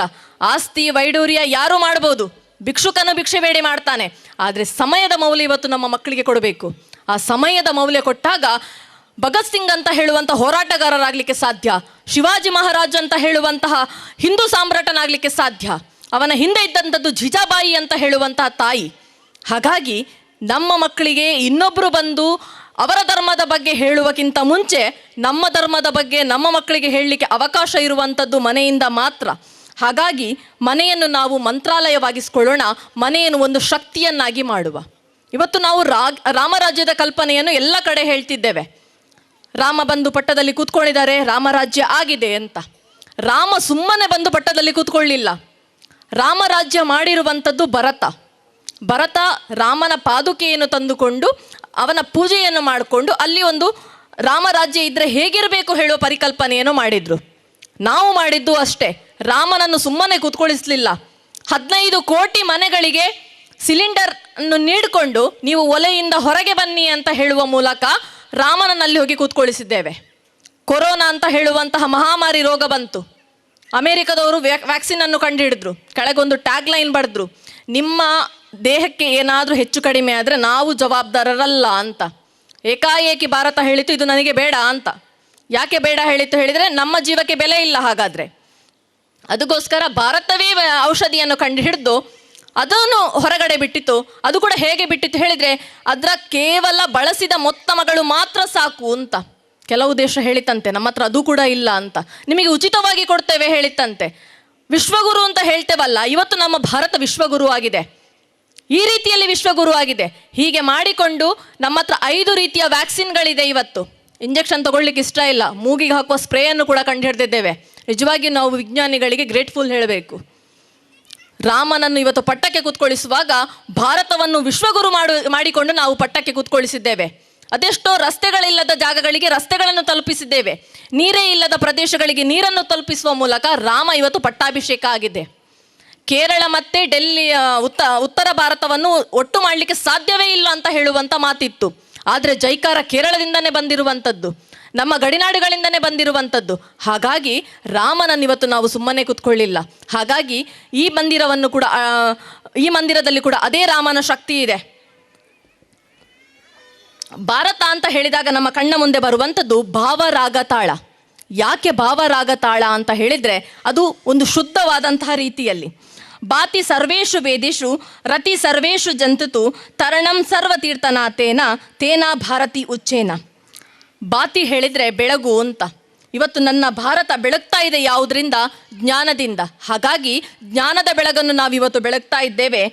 ಆಸ್ತಿ ವೈಡೂರ್ಯ ಯಾರೂ ಮಾಡ್ಬೋದು, ಭಿಕ್ಷುಕನು ಭಿಕ್ಷೆ ಬೇಡಿ ಮಾಡ್ತಾನೆ. ಆದರೆ ಸಮಯದ ಮೌಲ್ಯ ಇವತ್ತು ನಮ್ಮ ಮಕ್ಕಳಿಗೆ ಕೊಡಬೇಕು. ಆ ಸಮಯದ ಮೌಲ್ಯ ಕೊಟ್ಟಾಗ ಭಗತ್ ಸಿಂಗ್ ಅಂತ ಹೇಳುವಂಥ ಹೋರಾಟಗಾರರಾಗಲಿಕ್ಕೆ ಸಾಧ್ಯ, ಶಿವಾಜಿ ಮಹಾರಾಜ್ ಅಂತ ಹೇಳುವಂತಹ ಹಿಂದೂ ಸಾಮ್ರಾಟನಾಗಲಿಕ್ಕೆ ಸಾಧ್ಯ, ಅವನ ಹಿಂದೆ ಇದ್ದಂಥದ್ದು ಜಿಜಾಬಾಯಿ ಅಂತ ಹೇಳುವಂತಹ ತಾಯಿ. ಹಾಗಾಗಿ ನಮ್ಮ ಮಕ್ಕಳಿಗೆ ಇನ್ನೊಬ್ಬರು ಬಂದು ಅವರ ಧರ್ಮದ ಬಗ್ಗೆ ಹೇಳುವಕ್ಕಿಂತ ಮುಂಚೆ ನಮ್ಮ ಧರ್ಮದ ಬಗ್ಗೆ ನಮ್ಮ ಮಕ್ಕಳಿಗೆ ಹೇಳಲಿಕ್ಕೆ ಅವಕಾಶ ಇರುವಂಥದ್ದು ಮನೆಯಿಂದ ಮಾತ್ರ. ಹಾಗಾಗಿ ಮನೆಯನ್ನು ನಾವು ಮಂತ್ರಾಲಯವಾಗಿಸ್ಕೊಳ್ಳೋಣ, ಮನೆಯನ್ನು ಒಂದು ಶಕ್ತಿಯನ್ನಾಗಿ ಮಾಡುವ. ಇವತ್ತು ನಾವು ರಾಮರಾಜ್ಯದ ಕಲ್ಪನೆಯನ್ನು ಎಲ್ಲ ಕಡೆ ಹೇಳ್ತಿದ್ದೇವೆ. ರಾಮ ಬಂದು ಪಟ್ಟದಲ್ಲಿ ಕೂತ್ಕೊಂಡಿದ್ದಾರೆ, ರಾಮರಾಜ್ಯ ಆಗಿದೆ ಅಂತ. ರಾಮ ಸುಮ್ಮನೆ ಬಂದು ಪಟ್ಟದಲ್ಲಿ ಕೂತ್ಕೊಳ್ಳಿಲ್ಲ. ರಾಮರಾಜ್ಯ ಮಾಡಿರುವಂಥದ್ದು ಭರತ ರಾಮನ ಪಾದುಕೆಯನ್ನು ತಂದುಕೊಂಡು ಅವನ ಪೂಜೆಯನ್ನು ಮಾಡಿಕೊಂಡು ಅಲ್ಲಿ ಒಂದು ರಾಮರಾಜ್ಯ ಇದ್ದರೆ ಹೇಗಿರಬೇಕು ಹೇಳುವ ಪರಿಕಲ್ಪನೆಯನ್ನು ಮಾಡಿದ್ರು. ನಾವು ಮಾಡಿದ್ದು ಅಷ್ಟೇ. ರಾಮನನ್ನು ಸುಮ್ಮನೆ ಕೂತ್ಕೊಳ್ಳಿಸಲಿಲ್ಲ. 15 ಕೋಟಿ ಮನೆಗಳಿಗೆ ಸಿಲಿಂಡರ್ ಅನ್ನು ನೀಡಿಕೊಂಡು ನೀವು ಒಲೆಯಿಂದ ಹೊರಗೆ ಬನ್ನಿ ಅಂತ ಹೇಳುವ ಮೂಲಕ ರಾಮನಲ್ಲಿ ಹೋಗಿ ಕೂತ್ಕೊಳ್ಳಿಸಿದ್ದೇವೆ. ಕೊರೋನಾ ಅಂತ ಹೇಳುವಂತಹ ಮಹಾಮಾರಿ ರೋಗ ಬಂತು. ಅಮೆರಿಕದವರು ವ್ಯಾಕ್ಸಿನ್ ಅನ್ನು ಕಂಡುಹಿಡಿದ್ರು. ಕೆಳಗೊಂದು ಟ್ಯಾಗ್ ಲೈನ್ ಬರೆದ್ರು, ನಿಮ್ಮ ದೇಹಕ್ಕೆ ಏನಾದರೂ ಹೆಚ್ಚು ಕಡಿಮೆ ಆದರೆ ನಾವು ಜವಾಬ್ದಾರರಲ್ಲ ಅಂತ. ಏಕಾಏಕಿ ಭಾರತ ಹೇಳಿತು ಇದು ನನಗೆ ಬೇಡ ಅಂತ. ಯಾಕೆ ಬೇಡ ಹೇಳಿತು ಹೇಳಿದರೆ ನಮ್ಮ ಜೀವಕ್ಕೆ ಬೆಲೆ ಇಲ್ಲ. ಹಾಗಾದರೆ ಅದಕ್ಕೋಸ್ಕರ ಭಾರತವೇ ಔಷಧಿಯನ್ನು ಕಂಡು ಹಿಡಿದು ಅದನ್ನು ಹೊರಗಡೆ ಬಿಟ್ಟಿತ್ತು. ಅದು ಕೂಡ ಹೇಗೆ ಬಿಟ್ಟಿತ್ತು ಹೇಳಿದರೆ ಅದರ ಕೇವಲ ಬಳಸಿದ ಮೊತ್ತಗಳು ಮಾತ್ರ ಸಾಕು ಅಂತ. ಕೆಲವು ದೇಶ ಹೇಳಿತಂತೆ ನಮ್ಮ ಹತ್ರ ಅದು ಕೂಡ ಇಲ್ಲ ಅಂತ, ನಿಮಗೆ ಉಚಿತವಾಗಿ ಕೊಡ್ತೇವೆ ಹೇಳಿತ್ತಂತೆ. ವಿಶ್ವಗುರು ಅಂತ ಹೇಳ್ತೇವಲ್ಲ, ಇವತ್ತು ನಮ್ಮ ಭಾರತ ವಿಶ್ವಗುರು ಆಗಿದೆ. ಈ ರೀತಿಯಲ್ಲಿ ವಿಶ್ವಗುರು ಆಗಿದೆ. ಹೀಗೆ ಮಾಡಿಕೊಂಡು ನಮ್ಮ ಹತ್ರ 5 ರೀತಿಯ ವ್ಯಾಕ್ಸಿನ್ಗಳಿದೆ. ಇವತ್ತು ಇಂಜೆಕ್ಷನ್ ತಗೊಳ್ಳಿಕ್ಕೆ ಇಷ್ಟ ಇಲ್ಲ, ಮೂಗಿಗೆ ಹಾಕುವ ಸ್ಪ್ರೇಯನ್ನು ಕೂಡ ಕಂಡು ಹಿಡಿದಿದ್ದೇವೆ. ನಿಜವಾಗಿ ನಾವು ವಿಜ್ಞಾನಿಗಳಿಗೆ ಗ್ರೇಟ್ಫುಲ್ ಹೇಳಬೇಕು. ರಾಮನನ್ನು ಇವತ್ತು ಪಟ್ಟಕ್ಕೆ ಕೂತ್ಕೊಳ್ಳಿಸುವಾಗ ಭಾರತವನ್ನು ವಿಶ್ವಗುರು ಮಾಡಿಕೊಂಡು ನಾವು ಪಟ್ಟಕ್ಕೆ ಕೂತ್ಕೊಳ್ಳಿಸಿದ್ದೇವೆ. ಅದೆಷ್ಟೋ ರಸ್ತೆಗಳಿಲ್ಲದ ಜಾಗಗಳಿಗೆ ರಸ್ತೆಗಳನ್ನು ತಲುಪಿಸಿದ್ದೇವೆ. ನೀರೇ ಇಲ್ಲದ ಪ್ರದೇಶಗಳಿಗೆ ನೀರನ್ನು ತಲುಪಿಸುವ ಮೂಲಕ ರಾಮ ಇವತ್ತು ಪಟ್ಟಾಭಿಷೇಕ ಆಗಿದೆ. ಕೇರಳ ಮತ್ತು ಡೆಲ್ಲಿಯ ಉತ್ತರ ಭಾರತವನ್ನು ಒಟ್ಟು ಮಾಡಲಿಕ್ಕೆ ಸಾಧ್ಯವೇ ಇಲ್ಲ ಅಂತ ಹೇಳುವಂಥ ಮಾತಿತ್ತು. ಆದರೆ ಜೈಕಾರ ಕೇರಳದಿಂದನೇ ಬಂದಿರುವಂಥದ್ದು, ನಮ್ಮ ಗಡಿನಾಡುಗಳಿಂದನೇ ಬಂದಿರುವಂಥದ್ದು. ಹಾಗಾಗಿ ರಾಮನನ್ನು ಇವತ್ತು ನಾವು ಸುಮ್ಮನೆ ಕೂತ್ಕೊಳ್ಳಿಲ್ಲ. ಹಾಗಾಗಿ ಈ ಮಂದಿರದಲ್ಲಿ ಕೂಡ ಅದೇ ರಾಮನ ಶಕ್ತಿ ಇದೆ. ಭಾರತ ಅಂತ ಹೇಳಿದಾಗ ನಮ್ಮ ಕಣ್ಣ ಮುಂದೆ ಬರುವಂಥದ್ದು ಭಾವರಾಗ ತಾಳ. ಯಾಕೆ ಭಾವರಾಗ ತಾಳ ಅಂತ ಹೇಳಿದರೆ ಅದು ಒಂದು ಶುದ್ಧವಾದಂತಹ ರೀತಿಯಲ್ಲಿ ಬಾತಿ ಸರ್ವೇಷು ವೇದಿಷು ರತಿ ಸರ್ವೇಷು ಜಂತುತು ತರಣಂ ಸರ್ವತೀರ್ಥನಾಥೇನ ತೇನಾ ಭಾರತಿ ಉಚ್ಚೇನ. ಬಾತಿ ಹೇಳಿದರೆ ಬೆಳಗು ಅಂತ. ಇವತ್ತು ನನ್ನ ಭಾರತ ಬೆಳಗ್ತಾ ಇದೆ ಯಾವುದರಿಂದ? ಜ್ಞಾನದಿಂದ. ಹಾಗಾಗಿ ಜ್ಞಾನದ ಬೆಳಗನ್ನು ನಾವಿವತ್ತು ಬೆಳಗ್ತಾ ಇದ್ದೇವೆ.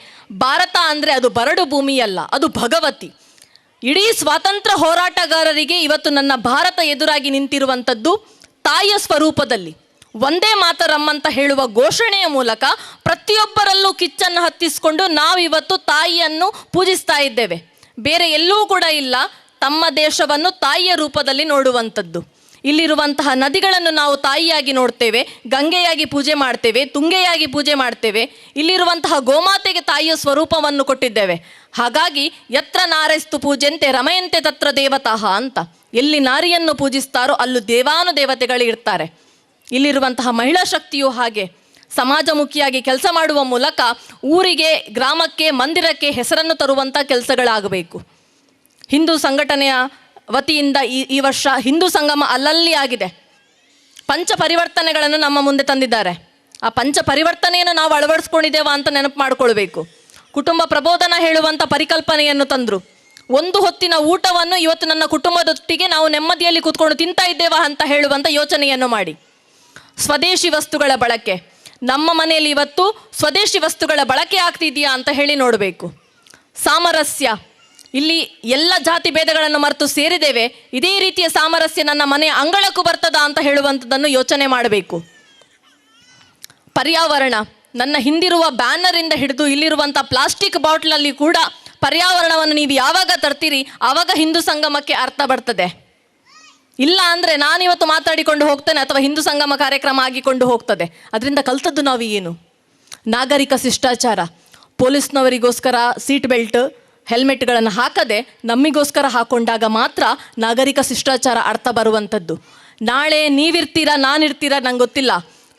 ಭಾರತ ಅಂದರೆ ಅದು ಬರಡು ಭೂಮಿಯಲ್ಲ, ಅದು ಭಗವತಿ. ಇಡೀ ಸ್ವಾತಂತ್ರ್ಯ ಹೋರಾಟಗಾರರಿಗೆ ಇವತ್ತು ನನ್ನ ಭಾರತ ಎದುರಾಗಿ ನಿಂತಿರುವಂಥದ್ದು ತಾಯಿಯ ಸ್ವರೂಪದಲ್ಲಿ. ಒಂದೇ ಮಾತರಂ ಅಂತ ಹೇಳುವ ಘೋಷಣೆಯ ಮೂಲಕ ಪ್ರತಿಯೊಬ್ಬರಲ್ಲೂ ಕಿಚ್ಚನ್ನು ಹತ್ತಿಸಿಕೊಂಡು ನಾವಿವತ್ತು ತಾಯಿಯನ್ನು ಪೂಜಿಸ್ತಾ ಇದ್ದೇವೆ. ಬೇರೆ ಎಲ್ಲೂ ಕೂಡ ಇಲ್ಲ ತಮ್ಮ ದೇಶವನ್ನು ತಾಯಿಯ ರೂಪದಲ್ಲಿ ನೋಡುವಂಥದ್ದು. ಇಲ್ಲಿರುವಂತಹ ನದಿಗಳನ್ನು ನಾವು ತಾಯಿಯಾಗಿ ನೋಡ್ತೇವೆ, ಗಂಗೆಯಾಗಿ ಪೂಜೆ ಮಾಡ್ತೇವೆ, ತುಂಗೆಯಾಗಿ ಪೂಜೆ ಮಾಡ್ತೇವೆ. ಇಲ್ಲಿರುವಂತಹ ಗೋಮಾತೆಗೆ ತಾಯಿಯ ಸ್ವರೂಪವನ್ನು ಕೊಟ್ಟಿದ್ದೇವೆ. ಹಾಗಾಗಿ ಯತ್ರ ನಾರೆಸ್ತು ಪೂಜೆಂತೆ ರಮಯಂತೆ ತತ್ರ ದೇವತಃ ಅಂತ. ಎಲ್ಲಿ ನಾರಿಯನ್ನು ಪೂಜಿಸ್ತಾರೋ ಅಲ್ಲೂ ದೇವಾನುದೇವತೆಗಳು ಇರ್ತಾರೆ. ಇಲ್ಲಿರುವಂತಹ ಮಹಿಳಾ ಶಕ್ತಿಯು ಹಾಗೆ ಸಮಾಜಮುಖಿಯಾಗಿ ಕೆಲಸ ಮಾಡುವ ಮೂಲಕ ಊರಿಗೆ, ಗ್ರಾಮಕ್ಕೆ, ಮಂದಿರಕ್ಕೆ ಹೆಸರನ್ನು ತರುವಂಥ ಕೆಲಸಗಳಾಗಬೇಕು. ಹಿಂದೂ ಸಂಘಟನೆಯ ವತಿಯಿಂದ ಈ ವರ್ಷ ಹಿಂದೂ ಸಂಗಮ ಅಲ್ಲಲ್ಲಿ ಆಗಿದೆ. ಪಂಚ ಪರಿವರ್ತನೆಗಳನ್ನು ನಮ್ಮ ಮುಂದೆ ತಂದಿದ್ದಾರೆ. ಆ ಪಂಚ ಪರಿವರ್ತನೆಯನ್ನು ನಾವು ಅಳವಡಿಸ್ಕೊಂಡಿದ್ದೇವಾ ಅಂತ ನೆನಪು ಮಾಡಿಕೊಳ್ಬೇಕು. ಕುಟುಂಬ ಪ್ರಬೋಧನ ಹೇಳುವಂಥ ಪರಿಕಲ್ಪನೆಯನ್ನು ತಂದರು. ಒಂದು ಹೊತ್ತಿನ ಊಟವನ್ನು ಇವತ್ತು ನನ್ನ ಕುಟುಂಬದೊಟ್ಟಿಗೆ ನಾವು ನೆಮ್ಮದಿಯಲ್ಲಿ ಕೂತ್ಕೊಂಡು ತಿಂತಾ ಇದ್ದೇವಾ ಅಂತ ಹೇಳುವಂಥ ಯೋಚನೆಯನ್ನು ಮಾಡಿ. ಸ್ವದೇಶಿ ವಸ್ತುಗಳ ಬಳಕೆ, ನಮ್ಮ ಮನೆಯಲ್ಲಿ ಇವತ್ತು ಸ್ವದೇಶಿ ವಸ್ತುಗಳ ಬಳಕೆ ಆಗ್ತಿದೆಯಾ ಅಂತ ಹೇಳಿ ನೋಡಬೇಕು. ಸಾಮರಸ್ಯ, ಇಲ್ಲಿ ಎಲ್ಲ ಜಾತಿ ಭೇದಗಳನ್ನು ಮರೆತು ಸೇರಿದ್ದೇವೆ. ಇದೇ ರೀತಿಯ ಸಾಮರಸ್ಯ ನನ್ನ ಮನೆಯ ಅಂಗಳಕ್ಕೂ ಬರ್ತದಾ ಅಂತ ಹೇಳುವಂಥದ್ದನ್ನು ಯೋಚನೆ ಮಾಡಬೇಕು. ಪರ್ಯಾವರಣ, ನನ್ನ ಹಿಂದಿರುವ ಬ್ಯಾನರಿಂದ ಹಿಡಿದು ಇಲ್ಲಿರುವಂಥ ಪ್ಲಾಸ್ಟಿಕ್ ಬಾಟ್ಲಲ್ಲಿ ಕೂಡ ಪರ್ಯಾವರಣವನ್ನು ನೀವು ಯಾವಾಗ ತರ್ತೀರಿ ಆವಾಗ ಹಿಂದೂ ಸಂಗಮಕ್ಕೆ ಅರ್ಥ ಬರ್ತದೆ. ಇಲ್ಲ ಅಂದರೆ ನಾನಿವತ್ತು ಮಾತಾಡಿಕೊಂಡು ಹೋಗ್ತೇನೆ ಅಥವಾ ಹಿಂದೂ ಸಂಗಮ ಕಾರ್ಯಕ್ರಮ ಆಗಿಕೊಂಡು ಹೋಗ್ತದೆ. ಅದರಿಂದ ಕಲ್ತದ್ದು ನಾವು ಏನು? ನಾಗರಿಕ ಶಿಷ್ಟಾಚಾರ. ಪೊಲೀಸ್ನವರಿಗೋಸ್ಕರ ಸೀಟ್ ಬೆಲ್ಟ್, ಹೆಲ್ಮೆಟ್ಗಳನ್ನು ಹಾಕದೆ ನಮಗೋಸ್ಕರ ಹಾಕೊಂಡಾಗ ಮಾತ್ರ ನಾಗರಿಕ ಶಿಷ್ಟಾಚಾರ ಅರ್ಥ ಬರುವಂಥದ್ದು. ನಾಳೆ ನೀವಿರ್ತೀರಾ ನಾನಿರ್ತೀರಾ ನಂಗೆ ಗೊತ್ತಿಲ್ಲ,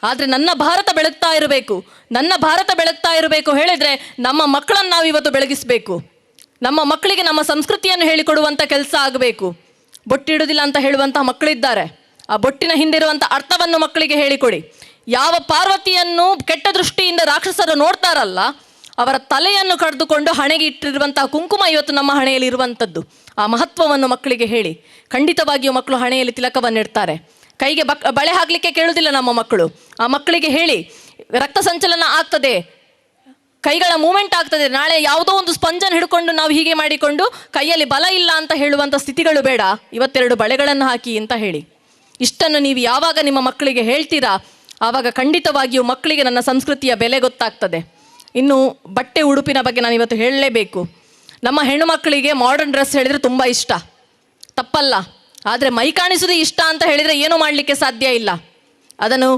ಆದರೆ ನನ್ನ ಭಾರತ ಬೆಳಗ್ತಾ ಇರಬೇಕು. ನನ್ನ ಭಾರತ ಬೆಳಗ್ತಾ ಇರಬೇಕು ಹೇಳಿದರೆ ನಮ್ಮ ಮಕ್ಕಳನ್ನು ನಾವು ಇವತ್ತು ಬೆಳಗಿಸಬೇಕು. ನಮ್ಮ ಮಕ್ಕಳಿಗೆ ನಮ್ಮ ಸಂಸ್ಕೃತಿಯನ್ನು ಹೇಳಿಕೊಡುವಂಥ ಕೆಲಸ ಆಗಬೇಕು. ಬೊಟ್ಟಿಡುವುದಿಲ್ಲ ಅಂತ ಹೇಳುವಂತಹ ಮಕ್ಕಳಿದ್ದಾರೆ. ಆ ಬೊಟ್ಟಿನ ಹಿಂದಿರುವಂಥ ಅರ್ಥವನ್ನು ಮಕ್ಕಳಿಗೆ ಹೇಳಿಕೊಡಿ. ಯಾವ ಪಾರ್ವತಿಯನ್ನು ಕೆಟ್ಟ ದೃಷ್ಟಿಯಿಂದ ರಾಕ್ಷಸರು ನೋಡ್ತಾರಲ್ಲ, ಅವರ ತಲೆಯನ್ನು ಕಡಿದುಕೊಂಡು ಹಣೆಗೆ ಇಟ್ಟಿರುವಂತಹ ಕುಂಕುಮ ಇವತ್ತು ನಮ್ಮ ಹಣೆಯಲ್ಲಿ ಇರುವಂಥದ್ದು. ಆ ಮಹತ್ವವನ್ನು ಮಕ್ಕಳಿಗೆ ಹೇಳಿ. ಖಂಡಿತವಾಗಿಯೂ ಮಕ್ಕಳು ಹಣೆಯಲ್ಲಿ ತಿಲಕವನ್ನು ಇಡ್ತಾರೆ. ಕೈಗೆ ಬಳೆ ಹಾಕಲಿಕ್ಕೆ ಕೇಳುವುದಿಲ್ಲ ನಮ್ಮ ಮಕ್ಕಳು. ಆ ಮಕ್ಕಳಿಗೆ ಹೇಳಿ, ರಕ್ತ ಸಂಚಲನ ಆಗ್ತದೆ, ಕೈಗಳ ಮೂಮೆಂಟ್ ಆಗ್ತದೆ. ನಾಳೆ ಯಾವುದೋ ಒಂದು ಸ್ಪಂಜನ್ನು ಹಿಡ್ಕೊಂಡು ನಾವು ಹೀಗೆ ಮಾಡಿಕೊಂಡು ಕೈಯಲ್ಲಿ ಬಲ ಇಲ್ಲ ಅಂತ ಹೇಳುವಂಥ ಸ್ಥಿತಿಗಳು ಬೇಡ, ಇವತ್ತೆರಡು ಬಳೆಗಳನ್ನು ಹಾಕಿ ಅಂತ ಹೇಳಿ. ಇಷ್ಟನ್ನು ನೀವು ಯಾವಾಗ ನಿಮ್ಮ ಮಕ್ಕಳಿಗೆ ಹೇಳ್ತೀರಾ ಆವಾಗ ಖಂಡಿತವಾಗಿಯೂ ಮಕ್ಕಳಿಗೆ ನನ್ನ ಸಂಸ್ಕೃತಿಯ ಬೆಲೆ ಗೊತ್ತಾಗ್ತದೆ. ಇನ್ನು ಬಟ್ಟೆ ಉಡುಪಿನ ಬಗ್ಗೆ ನಾನು ಇವತ್ತು ಹೇಳಲೇಬೇಕು. ನಮ್ಮ ಹೆಣ್ಣು ಮಕ್ಕಳಿಗೆ ಮಾಡರ್ನ್ ಡ್ರೆಸ್ ಹೇಳಿದರೆ ತುಂಬ ಇಷ್ಟ, ತಪ್ಪಲ್ಲ. ಆದರೆ ಮೈ ಕಾಣಿಸೋದು ಇಷ್ಟ ಅಂತ ಹೇಳಿದರೆ ಏನೂ ಮಾಡಲಿಕ್ಕೆ ಸಾಧ್ಯ ಇಲ್ಲ. ಅದನ್ನು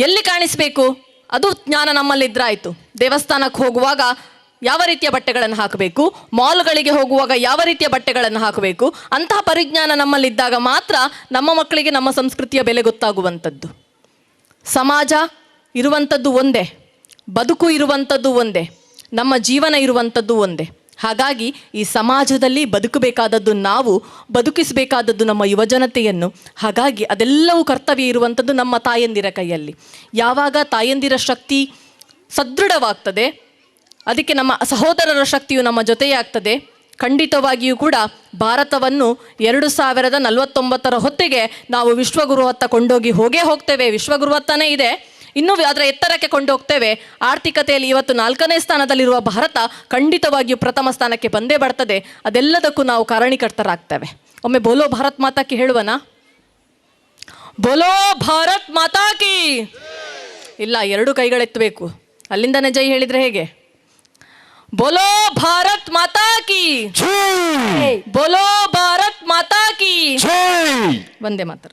ಎಲ್ಲಿ ಕಾಣಿಸಬೇಕು ಅದು ಜ್ಞಾನ ನಮ್ಮಲ್ಲಿದ್ದರಾಯಿತು. ದೇವಸ್ಥಾನಕ್ಕೆ ಹೋಗುವಾಗ ಯಾವ ರೀತಿಯ ಬಟ್ಟೆಗಳನ್ನು ಹಾಕಬೇಕು, ಮಾಲ್ಗಳಿಗೆ ಹೋಗುವಾಗ ಯಾವ ರೀತಿಯ ಬಟ್ಟೆಗಳನ್ನು ಹಾಕಬೇಕು, ಅಂತಹ ಪರಿಜ್ಞಾನ ನಮ್ಮಲ್ಲಿದ್ದಾಗ ಮಾತ್ರ ನಮ್ಮ ಮಕ್ಕಳಿಗೆ ನಮ್ಮ ಸಂಸ್ಕೃತಿಯ ಬೆಲೆ ಗೊತ್ತಾಗುವಂಥದ್ದು. ಸಮಾಜ ಇರುವಂಥದ್ದು ಒಂದೇ, ಬದುಕು ಇರುವಂಥದ್ದು ಒಂದೇ, ನಮ್ಮ ಜೀವನ ಇರುವಂಥದ್ದು ಒಂದೇ. ಹಾಗಾಗಿ ಈ ಸಮಾಜದಲ್ಲಿ ಬದುಕಬೇಕಾದದ್ದು ನಾವು, ಬದುಕಿಸಬೇಕಾದದ್ದು ನಮ್ಮ ಯುವಜನತೆಯನ್ನು. ಹಾಗಾಗಿ ಅದೆಲ್ಲವೂ ಕರ್ತವ್ಯ ಇರುವಂಥದ್ದು ನಮ್ಮ ತಾಯಂದಿರ ಕೈಯಲ್ಲಿ. ಯಾವಾಗ ತಾಯಂದಿರ ಶಕ್ತಿ ಸದೃಢವಾಗ್ತದೆ, ಅದಕ್ಕೆ ನಮ್ಮ ಸಹೋದರರ ಶಕ್ತಿಯು ನಮ್ಮ ಜೊತೆಯಾಗ್ತದೆ, ಖಂಡಿತವಾಗಿಯೂ ಕೂಡ ಭಾರತವನ್ನು 2049 ಹೊತ್ತಿಗೆ ನಾವು ವಿಶ್ವಗುರುವತ್ತ ಕೊಂಡೋಗಿ ಹೋಗ್ತೇವೆ. ವಿಶ್ವಗುರುವತ್ತನೇ ಇದೆ, ಇನ್ನೂ ಅದರ ಎತ್ತರಕ್ಕೆ ಕೊಂಡೋಗ್ತೇವೆ. ಆರ್ಥಿಕತೆಯಲ್ಲಿ ಇವತ್ತು 4ನೇ ಸ್ಥಾನದಲ್ಲಿರುವ ಭಾರತ ಖಂಡಿತವಾಗಿಯೂ ಪ್ರಥಮ ಸ್ಥಾನಕ್ಕೆ ಬಂದೇ ಬರ್ತದೆ. ಅದೆಲ್ಲದಕ್ಕೂ ನಾವು ಕಾರಣೀಕರ್ತರಾಗ್ತೇವೆ. ಒಮ್ಮೆ ಬೋಲೋ ಭಾರತ್ ಮಾತಾ ಕಿ ಹೇಳುವನ? ಬೋಲೋ ಭಾರತ್ ಮಾತಾ ಕಿ. ಇಲ್ಲ, 2 ಕೈಗಳೆತ್ತಬೇಕು, ಅಲ್ಲಿಂದನೇ ಜೈ ಹೇಳಿದ್ರೆ ಹೇಗೆ? ಬೋಲೋ ಭಾರತ್ ಮಾತಾ ಕಿ, ಬೋಲೋ ಭಾರತ್ ಮಾತಾ ಕಿ, ವಂದೇ ಮಾತರ.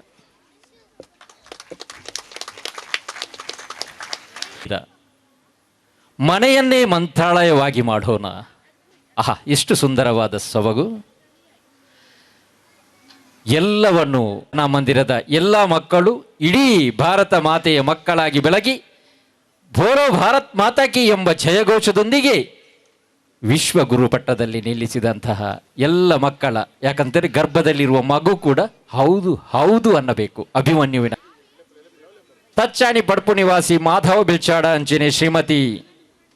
ಮನೆಯನ್ನೇ ಮಂತ್ರಾಲಯವಾಗಿ ಮಾಡೋಣ. ಆಹಾ, ಎಷ್ಟು ಸುಂದರವಾದ ಸೊಬಗು. ಎಲ್ಲವನ್ನು ಮಂದಿರದ ಎಲ್ಲ ಮಕ್ಕಳು ಇಡೀ ಭಾರತ ಮಾತೆಯ ಮಕ್ಕಳಾಗಿ ಬೆಳಗಿ ಬೋಲೋ ಭಾರತ್ ಮಾತಾ ಕಿ ಎಂಬ ಜಯಘೋಷದೊಂದಿಗೆ ವಿಶ್ವಗುರು ಪಟ್ಟದಲ್ಲಿ ನಿಲ್ಲಿಸಿದಂತಹ ಎಲ್ಲ ಮಕ್ಕಳ, ಯಾಕಂದರೆ ಗರ್ಭದಲ್ಲಿರುವ ಮಗು ಕೂಡ ಹೌದು ಹೌದು ಅನ್ನಬೇಕು. ಅಭಿಮನ್ಯುವಿನ ತಚ್ಚಾಣಿ ಪಡ್ಪು ನಿವಾಸಿ ಮಾಧವ ಬಿಲ್ಚಾಡ ಅಂಚಿನೆ ಶ್ರೀಮತಿ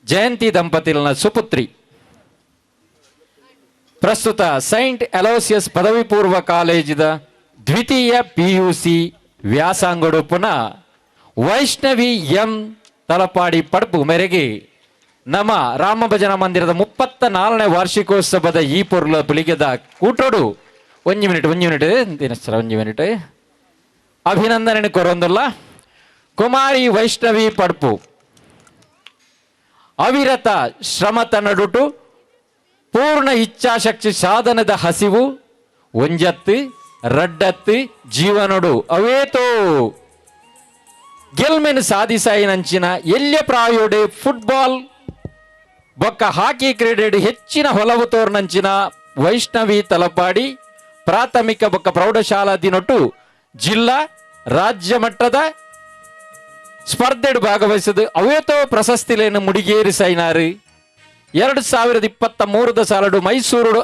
ಜಯಂತಿ ದಂಪತಿಗಳ ಸುಪುತ್ರಿ, ಪ್ರಸ್ತುತ ಸೈಂಟ್ ಅಲೋಸಿಯಸ್ ಪದವಿ ಪೂರ್ವ ಕಾಲೇಜಿನ ದ್ವಿತೀಯ PUC ವ್ಯಾಸಂಗಡು ಪುನಃ ವೈಷ್ಣವಿ ಎಂ ತಲಪಾಡಿ ಪಡ್ಪು ಮೇರೆಗೆ ನಮ್ಮ ರಾಮ ಭಜನಾ ಮಂದಿರದ 34ನೇ ವಾರ್ಷಿಕೋತ್ಸವದ ಈ ಪೊರ್ಲ ಪುಲಿಗೆದ ಕೂಟೋಡು 1 ಮಿನಿಟ್ ದಿನಶ್ಚರ 1 ಮಿನಿಟ್ ಅಭಿನಂದನೆ ಕೊರೊಂದುಲ್ಲ. ಕುಮಾರಿ ವೈಷ್ಣವಿ ಪಡ್ಪು ಅವಿರತ ಶ್ರಮತ ನಡುಟು ಪೂರ್ಣ ಇಚ್ಛಾಶಕ್ತಿ ಸಾಧನದ ಹಸಿವು ಒಂಜತ್ತು ರಡ್ಡತ್ತು ಜೀವನೊಡು ಅವೇತೋ ಗೆಲ್ಮೆನ್ ಸಾಧಿಸಾಯಿನಂಚಿನ ಎಲ್ಯ ಪ್ರಾಯೋಡೆ ಫುಟ್ಬಾಲ್ ಬೊಕ್ಕ ಹಾಕಿ ಕ್ರೀಡೆಡ್ ಹೆಚ್ಚಿನ ಹೊಲವು ತೋರ್ನಂಚಿನ ವೈಷ್ಣವಿ ತಲಪಾಡಿ ಪ್ರಾಥಮಿಕ ಬೊಕ್ಕ ಪ್ರೌಢಶಾಲಾ ದಿನೊಟ್ಟು ಜಿಲ್ಲಾ ರಾಜ್ಯ ಮಟ್ಟದ ಸ್ಪರ್ಧೆಡ್ ಭಾಗವಹಿಸಿದ ಅವೇತೋ ಪ್ರಶಸ್ತಿಲೇನು ಮುಡಿಗೇರಿಸೈನಾರು. 2023 ಸಾಲಡು ಮೈಸೂರು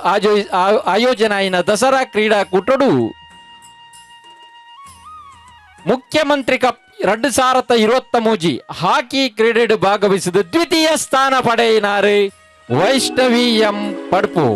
ಆಯೋಜನಾಯಿನ ದಸರಾ ಕ್ರೀಡಾಕೂಟಡು ಮುಖ್ಯಮಂತ್ರಿ ಕಪ್ 2023 ಹಾಕಿ ಕ್ರೀಡೆಡ್ ಭಾಗವಹಿಸಿದ ದ್ವಿತೀಯ ಸ್ಥಾನ ಪಡೆಯಿನಾರು ವೈಷ್ಣವಿ ಎಂ ಪಡ್ಪು.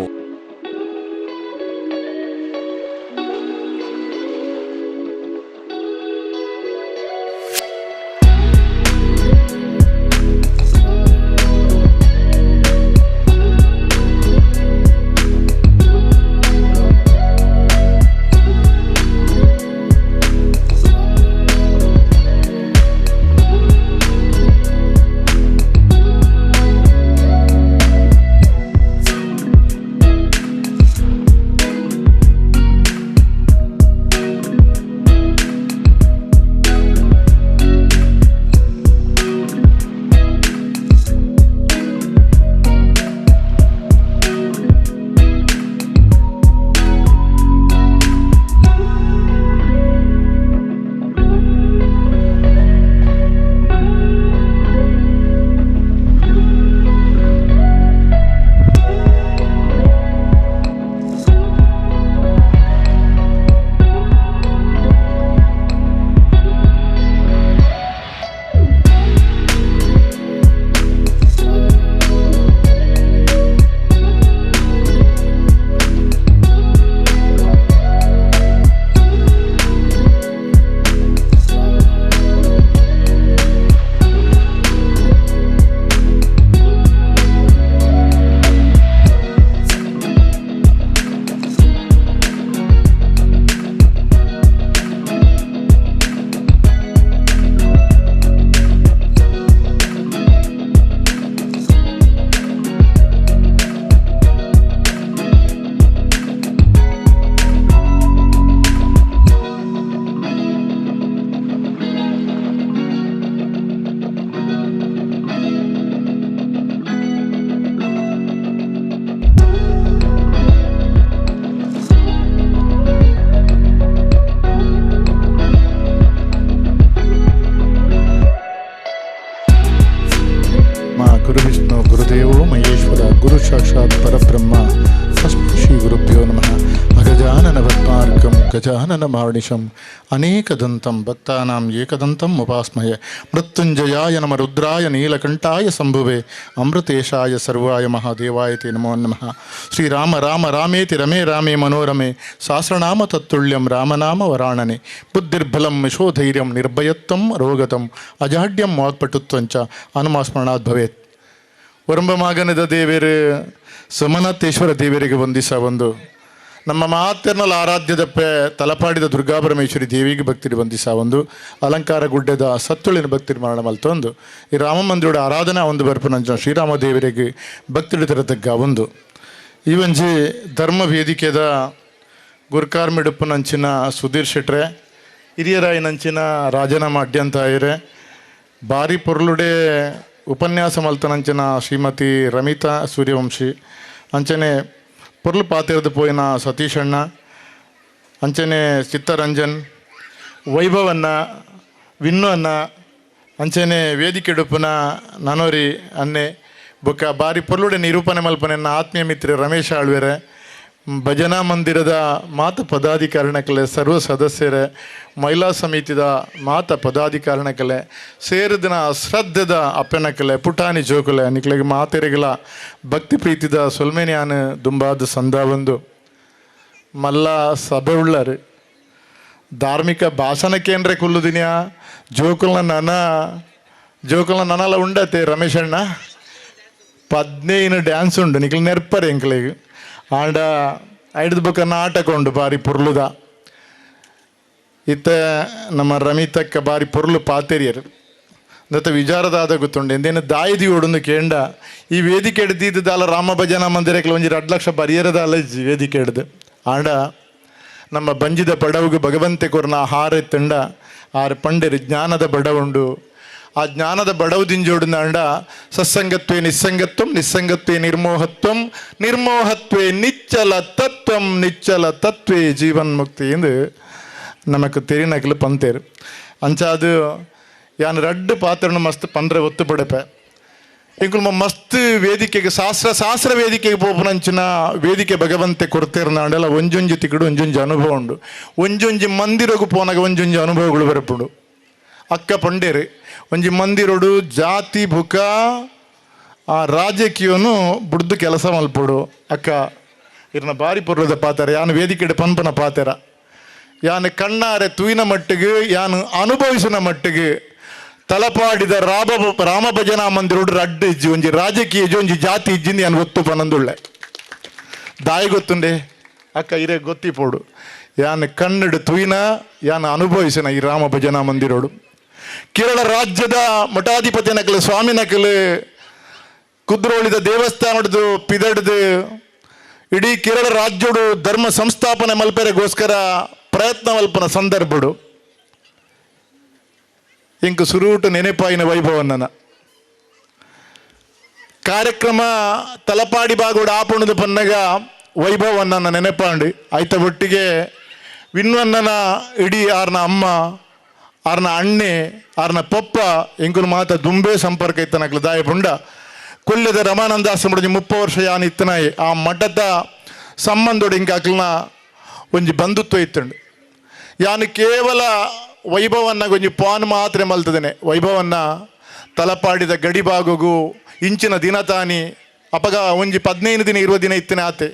ಗಜಾನನ ಮಾರ್ಣಿಶಂ ಅನೇಕದಂತಂ ಭಕ್ತಾನಾಂ ಏಕದಂತಂ ಉಪಾಸ್ಮಯೇ ಮೃತ್ಯುಂಜಯಾಯ ನಮ ರುದ್ರಾಯ ನೀಲಕಂಠಾಯ ಸಂಭುವೆ ಅಮೃತೇಶಾಯ ಸರ್ವಾಯ ಮಹಾದೇವಾಯ ತೇ ನಮೋ ನಮಃ. ಶ್ರೀರಾಮ ರಾಮ ರಾಮೇತಿ ರಮೇ ರಾಮೇ ಮನೋರಮೆ ಸಹಸ್ರನಾಮ ತತ್ತುಲ್ಯಂ ರಾಮನಾಮ ವರಾಣನೆ ಬುದ್ಧಿರ್ಬಲಂ ಯಶೋಧೈರ್ಯಂ ನಿರ್ಭಯತ್ವಂ ರೋಗತಂ ಅಜಾಡ್ಯಂ ವಾಕ್ಪಟುತ್ವಂಚ ಹನುಮಾಸ್ಮರಣಾತ್ ಭವೇತ್. ಒರಂಬಮಾಗನದ ದೇವರು ಸುಮನಾಥೇಶ್ವರ ದೇವರಿಗೆ ಒಂದಿಸ ಒಂದು ನಮ್ಮ ಮಾತೆರ್ನಲ್ ಆರಾಧ್ಯದಪ್ಪೆ ತಲಪಾಡಿದ ದುರ್ಗಾಪರಮೇಶ್ವರಿ ದೇವಿಗೆ ಭಕ್ತಿರಿ ಒಂದಿಸ ಒಂದು ಅಲಂಕಾರ ಗುಡ್ಡದ ಸತ್ತುಳಿನ ಭಕ್ತಿರಿ ಮರಣ ಮಲ್ತೊಂದು ಈ ರಾಮ ಮಂದಿರೋಡ ಆರಾಧನಾ ಒಂದು ಬರ್ಪನಂಚ ಶ್ರೀರಾಮ ದೇವರಿಗೆ ಭಕ್ತಿಡಿ ತರತಗ್ಗ ಒಂದು ಈ ಒಂಜಿ ಧರ್ಮ ವೇದಿಕೆದ ಗುರ್ಕಾರ್ಮಿಡುಪ್ಪುನಂಚಿನ ಸುಧೀರ್ ಶೆಟ್ರೆ ಹಿರಿಯರಾಯಿನಂಚಿನ ರಾಜೀನಾಮಾ ಅಡ್ಯಂತಾಯಿರೆ ಭಾರಿ ಪೊರ್ಲುಡೆ ಉಪನ್ಯಾಸ ಮಲ್ತನಂಚಿನ ಶ್ರೀಮತಿ ರಮಿತಾ ಸೂರ್ಯವಂಶಿ ಅಂಚನೆ ಪೊರ್ಲು ಪಾತಿರ್ದು ಪೋಯಿನ ಸತೀಶ್ ಅಣ್ಣ ಅಂಚನೆ ಚಿತ್ತರಂಜನ್ ವೈಭವನ್ನ ವಿನ್ನು ಅನ್ನ ಅಂಚನೆ ವೇದಿಕೆ ಡುಪ್ಪುನ ನನೋರಿ ಅನ್ನೆ ಬೊಕ್ಕ ಬಾರಿ ಪೊರ್ಲುಡೆ ನಿರೂಪಣೆ ಮಲ್ಪನೆನ್ನ ಆತ್ಮೀಯ ಮಿತ್ರ ರಮೇಶ್ ಆಳ್ವೆರೆ ಭಜನಾ ಮಂದಿರದ ಮಾತ ಪದಾಧಿಕಾರಣಕಲೆ ಸರ್ವ ಸದಸ್ಯರೇ ಮಹಿಳಾ ಸಮಿತಿದ ಮಾತ ಪದಾಧಿಕಾರಣಕಲೆ ಸೇರಿದಿನ ಶ್ರದ್ಧೆದ ಅಪ್ಪೆನಕಲೆ ಪುಟಾಣಿ ಜೋಕಲೆ ನಿಕ್ಲೆಗೆ ಮಾತೆರೆಗಳ ಭಕ್ತಿ ಪ್ರೀತಿದ ಸೊಲ್ಮೇನಿಯಾನ ದುಂಬಾದ ಸಂದಾವಂದು ಮಲ್ಲ ಸಭೆ ಉಳ್ಳರು ಧಾರ್ಮಿಕ ಭಾಷಣ ಕೇಂದ್ರ ಕುಲ್ಲುದಿನ್ಯಾ ಜೋಕುಲ್ನ ನನಲ ಉಂಡತೆ ರಮೇಶ್ ಅಣ್ಣ 15 ಡ್ಯಾನ್ಸ್ ಉಂಡು ನಿಕ್ಲು ನೆರ್ಪರೆ ಎಂಕ್ಲೆಗೆ ಆಂಡ ಐಡ್ದು ಬೊಕ್ಕ ನಾಟಕ ಉಂಡು ಬಾರಿ ಪುರ್ಲುದ ಇತ್ತ ನಮ್ಮ ರಮಿತಕ್ಕ ಬಾರಿ ಪೊರ್ಲು ಪಾತೆರಿಯರು ದತ್ತ ವಿಚಾರದಾದ ಗೊತ್ತುಂಡು ಎಂದೇನು ದಾಯಿದಿ ಓಡೊಂದು ಕೇಂಡ ಈ ವೇದಿಕೆ ಹಿಡ್ದಿದ್ದಾಲ ರಾಮ ಭಜನಾ ಮಂದಿರಕ್ಕೆ ಒಂಜಿ 2 ಲಕ್ಷ ಬರಿಯರದಾಲ ವೇದಿಕೆ ಹಿಡ್ದು ಆಂಡ ನಮ್ಮ ಬಂಜಿದ ಬಡವುಗೆ ಭಗವಂತೆ ಕೊರ್ನ ಹಾರೆ ತಂಡ ಆರು ಪಂಡೇರು ಜ್ಞಾನದ ಬಡವುಂಡು ಆ ಜ್ಞಾನದ ಬಡವುದಿಂಜೋಡಿನ ಅಂಡ ಸತ್ಸಂಗತ್ವೇ ನಿಸ್ಸಂಗತ್ವಂ ನಿಸ್ಸಂಗತ್ವೇ ನಿರ್ಮೋಹತ್ವಂ ನಿರ್ಮೋಹತ್ವೇ ನಿಚ್ಚಲ ತತ್ವೇ ಜೀವನ್ಮುಕ್ತಿ ಎಂದು ನಮಕ್ ತೆರಿನಕಲು ಪಂತೇರು ಅಂಚಾದು ಯಾನ್ ರಡ್ಡು ಪಾತ್ರನು ಮಸ್ತ್ ಪಂದ್ರೆ ಒತ್ತು ಪಡೆಪೆ ಇಂಕುಲ್ ಮಸ್ತ್ ವೇದಿಕೆಗೆ ಶಾಸ್ತ್ರ ವೇದಿಕೆಗೆ ಪೋಪುನಂಚಿನ ವೇದಿಕೆ ಭಗವಂತೆ ಕೊಡ್ತೇರ್ನಾಂಡೆಲ್ಲ ಒಂಜೊಂಜಿ ತಿಕ್ಕಡು ಒಂಜೊಂಜಿ ಅನುಭವ ಉಂಡು ಒಂಜೊಂಜಿ ಮಂದಿರಗೂ ಪೋನಾಗ ಒಂಜೊಂಜಿ ಅನುಭವಗಳು ಬರಪುಂಡು ಅಕ್ಕ ಪಂಡೇರು ಒಂಜಿ ಮಂದಿರೋಡು ಜಾತಿ ಬುಕ ಆ ರಾಜಕೀಯನು ಬುಡ್ದು ಕೆಲಸ ಮಲ್ಪೋಡು ಅಕ್ಕ ಇರ್ನ ಬಾರಿ ಪೊರ್ಲದ ಪಾತ್ರ ಯಾನು ವೇದಿಕೆ ಪಂಪನ ಪಾತ್ರ ಯಾನು ಕಣ್ಣಾರೆ ತೂಯಿನ ಮಟ್ಟಿಗೆ ಯಾನು ಅನುಭವಿಸಿನ ಮಟ್ಟಿಗೆ ತಲಪಾಡಿದ ರಾಮ ಭಜನಾ ಮಂದಿರೋಡು ಅಡ್ಡು ಇಜ್ಜಿ ಒಂಜಿ ರಾಜಕೀಯ ಒಂಜಿ ಜಾತಿ ಇಜ್ಜಿಂದ ಯಾನು ಗೊತ್ತು ಪನಂದುಳ್ಳೆ ದಾಯಿ ಗೊತ್ತುಂಡೆ ಅಕ್ಕ ಇರೇ ಗೊತ್ತಿಪೋಡು ಯಾನು ಕಣ್ಣಿಡು ತೂಯಿನ ಯಾನು ಅನುಭವಿಸಿನ ಈ ರಾಮ ಭಜನಾ ಮಂದಿರೋಡು ಕೇರಳ ರಾಜ್ಯದ ಮಠಾಧಿಪತಿ ನಕಲು ಸ್ವಾಮಿ ನಕಲು ಕುದ್ರೋಳಿದ ದೇವಸ್ಥಾನದ್ದು ಪಿದಡ್ದು ಇಡೀ ಕೇರಳ ರಾಜ್ಯಡು ಧರ್ಮ ಸಂಸ್ಥಾಪನೆ ಮಲ್ಪೆರೆಗೋಸ್ಕರ ಪ್ರಯತ್ನ ಮಲ್ಪನ ಸಂದರ್ಭಡು ಇಂಕು ಸುರೂಟು ನೆನೆಪಾಯಿನ ವೈಭವನ್ನ ಕಾರ್ಯಕ್ರಮ ತಲಪಾಡಿ ಬಾಗೋಡು ಆಪುಣದ ಪನ್ನಗ ವೈಭವನ್ನ ನೆನೆಪಾಂಡು ಆಯ್ತ ಒಟ್ಟಿಗೆ ವಿನ್ವಣ್ಣನ ಇಡೀ ಆರ್ನ ಅಮ್ಮ ಆರ್ನ ಅಣ್ಣೆ ಆರ್ನ ಪಪ್ಪ ಎಂಕುಲು ಮಾತ ದುಂಬೆ ಸಂಪರ್ಕ ಇತ್ತನಕ್ಲು ದಾಯ ಪುಂಡ ಕೊಲ್ಯದ ರಮಾನಂದಾಶ್ರಮಡಿ 30 ವರ್ಷ ಯಾನ್ ಇತ್ತನಾಯಿ ಆ ಮಠದ ಸಂಬಂಧೋಡು ಇಂಕ ಅಕ್ಲನ ಒಂಜಿ ಬಂಧುತ್ವ ಇತ್ತಂಡು ಯಾನು ಕೇವಲ ವೈಭವನ್ನ ಒಂಜಿ ಪಾನ್ ಮಾತ್ರ ಮಲ್ತದೇನೆ ವೈಭವನ್ನ ತಲಪಾಡಿದ ಗಡಿಬಾಗೋಗು ಇಂಚಿನ ದಿನ ತಾನಿ ಅಪಗ ಒಂಜಿ 15 ದಿನ 20 ದಿನ ಇತ್ತನೆ ಆತೆ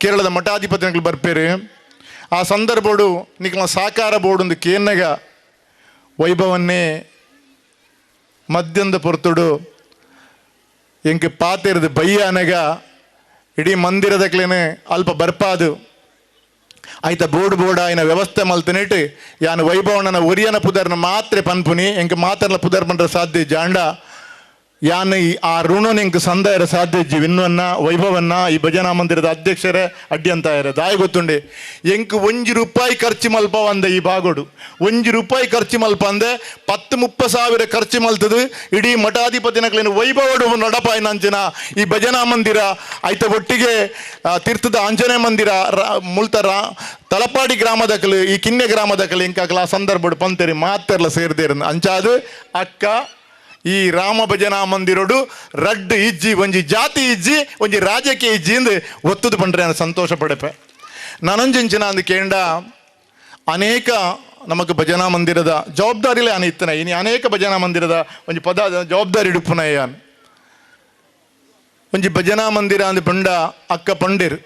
ಕೇರಳದ ಮಠಾಧಿಪತಿಗಳು ಬರ್ಪೇರು ಆ ಸಂದರ್ಭಡು ನಿಕ್ಲ ಸಾಕಾರ ಬೋರ್ಡೊಂದು ಕೇನ್ನಗ ವೈಭವನ್ನೇ ಮದ್ಯಂದ ಪೊರ್ತುಡು ಎಂಕ್ ಪಾತೆರ್ದು ಬಯ್ಯ ಅನಗ ಇಡೀ ಮಂದಿರದಕ್ಲೇನೆ ಅಲ್ಪ ಬರ್ಪಾದು ಆಯ್ತ ಬೋರ್ಡ್ ಆಯ್ನ ವ್ಯವಸ್ಥೆ ಮಲ್ತನೇಟ್ ಯಾನು ವೈಭವಣ್ಣನ ಒರಿಯನ ಪುದರ್ನ ಮಾತ್ರೆ ಪನ್ಪುನಿ ಎಂಕ್ ಮಾತರ್ಲ ಪುದರ್ ಪಂಡ್ರ ಸಾಧ್ಯ ಜಾಂಡ ಯಾನು ಆ ಋಣನ ಎಂಕ್ ಸಂದಾಯರ ಸಾಧ್ಯ ವಿನ್ವನ್ನ ವೈಭವನ್ನ ಈ ಭಜನಾ ಮಂದಿರದ ಅಧ್ಯಕ್ಷರೇ ಅಡ್ಯಂತಾಯರ ದಾಯ ಗೊತ್ತುಂಡೆ ಎಂಕ್ ₹1 ಖರ್ಚು ಮಲ್ಪ ಅಂದೆ ಈ ಬಾಗೋಡು ₹1 ಖರ್ಚು ಮಲ್ಪ ಅಂದೆ 10-30 ಸಾವಿರ ಖರ್ಚು ಮಲ್ತದು ಇಡೀ ಮಠಾಧಿಪತಿನಕ್ಲೇನು ವೈಭವಡು ನಡಪಾಯಿ ನಂಚಿನ ಈ ಭಜನಾ ಮಂದಿರ ಆಯ್ತ ಒಟ್ಟಿಗೆ ತೀರ್ಥದ ಆಂಜನೇಯ ಮಂದಿರ ತಲಪಾಡಿ ಗ್ರಾಮದಕಲು ಈ ಕಿನ್ನೆ ಗ್ರಾಮದಕಲು ಇಂಕಾಕಲ ಸಂದರ್ಭಡು ಪಂತೇರಿ ಮಾತೆರ್ಲ ಸೇರ್ದೇರ ಅಂಚಾದು ಅಕ್ಕ ಈ ರಾಮ ಭಜನಾ ಮಂದಿರೋಡು ರಡ್ಡು ಇಜ್ಜಿ ಒಂಜಿ ಜಾತಿ ಇಜ್ಜಿ ಒಂಜಿ ರಾಜಕೀಯ ಇಜ್ಜಿ ಎಂದು ಒತ್ತುದು ಪಂಡ್ರೆ ನಾನು ಸಂತೋಷ ಪಡೆಪೆ ನನಂಜಿಂಚಿನ ಅಂದು ಕೇಂಡ ಅನೇಕ ನಮಗೆ ಭಜನಾ ಮಂದಿರದ ಜವಾಬ್ದಾರಿಲೇ ಆನೆ ಇತ್ತನ ಇನಿ ಅನೇಕ ಭಜನಾ ಮಂದಿರದ ಒಂಜಿ ಜವಾಬ್ದಾರಿ ಇಡುಪುನ ಯಾನ್ ಒಂಜಿ ಭಜನಾ ಮಂದಿರ ಅಂದ್ ಪಂಡ ಅಕ್ಕ ಪಂಡೇರು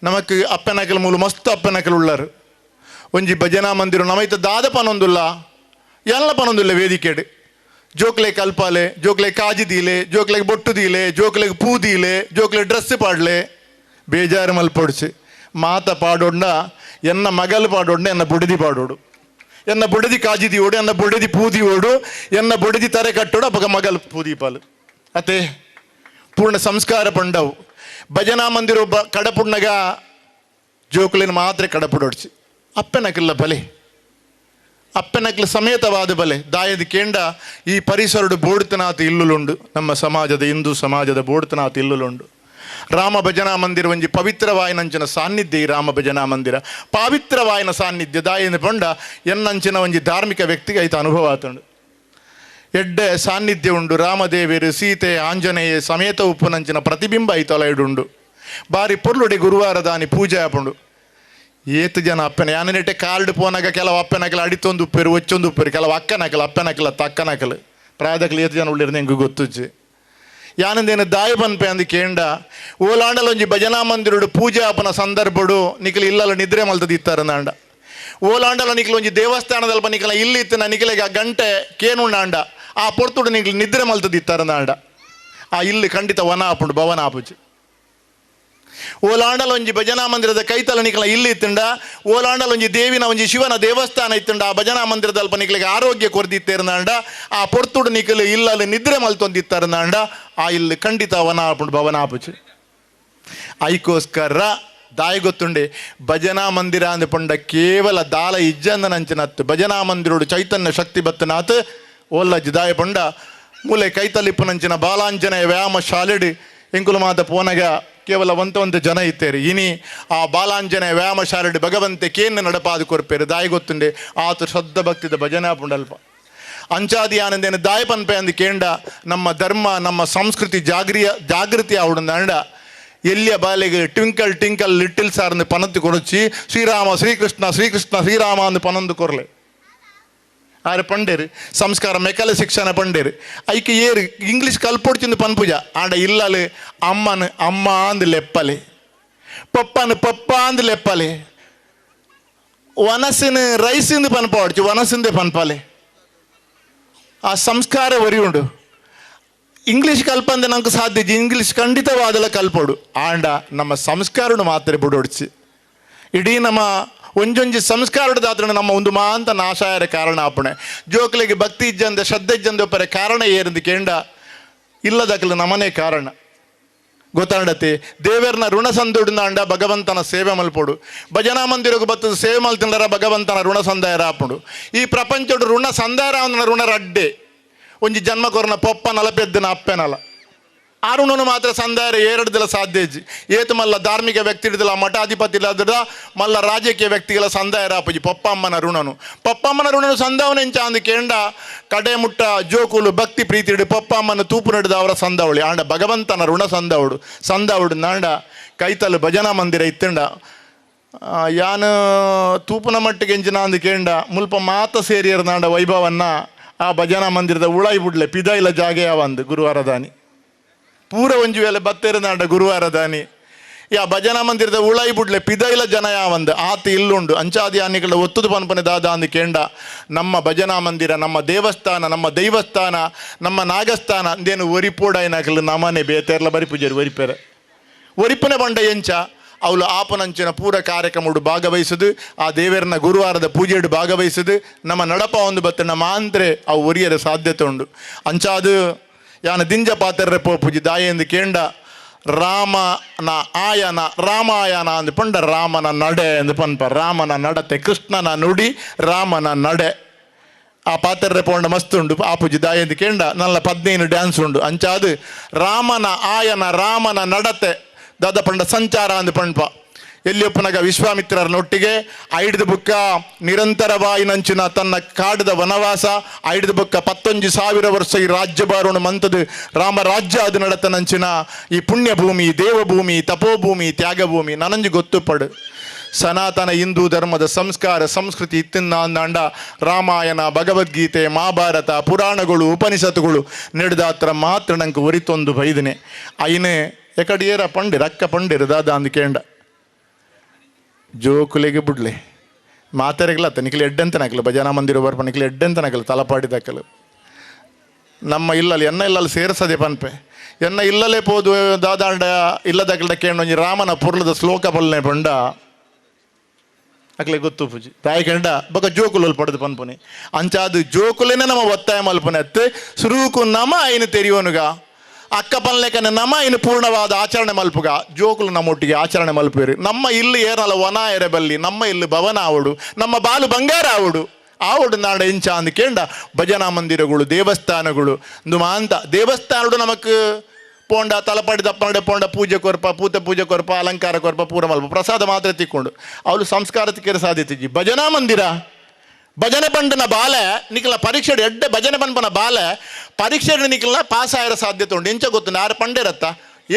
ನಮಕ್ ಅಪ್ಪೆನಕಲ್ ಮೂಲು ಮಸ್ತ್ ಅಪ್ಪೆನಕಲ್ ಉಳ್ಳಾರು ಒಂಜಿ ಭಜನಾ ಮಂದಿರ ನಮೈತ ದಾದ ಪನೊಂದುಲ್ಲ ಎಲ್ಲ ಪನೊಂದುಲ್ಲ ವೇದಿಕೆಡ್ ಜೋಕ್ಲೆ ಕಲ್ಪಾಲೆ ಜೋಕ್ಲೆ ಕಾಜಿ ದೀಲೆ ಜೋಕ್ಲೆಗ್ ಬೊಟ್ಟು ದೀಲೆ ಜೋಕ್ಲೆಗ್ ಪೂ ದೀಲೆ ಜೋಕ್ಲೆ ಡ್ರೆಸ್ ಪಾಡ್ಲೆ ಬೇಜಾರು ಮಲ್ಪೊಡ್ಚು ಮಾತ ಪಾಡೋಂಡ ಎನ್ನ ಮಗಲ್ ಪಾಡೋಂಡ ಎನ್ನ ಬುಡದಿ ಪಾಡೋಡು ಎನ್ನ ಬುಡದಿ ಕಾಜಿದಿ ಓಡು ಎನ್ನ ಬುಡದಿ ಪೂದಿ ಓಡು ಎನ್ನ ಬುಡದಿ ತರೆ ಕಟ್ಟೋಡು ಅಪ್ಪಗ ಮಗಲ್ ಪೂದಿ ಪಾಲು ಅತೆ ಪೂರ್ಣ ಸಂಸ್ಕಾರ ಪಂಡವು ಭಜನಾ ಮಂದಿರ ಕಡಪುಣ್ಣಗ ಜೋಕ್ಲಿನ ಮಾತ್ರ ಕಡಪುಡೋಡ್ಚಿ ಅಪ್ಪೆನಕಲ್ಲ ಬಲೆ ಅಪ್ಪೆನಕ್ಲ ಸಮೇತವಾದ ಬಲೆ ದಾಯದ ಕೇಂಡ ಈ ಪರಿಸರಡು ಬೋಡ್ತನಾಥ ಇಲ್ಲುಲುಂಡು ನಮ್ಮ ಸಮಾಜದ ಹಿಂದೂ ಸಮಾಜದ ಬೋಡ್ತನಾಥ ಇಲ್ಲುಲುಂಡು ರಾಮ ಭಜನಾ ಮಂದಿರ ಒಂಜಿ ಪವಿತ್ರವಾಯಿನಂಚಿನ ಸಾನ್ನಿಧ್ಯ ಈ ರಾಮ ಭಜನಾ ಮಂದಿರ ಪಾವಿತ್ರವಾಯಿನ ಸಾನ್ನಿಧ್ಯ ದಾಯನ ಪಂಡ ಎನ್ನಂಚಿನ ಒಂಜಿ ಧಾರ್ಮಿಕ ವ್ಯಕ್ತಿಗೆ ಐತ ಅನುಭವ ಆತುಂಡು ಎಡ್ಡೆ ಸಾನ್ನಿಧ್ಯ ಉಂಡು ರಾಮದೇವಿಯರು ಸೀತೆ ಆಂಜನೇಯ ಸಮೇತ ಉಪ್ಪುನಂಚಿನ ಪ್ರತಿಬಿಂಬ ಐತಲ ಇಡುಂಡು ಬಾರಿ ಪೊರ್ಲುಡೆ ಗುರುವಾರ ದಾನಿ ಪೂಜೆ ಆಪುಂಡು ಏತು ಜನ ಅಪ್ಪನ ಯಾನೆಟ್ಟೆ ಕಾರ್ಡ್ ಪೋನಾಗ ಕೆಲವು ಅಪ್ಪನಕಲ ಅಡಿತೊಂದು ಉಪ್ಪೇರು ಒಚ್ಚೊಂದು ಉಪ್ಪೇರು ಕೆಲವು ಅಕ್ಕನಕಲು ಅಪ್ಪನಕಲ ತಕ್ಕನಕಲು ಪ್ರಾಯದಕಲು ಏತು ಜನ ಉಳ್ಳಿರು ನಿಂಗೆ ಗೊತ್ತುಜ್ಜಿ ಯಾನಂದೇನು ದಾಯ ಬನ್ಪೆ ಅಂದು ಕೇಂಡ ಓಲಾಂಡಲೊಂಜಿ ಭಜನಾ ಮಂದಿರುಡು ಪೂಜೆ ಆಪನ ಸಂದರ್ಭಡು ನಿಖಲು ಇಲ್ಲಲ್ಲ ನಿದ್ರೆ ಮಲ್ತದ ಇತ್ತಾರಂದಾಂಡ ಓಲಾಂಡಲ ನಿಖಲು ಒಂಜಿ ದೇವಸ್ಥಾನದಲ್ಪ ನಿಖಲ ಇಲ್ಲಿ ಇತ್ತಿನ ನಿಖಲಿಗೆ ಆ ಗಂಟೆ ಕೇನುಂಡಾಂಡ ಆ ಪೊರ್ತುಡು ನಿಖಲು ನಿದ್ರೆ ಮಲ್ತದ ಇತ್ತಾರಂದಾಂಡ ಆ ಇಲ್ಲಿ ಖಂಡಿತ ವನ ಆಪುಂಡು ಭವನ ಆಪುಜಿ ಓಲಾಂಡಲ ಒಂಜಿ ಭಜನಾ ಮಂದಿರದ ಕೈತಲ ನಿಖಲ ಇಲ್ಲಿ ಇತ್ತಂಡ ಓಲಾಂಡಲ ಒಂಜಿ ದೇವಿನ ಒಂಜಿ ಶಿವನ ದೇವಸ್ಥಾನ ಇತ್ತಂಡ ಆ ಭಜನಾ ಮಂದಿರದ ಅಲ್ಪ ನಿಖಲಿಗೆ ಆರೋಗ್ಯ ಕೊರದಿತ್ತೇರ್ನಾಂಡ ಆ ಪೊರ್ತುಡು ನಿಖಲು ಇಲ್ಲಲ್ಲಿ ನಿದ್ರೆ ಮಲ್ತೊಂದಿತ್ತಾರಂದಾಂಡ ಆ ಇಲ್ಲಿ ಖಂಡಿತ ವನ ಆಪುಂಡು ಭವನ ಆಪುಜಿ ಐಕೋಸ್ಕರ ದಾಯಿ ಗೊತ್ತುಂಡೆ ಭಜನಾ ಮಂದಿರ ಅಂದ ಪಂಡ ಕೇವಲ ದಾಲ ಇಜ್ಜಂದ ನಂಚಿನತ್ತು ಭಜನಾ ಮಂದಿರೋಡು ಚೈತನ್ಯ ಶಕ್ತಿ ಬತ್ತನಾತ್ ಓಲ್ಲಜ್ಜಿ ದಾಯ ಪಂಡ ಮೂಲೆ ಕೈತಲಿಪ್ಪು ನಂಚಿನ ಬಾಲಾಂಜನೇಯ ವ್ಯಾಯಾಮ ಶಾಲೆಡು ಎಂಕುಲು ಮಾತ ಪೋನಗ ಕೇವಲ ಒಂತ ಜನ ಇತ್ತೇರಿ ಇನಿ ಆ ಬಾಲಾಂಜನೇಯ ವ್ಯಾಯಾಮ ಶಾಲೆಡು ಭಗವಂತೆ ಕೇನ್ನ ನಡಪಾದು ಕೊರ್ಪೇರು ದಾಯಿ ಗೊತ್ತುಂಡೆ ಆತು ಶ್ರದ್ಧ ಭಕ್ತಿದ ಭಜನಾ ಪುಂಡಲ್ಪ ಅಂಚಾದಿ ಆನಂದೇನು ದಾಯ ಪನ್ಪೆ ಅಂದು ಕೇಂಡ ನಮ್ಮ ಧರ್ಮ ನಮ್ಮ ಸಂಸ್ಕೃತಿ ಜಾಗೃತಿ ಆವಡುಂದ ಎಲ್ಲಿಯ ಬಾಲೆಗೆ ಟ್ವಿಂಕಲ್ ಟಿಂಕಲ್ ಲಿಟ್ಟಿಲ್ ಸಾರ್ ಅಂದು ಪನತ್ತು ಕೊರಚಿ ಶ್ರೀರಾಮ ಶ್ರೀಕೃಷ್ಣ ಶ್ರೀಕೃಷ್ಣ ಶ್ರೀರಾಮ ಅಂದು ಪನೊಂದು ಕೊರ್ಲೆ ಆರು ಪಂಡೇರು ಸಂಸ್ಕಾರ ಮೆಕಲ ಶಿಕ್ಷಣ ಪಂಡೇರು ಐಕೆ ಏರು ಇಂಗ್ಲೀಷ್ ಕಲ್ಪೊಡ್ಚಿಂದು ಪನ್ಪುಜ ಆಂಡ ಇಲ್ಲಲು ಅಮ್ಮನು ಅಮ್ಮ ಅಂದು ಲೆಪ್ಪಲೆ ಪಪ್ಪನು ಪಪ್ಪ ಅಂದು ಲೆಪ್ಪಲೆ ವನಸಿನ ರೈಸಿಂದು ಪನ್ಪೊಡ್ಚು ವನಸಿಂದೆ ಪನ್ಪಲೆ ಆ ಸಂಸ್ಕಾರ ಒರಿ ಉಂಡು ಇಂಗ್ಲೀಷ್ ಕಲ್ಪಂದೆ ನಂಗೆ ಸಾಧ್ಯ ಇಂಗ್ಲೀಷ್ ಖಂಡಿತವಾದಲ್ಲ ಕಲ್ಪೋಡು ಆಂಡ ನಮ್ಮ ಸಂಸ್ಕಾರನು ಮಾತ್ರ ಬಿಡೋಡ್ಸಿ ಇಡೀ ನಮ್ಮ ಒಂಜೊಂಜಿ ಸಂಸ್ಕಾರದ ದಾತ್ರ ನಮ್ಮ ಒಂದು ಮಾಂತ ನಾಶಾಯರ ಕಾರಣ ಆಪಣೆ ಜೋಕ್ಲಿಗೆ ಭಕ್ತಿ ಇಜ್ಜಂದೆ ಶ್ರದ್ಧೆ ಇಜ್ಜಂದೆ ಒಪ್ಪರೆ ಕಾರಣ ಏರಿಂದು ಕೇಂಡ ಇಲ್ಲದಕ್ಕಲು ನಮನೇ ಕಾರಣ ಗೊತ್ತಾಂಡತೆ ದೇವರನ್ನ ಋಣ ಸಂದುಡಿನಾಂಡ ಭಗವಂತನ ಸೇವೆ ಮಲ್ಪೋಡು ಭಜನಾ ಮಂದಿರಕ್ಕೆ ಬತ್ತದ ಸೇವೆ ಮಲ್ತಿಂಡರ ಭಗವಂತನ ಋಣ ಸಂದಾಯ ಆಪುಂಡು ಈ ಪ್ರಪಂಚಡು ಋಣ ಸಂದಾಯ ಅವನ ಋಣ ರಡ್ಡೆ ಒಂಜಿ ಜನ್ಮ ಕೊರನ ಪೊಪ್ಪ ನಲಪೆದ್ದನ ಅಪ್ಪೆನಲ ಆ ಋಣನು ಮಾತ್ರ ಸಂದಾಯ ಎರಡು ದಿನ ಸಾಧ್ಯ ಇಜ್ಜಿ ಏತು ಮಲ್ಲ ಧಾರ್ಮಿಕ ವ್ಯಕ್ತಿ ಹಿಡಿದಿಲ್ಲ ಮಠಾಧಿಪತಿ ಇಲ್ಲದ ಮಲ್ಲ ರಾಜಕೀಯ ವ್ಯಕ್ತಿಗಳ ಸಂದಾಯ ರಾಪುಜಿ ಪಪ್ಪಮ್ಮನ ಋಣನು ಸಂದಾವನ ಎಂಚ ಅಂದು ಕೇಂಡ ಕಡೆ ಮುಟ್ಟ ಜೋಕುಲು ಭಕ್ತಿ ಪ್ರೀತಿ ಹಿಡಿ ಪಪ್ಪಮ್ಮನ ತೂಪು ನಡೆದ ಅವರ ಸಂದಾವಳಿ ಆಂಡ ಭಗವಂತನ ಋಣ ಸಂದಾವಡು ನಾಂಡ ಕೈತಲು ಭಜನಾ ಮಂದಿರ ಇತ್ತಂಡ ಯಾನು ತೂಪುನ ಮಟ್ಟಿಗೆ ಎಂಚಿನ ಅಂದು ಕೇಂಡ ಮುಲ್ಪ ಮಾತ ಸೇರಿಯರ್ ನಾಂಡ ವೈಭವನ್ನ ಆ ಭಜನಾ ಮಂದಿರದ ಉಳಾಯಿ ಬಿಡ್ಲೆ ಪಿದೈಲ ಜಾಗೆ ಯಾವಂದು ಗುರುವಾರ ದಾನಿ ಪೂರ ಒಂಜಿ ವೇಳೆ ಬತ್ತೇರನಾಡ ಗುರುವಾರ ದಾನಿ ಯಾ ಭಜನಾ ಮಂದಿರದ ಉಳಾಯಿ ಬಿಡ್ಲೆ ಪಿದೈಲ ಜನ ಯಾವಂದು ಆತ ಇಲ್ಲುಂಡು ಅಂಚಾದಿ ಆನಿಗಳ ಒತ್ತುದು ಪನ್ಪನೆ ದಾದ ಅಂದು ಕೇಂಡ ನಮ್ಮ ಭಜನಾ ಮಂದಿರ ನಮ್ಮ ದೇವಸ್ಥಾನ ನಮ್ಮ ದೈವಸ್ಥಾನ ನಮ್ಮ ನಾಗಸ್ಥಾನ ಅಂದೇನು ಒರಿಪೋಡಾಯಿನಾಕಲು ನಮನೆ ಬೇತೇರ್ಲ ಬರಿ ಪೂಜಾರಿ ಒರಿಪನೆ ಬಂಡ ಎಂಚ ಅವಳು ಆಪನಂಚಿನ ಪೂರ ಕಾರ್ಯಕ್ರಮಡು ಭಾಗವಹಿಸುದು ಆ ದೇವರನ್ನ ಗುರುವಾರದ ಪೂಜೆಡು ಭಾಗವಹಿಸುದು ನಮ್ಮ ನಡಪ ಒಂದು ಬತ್ತನ ಮಾಂತ್ರೆ ಅವು ಒರಿಯರ ಸಾಧ್ಯತೆ ಉಂಡು ಅಂಚಾದು ಯಾನ ದಿಂಜ ಪಾತ್ರ ಪೂಜಿ ದಾಯ ಎಂದು ಕೇಂಡ ರಾಮನ ಆಯನ ರಾಮಾಯಣ ಅಂದು ಪಂಡ ರಾಮನ ನಡೆ ಎಂದು ಪನ್ಪ ರಾಮನ ನಡತೆ ಕೃಷ್ಣನ ನುಡಿ ರಾಮನ ನಡೆ ಆ ಪಾತ್ರ ಪೋಂಡ ಮಸ್ತ್ ಉಂಡು ಆ ಪೂಜಿ ದಾಯ ಎಂದು ಕೇಂಡ ನಲ್ಲ 15 ಡ್ಯಾನ್ಸ್ ಉಂಡು ಅಂಚಾದು ರಾಮನ ಆಯನ ರಾಮನ ನಡತೆ ದಾದ ಪಂಡ ಸಂಚಾರ ಅಂದು ಪಂಪ ಎಲ್ಲಿಯಪ್ಪನಗ ವಿಶ್ವಾಮಿತ್ರರನೊಟ್ಟಿಗೆ ಐಡ್ದು ಬುಕ್ಕ ನಿರಂತರವಾಗಿ ನಂಚಿನ ತನ್ನ ಕಾಡದ ವನವಾಸ ಐಡ್ದು ಬುಕ್ಕ 11,000 ವರ್ಷ ಈ ರಾಜ್ಯಭಾರವನ್ನು ಮಂತದು ರಾಮ ರಾಜ್ಯ ಅದು ನಡತ ನಂಚಿನ ಈ ಪುಣ್ಯ ಭೂಮಿ ದೇವಭೂಮಿ ತಪೋಭೂಮಿ ತ್ಯಾಗಭೂಮಿ ನನಂಜು ಗೊತ್ತು ಪಡು ಸನಾತನ ಹಿಂದೂ ಧರ್ಮದ ಸಂಸ್ಕಾರ ಸಂಸ್ಕೃತಿ ಇತ್ತಿಂದ ರಾಮಾಯಣ ಭಗವದ್ಗೀತೆ ಮಹಾಭಾರತ ಪುರಾಣಗಳು ಉಪನಿಷತ್ತುಗಳು ನಡೆದಾತ್ರ ಮಾತ್ರ ನಂಗೆ ಒರಿತೊಂದು ಬೈದನೆ ಐನೆ ಎಕಡಿಯೇರ ಪಂಡಿರ ಅಕ್ಕ ಪಂಡಿರ ದಾದ ಅಂದು ಕೇಂಡ ಜೋಕುಲೆಗೆ ಬಿಡ್ಲೆ ಮಾತಾರೆಗ್ಲತ್ತ ನಿಖಿಲ್ ಎಡ್ಡೆಂತ ನಕಲು ಭಜನಾ ಮಂದಿರ ಬರ್ಪ ನಿಖಿಲ್ ಎಡ್ಡೆಂತ ನಕಲು ತಲಪಾಡಿ ದಕ್ಕಲು ನಮ್ಮ ಇಲ್ಲಲ್ಲಿ ಎನ್ನ ಇಲ್ಲಲ್ಲಿ ಸೇರಿಸದೆ ಪನ್ಪೆ ಎನ್ನ ಇಲ್ಲಲೇ ಪೋದು ದಾದಾಂಡ ಇಲ್ಲದಕ್ಕಲ್ಡ ಕೇಂಡೊಂಜಿ ರಾಮನ ಪುರ್ಲದ ಶ್ಲೋಕ ಬಲ್ಲೆ ಬಂಡ ಅಕ್ಲೆ ಗೊತ್ತು ಪೂಜಿ ತಾಯಿ ಕೆಂಡ ಬೊಕ ಜೋಕುಲಲ್ಲಿ ಪಡೆದು ಪನ್ಪುನಿ ಅಂಚಾದು ಜೋಕುಲೇನೆ ನಮ್ಮ ಒತ್ತಾಯ ಮಲ್ಪನೆ ಅತ್ತೆ ಸುರೂಕು ನಮ ಐನು ತೆರಿಯೋನುಗ ಅಕ್ಕ ಪನ್ಲೆಕನೆ ನಮ ಇನ್ನು ಪೂರ್ಣವಾದ ಆಚರಣೆ ಮಲ್ಪುಗ ಜೋಕುಲು ನಮ್ಮೊಟ್ಟಿಗೆ ಆಚರಣೆ ಮಲ್ಪೇರಿ ನಮ್ಮ ಇಲ್ಲಿ ಏನಲ್ಲ ವನ ಎರೆಬಲ್ಲಿ ನಮ್ಮ ಇಲ್ಲಿ ಭವನ ಆವಡು ನಮ್ಮ ಬಾಲು ಬಂಗಾರ ಆವಡು ಆವಡು ನಾಡ ಇಂಚ ಅಂದು ಕೇಂಡ ಭಜನಾ ಮಂದಿರಗಳು ದೇವಸ್ಥಾನಗಳು ಅಂತ ದೇವಸ್ಥಾನಗಳು ನಮಕ್ ಪೋಂಡ ತಲಪಾಡಿ ದಪ್ಪನಡೆ ಪೋಂಡ ಪೂಜೆ ಕೊರ್ಪ ಪೂಜೆ ಕೊರ್ಪ ಅಲಂಕಾರ ಕೊರ್ಪ ಪೂರ ಮಲ್ಪ ಪ್ರಸಾದ ಮಾತ್ರ ತಿಕ್ಕೊಂಡು ಅವಳು ಸಂಸ್ಕಾರತಿಕೆ ಸಾಧ್ಯತೆ ಭಜನಾ ಮಂದಿರ ಭಜನೆ ಪಂಡನ ಬಾಲೆ ನಿಖಲ ಪರೀಕ್ಷೆ ಎಡ್ಡೆ ಭಜನೆ ಪಂಪನ ಬಾಲೆ ಪರೀಕ್ಷೆ ನಿಖಲ ಪಾಸ್ ಆಯ್ರ ಸಾಧ್ಯತೆ ಉಂಟು ಎಂಚ ಗೊತ್ತು ಆರು ಪಂಡೇರತ್ತ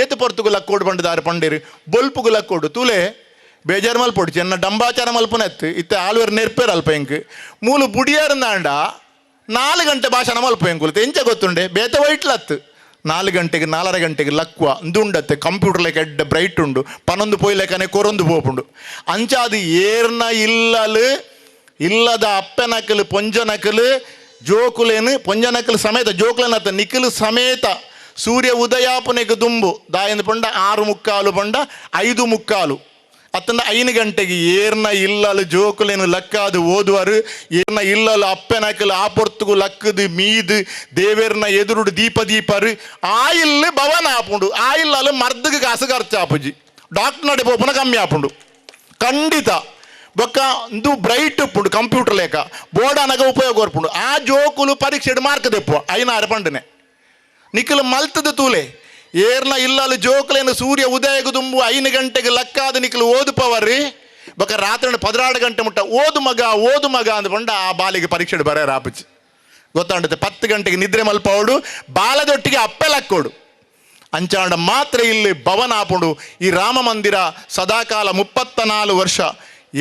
ಏತು ಪೊರ್ತುಗು ಲಕ್ಕೋಡು ಬಂಡದ ಆರು ಪಂಡೇರಿ ಬೊಲ್ಪುಗು ಲಕ್ಕೋಡು ತೂಲೆ ಬೇಜಾರು ಮಲ್ಪೊಡು ಚೆನ್ನ ಡಂಬಾಚಾರ ಮಲ್ಪನೆತ್ತು ಇತ್ತೆ ಆಲ್ವೇರು ನೆರ್ಪೇರು ಅಲ್ಪ ಎಂಕ್ ಮೂಲು ಬುಡಿಯಾರಂದಾಂಡ 4 ಗಂಟೆ ಭಾಷಣ ಮಲ್ಪ ಎಂಕುಲ್ತೆ ಎಂಚ ಗೊತ್ತುಂಡೆ ಬೇತೆ ವೈಟ್ಲತ್ತು 4 ಗಂಟೆಗೆ 4:30 ಗಂಟೆಗೆ ಲಕ್ವ ದುಂಡತ್ತೆ ಕಂಪ್ಯೂಟರ್ ಲೆಕ್ಕ ಎಡ್ಡೆ ಬ್ರೈಟ್ ಉಂಡು ಪನೊಂದು ಪೋಯ್ ಲೆಕ್ಕನೆ ಕೊರೊಂದು ಪೋಪುಂಡು ಅಂಚಾದು ಏರ್ನ ಇಲ್ಲಲು ಇಲ್ಲದ ಅಪ್ಪೆನಕಲು ಪೊಂಜನಕಲು ಜೋಕುಲೇನು ಪೊಂಜನಕಲು ಸಮೇತ ಜೋಕುಲನತ್ತ ನಿಖಲು ಸಮೇತ ಸೂರ್ಯ ಉದಯಾಪನೆಗೆ ದುಂಬು ದಾಯಂದು ಪಂಡ 6:45 ಪಂಡ 5:45 ಅತ್ತಂದ 5 ಗಂಟೆಗೆ ಏರ್ನ ಇಲ್ಲಲು ಜೋಕುಲೇನು ಲಕ್ಕಾದು ಓದುವರು ಏರ್ನ ಇಲ್ಲಲು ಅಪ್ಪೆನಕಲು ಆ ಪೊರ್ತುಗು ಲಕ್ಕದು ಮೀದು ದೇವೇರ್ನ ಎದುರುಡು ದೀಪರು ಆ ಇಲ್ಲಿ ಭವನ ಆಪುಂಡು ಆ ಇಲ್ಲಲು ಮರ್ದಗೆ ಕಾಸು ಖರ್ಚು ಆಪುಜಿ ಡಾಕ್ಟರ್ ನಡೆ ಪೋಪನ ಕಮ್ಮಿ ಆಪುಂಡು ಖಂಡಿತ ಬೊಕ್ಕ ಇದು ಬ್ರೈಟ್ ಉಪ್ಪುಂಡು ಕಂಪ್ಯೂಟರ್ ಲೇಕ ಬೋರ್ಡ್ ಅನಗ ಉಪಯೋಗ ಹೊರ್ಪುಂಡು ಆ ಜೋಕುಲು ಪರೀಕ್ಷೆ ಮಾರ್ಕ್ ದೆಪ್ಪು 5 ಪಂಡನೆ ನಿಖಲು ಮಲ್ತದ ತೂಲೆ ಏರ್ನ ಇಲ್ಲಲು ಜೋಕುಲೇನು ಸೂರ್ಯ ಉದಯಗು ದುಂಬು 5 ಗಂಟೆಗೆ ಲಕ್ಕಾದ ನಿಖಲು ಓದುಪವರ್ರಿ ಬೊಕ್ಕ ರಾತ್ರಿ 16 ಗಂಟೆ ಮುಟ್ಟ ಓದು ಮಗ ಅಂದ್ಕೊಂಡ ಆ ಬಾಲಿಗೆ ಪರೀಕ್ಷೆ ಬರ ರಾಪಚಿ ಗೊತ್ತಾಂಡುತ್ತೆ 10 ಗಂಟೆಗೆ ನಿದ್ರೆ ಮಲ್ಪವಡು ಬಾಲದೊಟ್ಟಿಗೆ ಅಪ್ಪೆ ಲಕ್ಕೋಡು ಅಂಚಾಂಡ ಮಾತ್ರ ಇಲ್ಲಿ ಭವನ ಆಪುಂಡು ಈ ರಾಮ ಮಂದಿರ ಸದಾಕಾಲ 34 ವರ್ಷ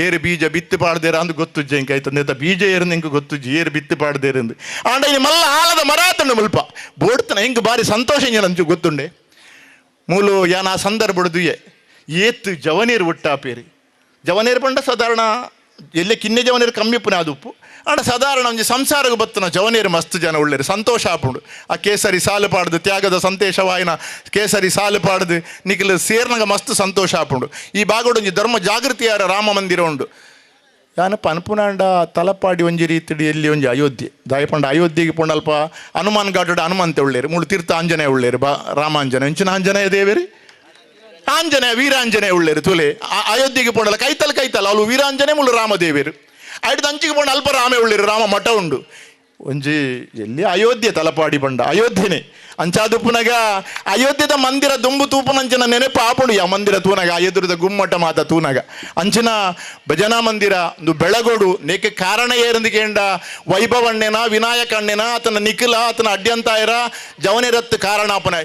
ಏರು ಬೀಜ ಬಿತ್ತಿ ಪಾಡ್ದೇರ ಅಂದು ಗೊತ್ತು ಜಂಕ ಆಯ್ತು ಬೀಜ ಏರು ನಿಂಗೆ ಗೊತ್ತು ಏರು ಬಿತ್ತಿ ಪಾಡ್ದೇರಂದು ಆಂಡ ಈ ಮಲ್ಲ ಆಲದ ಮರಾತಂಡು ಮುಲ್ಪ ಬೋಡ್ತನ ಹೆಂಗೆ ಬಾರಿ ಸಂತೋಷ ನಂಚು ಗೊತ್ತುಂಡೆ ಮೂಲು ಯಾನ ಸಂದರ್ಭಡ್ದು ಏತ್ತು ಜವನೀರು ಒಟ್ಟಾಪೇರಿ ಜವನೀರು ಪಂಡ ಸಾಧಾರಣ ಎಲ್ಲೇ ಕಿನ್ನೆ ಜವನೀರು ಕಮ್ಮಿ ಪುನ ಅದು ಉಪ್ಪು ಆಂಡ ಸಾಧಾರಣ ಒಂಜಿ ಸಂಸಾರಕ್ಕೆ ಬತ್ತನ ಜವನೀರು ಮಸ್ತ್ ಜನ ಒಳ್ಳೆರು ಸಂತೋಷ ಆಪುಂಡು ಆ ಕೇಸರಿ ಸಾಲು ಪಾಡ್ದು ತ್ಯಾಗದ ಸಂತೇಶವಾಯಿನ ಕೇಸರಿ ಸಾಲು ಪಾಡ್ದು ನಿಖಿಲ್ ಸೇರ್ನಗ ಮಸ್ತ್ ಸಂತೋಷ ಆಪುಂಡು ಈ ಬಾಗೋಡು ಒಂಜಿ ಧರ್ಮ ಜಾಗೃತಿಯಾರ ರಾಮ ಮಂದಿರ ಉಂಡು ಯಾನಪ್ಪ ಅನ್ಪುನಾಂಡ ತಲಪಾಡಿ ಒಂಜಿ ರೀತಿಡಿ ಎಲ್ಲಿ ಒಂಜಿ ಅಯೋಧ್ಯೆ ದಾಯಪಂಡ ಅಯೋಧ್ಯೆಗೆ ಪೊಂಡಲ್ಪ ಹನುಮಾನ್ ಘಾಟದ ಹನುಮಂತೆ ಉಳ್ಳೇರು ಮೂಳು ತೀರ್ಥ ಆಂಜನೇಯ ಉಳ್ಳೇರು ರಾಮಾಂಜನೇಯ ಇಂಚಿನ ಆಂಜನೇಯ ದೇವೇರಿ ಆಂಜನೇಯ ವೀರಾಂಜನೇಯ ಉಳ್ಳೇರು ತುಲೆ ಅಯೋಧ್ಯೆಗೆ ಪೊಂಡಲ್ಲ ಕೈತಲ್ ಅವಳು ವೀರಾಂಜನೇಯ ಮುಳ್ಳು ರಾಮದೇವೇರು ಐದು ಅಂಚಿಗೆ ಪಂಡ ಅಲ್ಪ ರಾಮೇ ಉಳ್ಳಿರು ರಾಮ ಮಠ ಉಂಡು ಒಂಜಿ ಎಲ್ಲಿ ಅಯೋಧ್ಯೆ ತಲಪಾಡಿ ಬಂಡ ಅಯೋಧ್ಯೆನೆ ಅಂಚಾದುಪ್ಪುನಗ ಅಯೋಧ್ಯದ ಮಂದಿರ ದುಂಬು ತೂಪುನಂಚಿನ ನೆನಪು ಆಪುಡು ಆ ಮಂದಿರ ತೂನಗ ಎದುರದ ಗುಮ್ಮಟ ಮಾತ ತೂನಗ ಅಂಚಿನ ಭಜನಾ ಮಂದಿರ ಒಂದು ಬೆಳಗೋಡು ನೇಕೆ ಕಾರಣ ಏರಂದಿಕೇಂಡ ವೈಭವಣ್ಣೆನ ವಿನಾಯಕ ಅಣ್ಣೆನ ಆತನ ನಿಖಿಲ ಆತನ ಅಡ್ಯಂತಾಯರ ಜವನಿರತ್ತು ಕಾರಣಾಪನ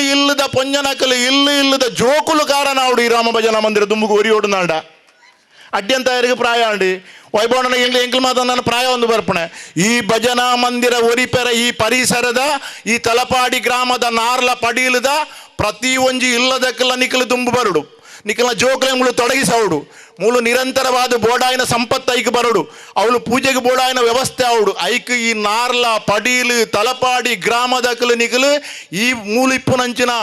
ಇಲ್ಲದ ಪೊಂಜನಕಲು ಇಲ್ಲದ ಜೋಕುಲು ಕಾರಣ ಆವಡು ಈ ರಾಮ ಭಜನಾ ಮಂದಿರ ದುಂಬುಗು ಒರಿಯೋಡು ನಾಡ ಅಡ್ಯಂತಾಯರಿಗೆ ಪ್ರಾಯ ಅಂಡಿ ವೈಭವನ ಎಂಕ್ಲು ಮಾತ್ರ ನನ್ನ ಪ್ರಾಯ ಒಂದು ಬರ್ಪಣೆ ಈ ಭಜನಾ ಮಂದಿರ ಒರಿಪೆರ ಈ ಪರಿಸರದ ಈ ತಲಪಾಡಿ ಗ್ರಾಮದ ನಾರ್ಲ ಪಡೀಲದ ಪ್ರತಿ ಒಂಜಿ ಇಲ್ಲದಕ್ಕೆಲ್ಲ ನಿಖಲು ತುಂಬು ಬರುಡು ನಿಖಲ ಜೋಕಲೆ ಮುಳು ತೊಡಗಿಸವಡು ಮೂಲು ನಿರಂತರವಾದ ಬೋಡಾಯಿನ ಸಂಪತ್ತು ಐಕ್ ಬರಡು ಅವಳು ಪೂಜೆಗೆ ಬೋಡಾಯಿನ ವ್ಯವಸ್ಥೆ ಅವಡು ಐಕ್ ಈ ನಾರ್ಲ ಪಡೀಲು ತಲಪಾಡಿ ಗ್ರಾಮದಕ್ಕಲು ನಿಖಲು ಈ ಮೂಲಿಪ್ಪು ನಂಚಿನ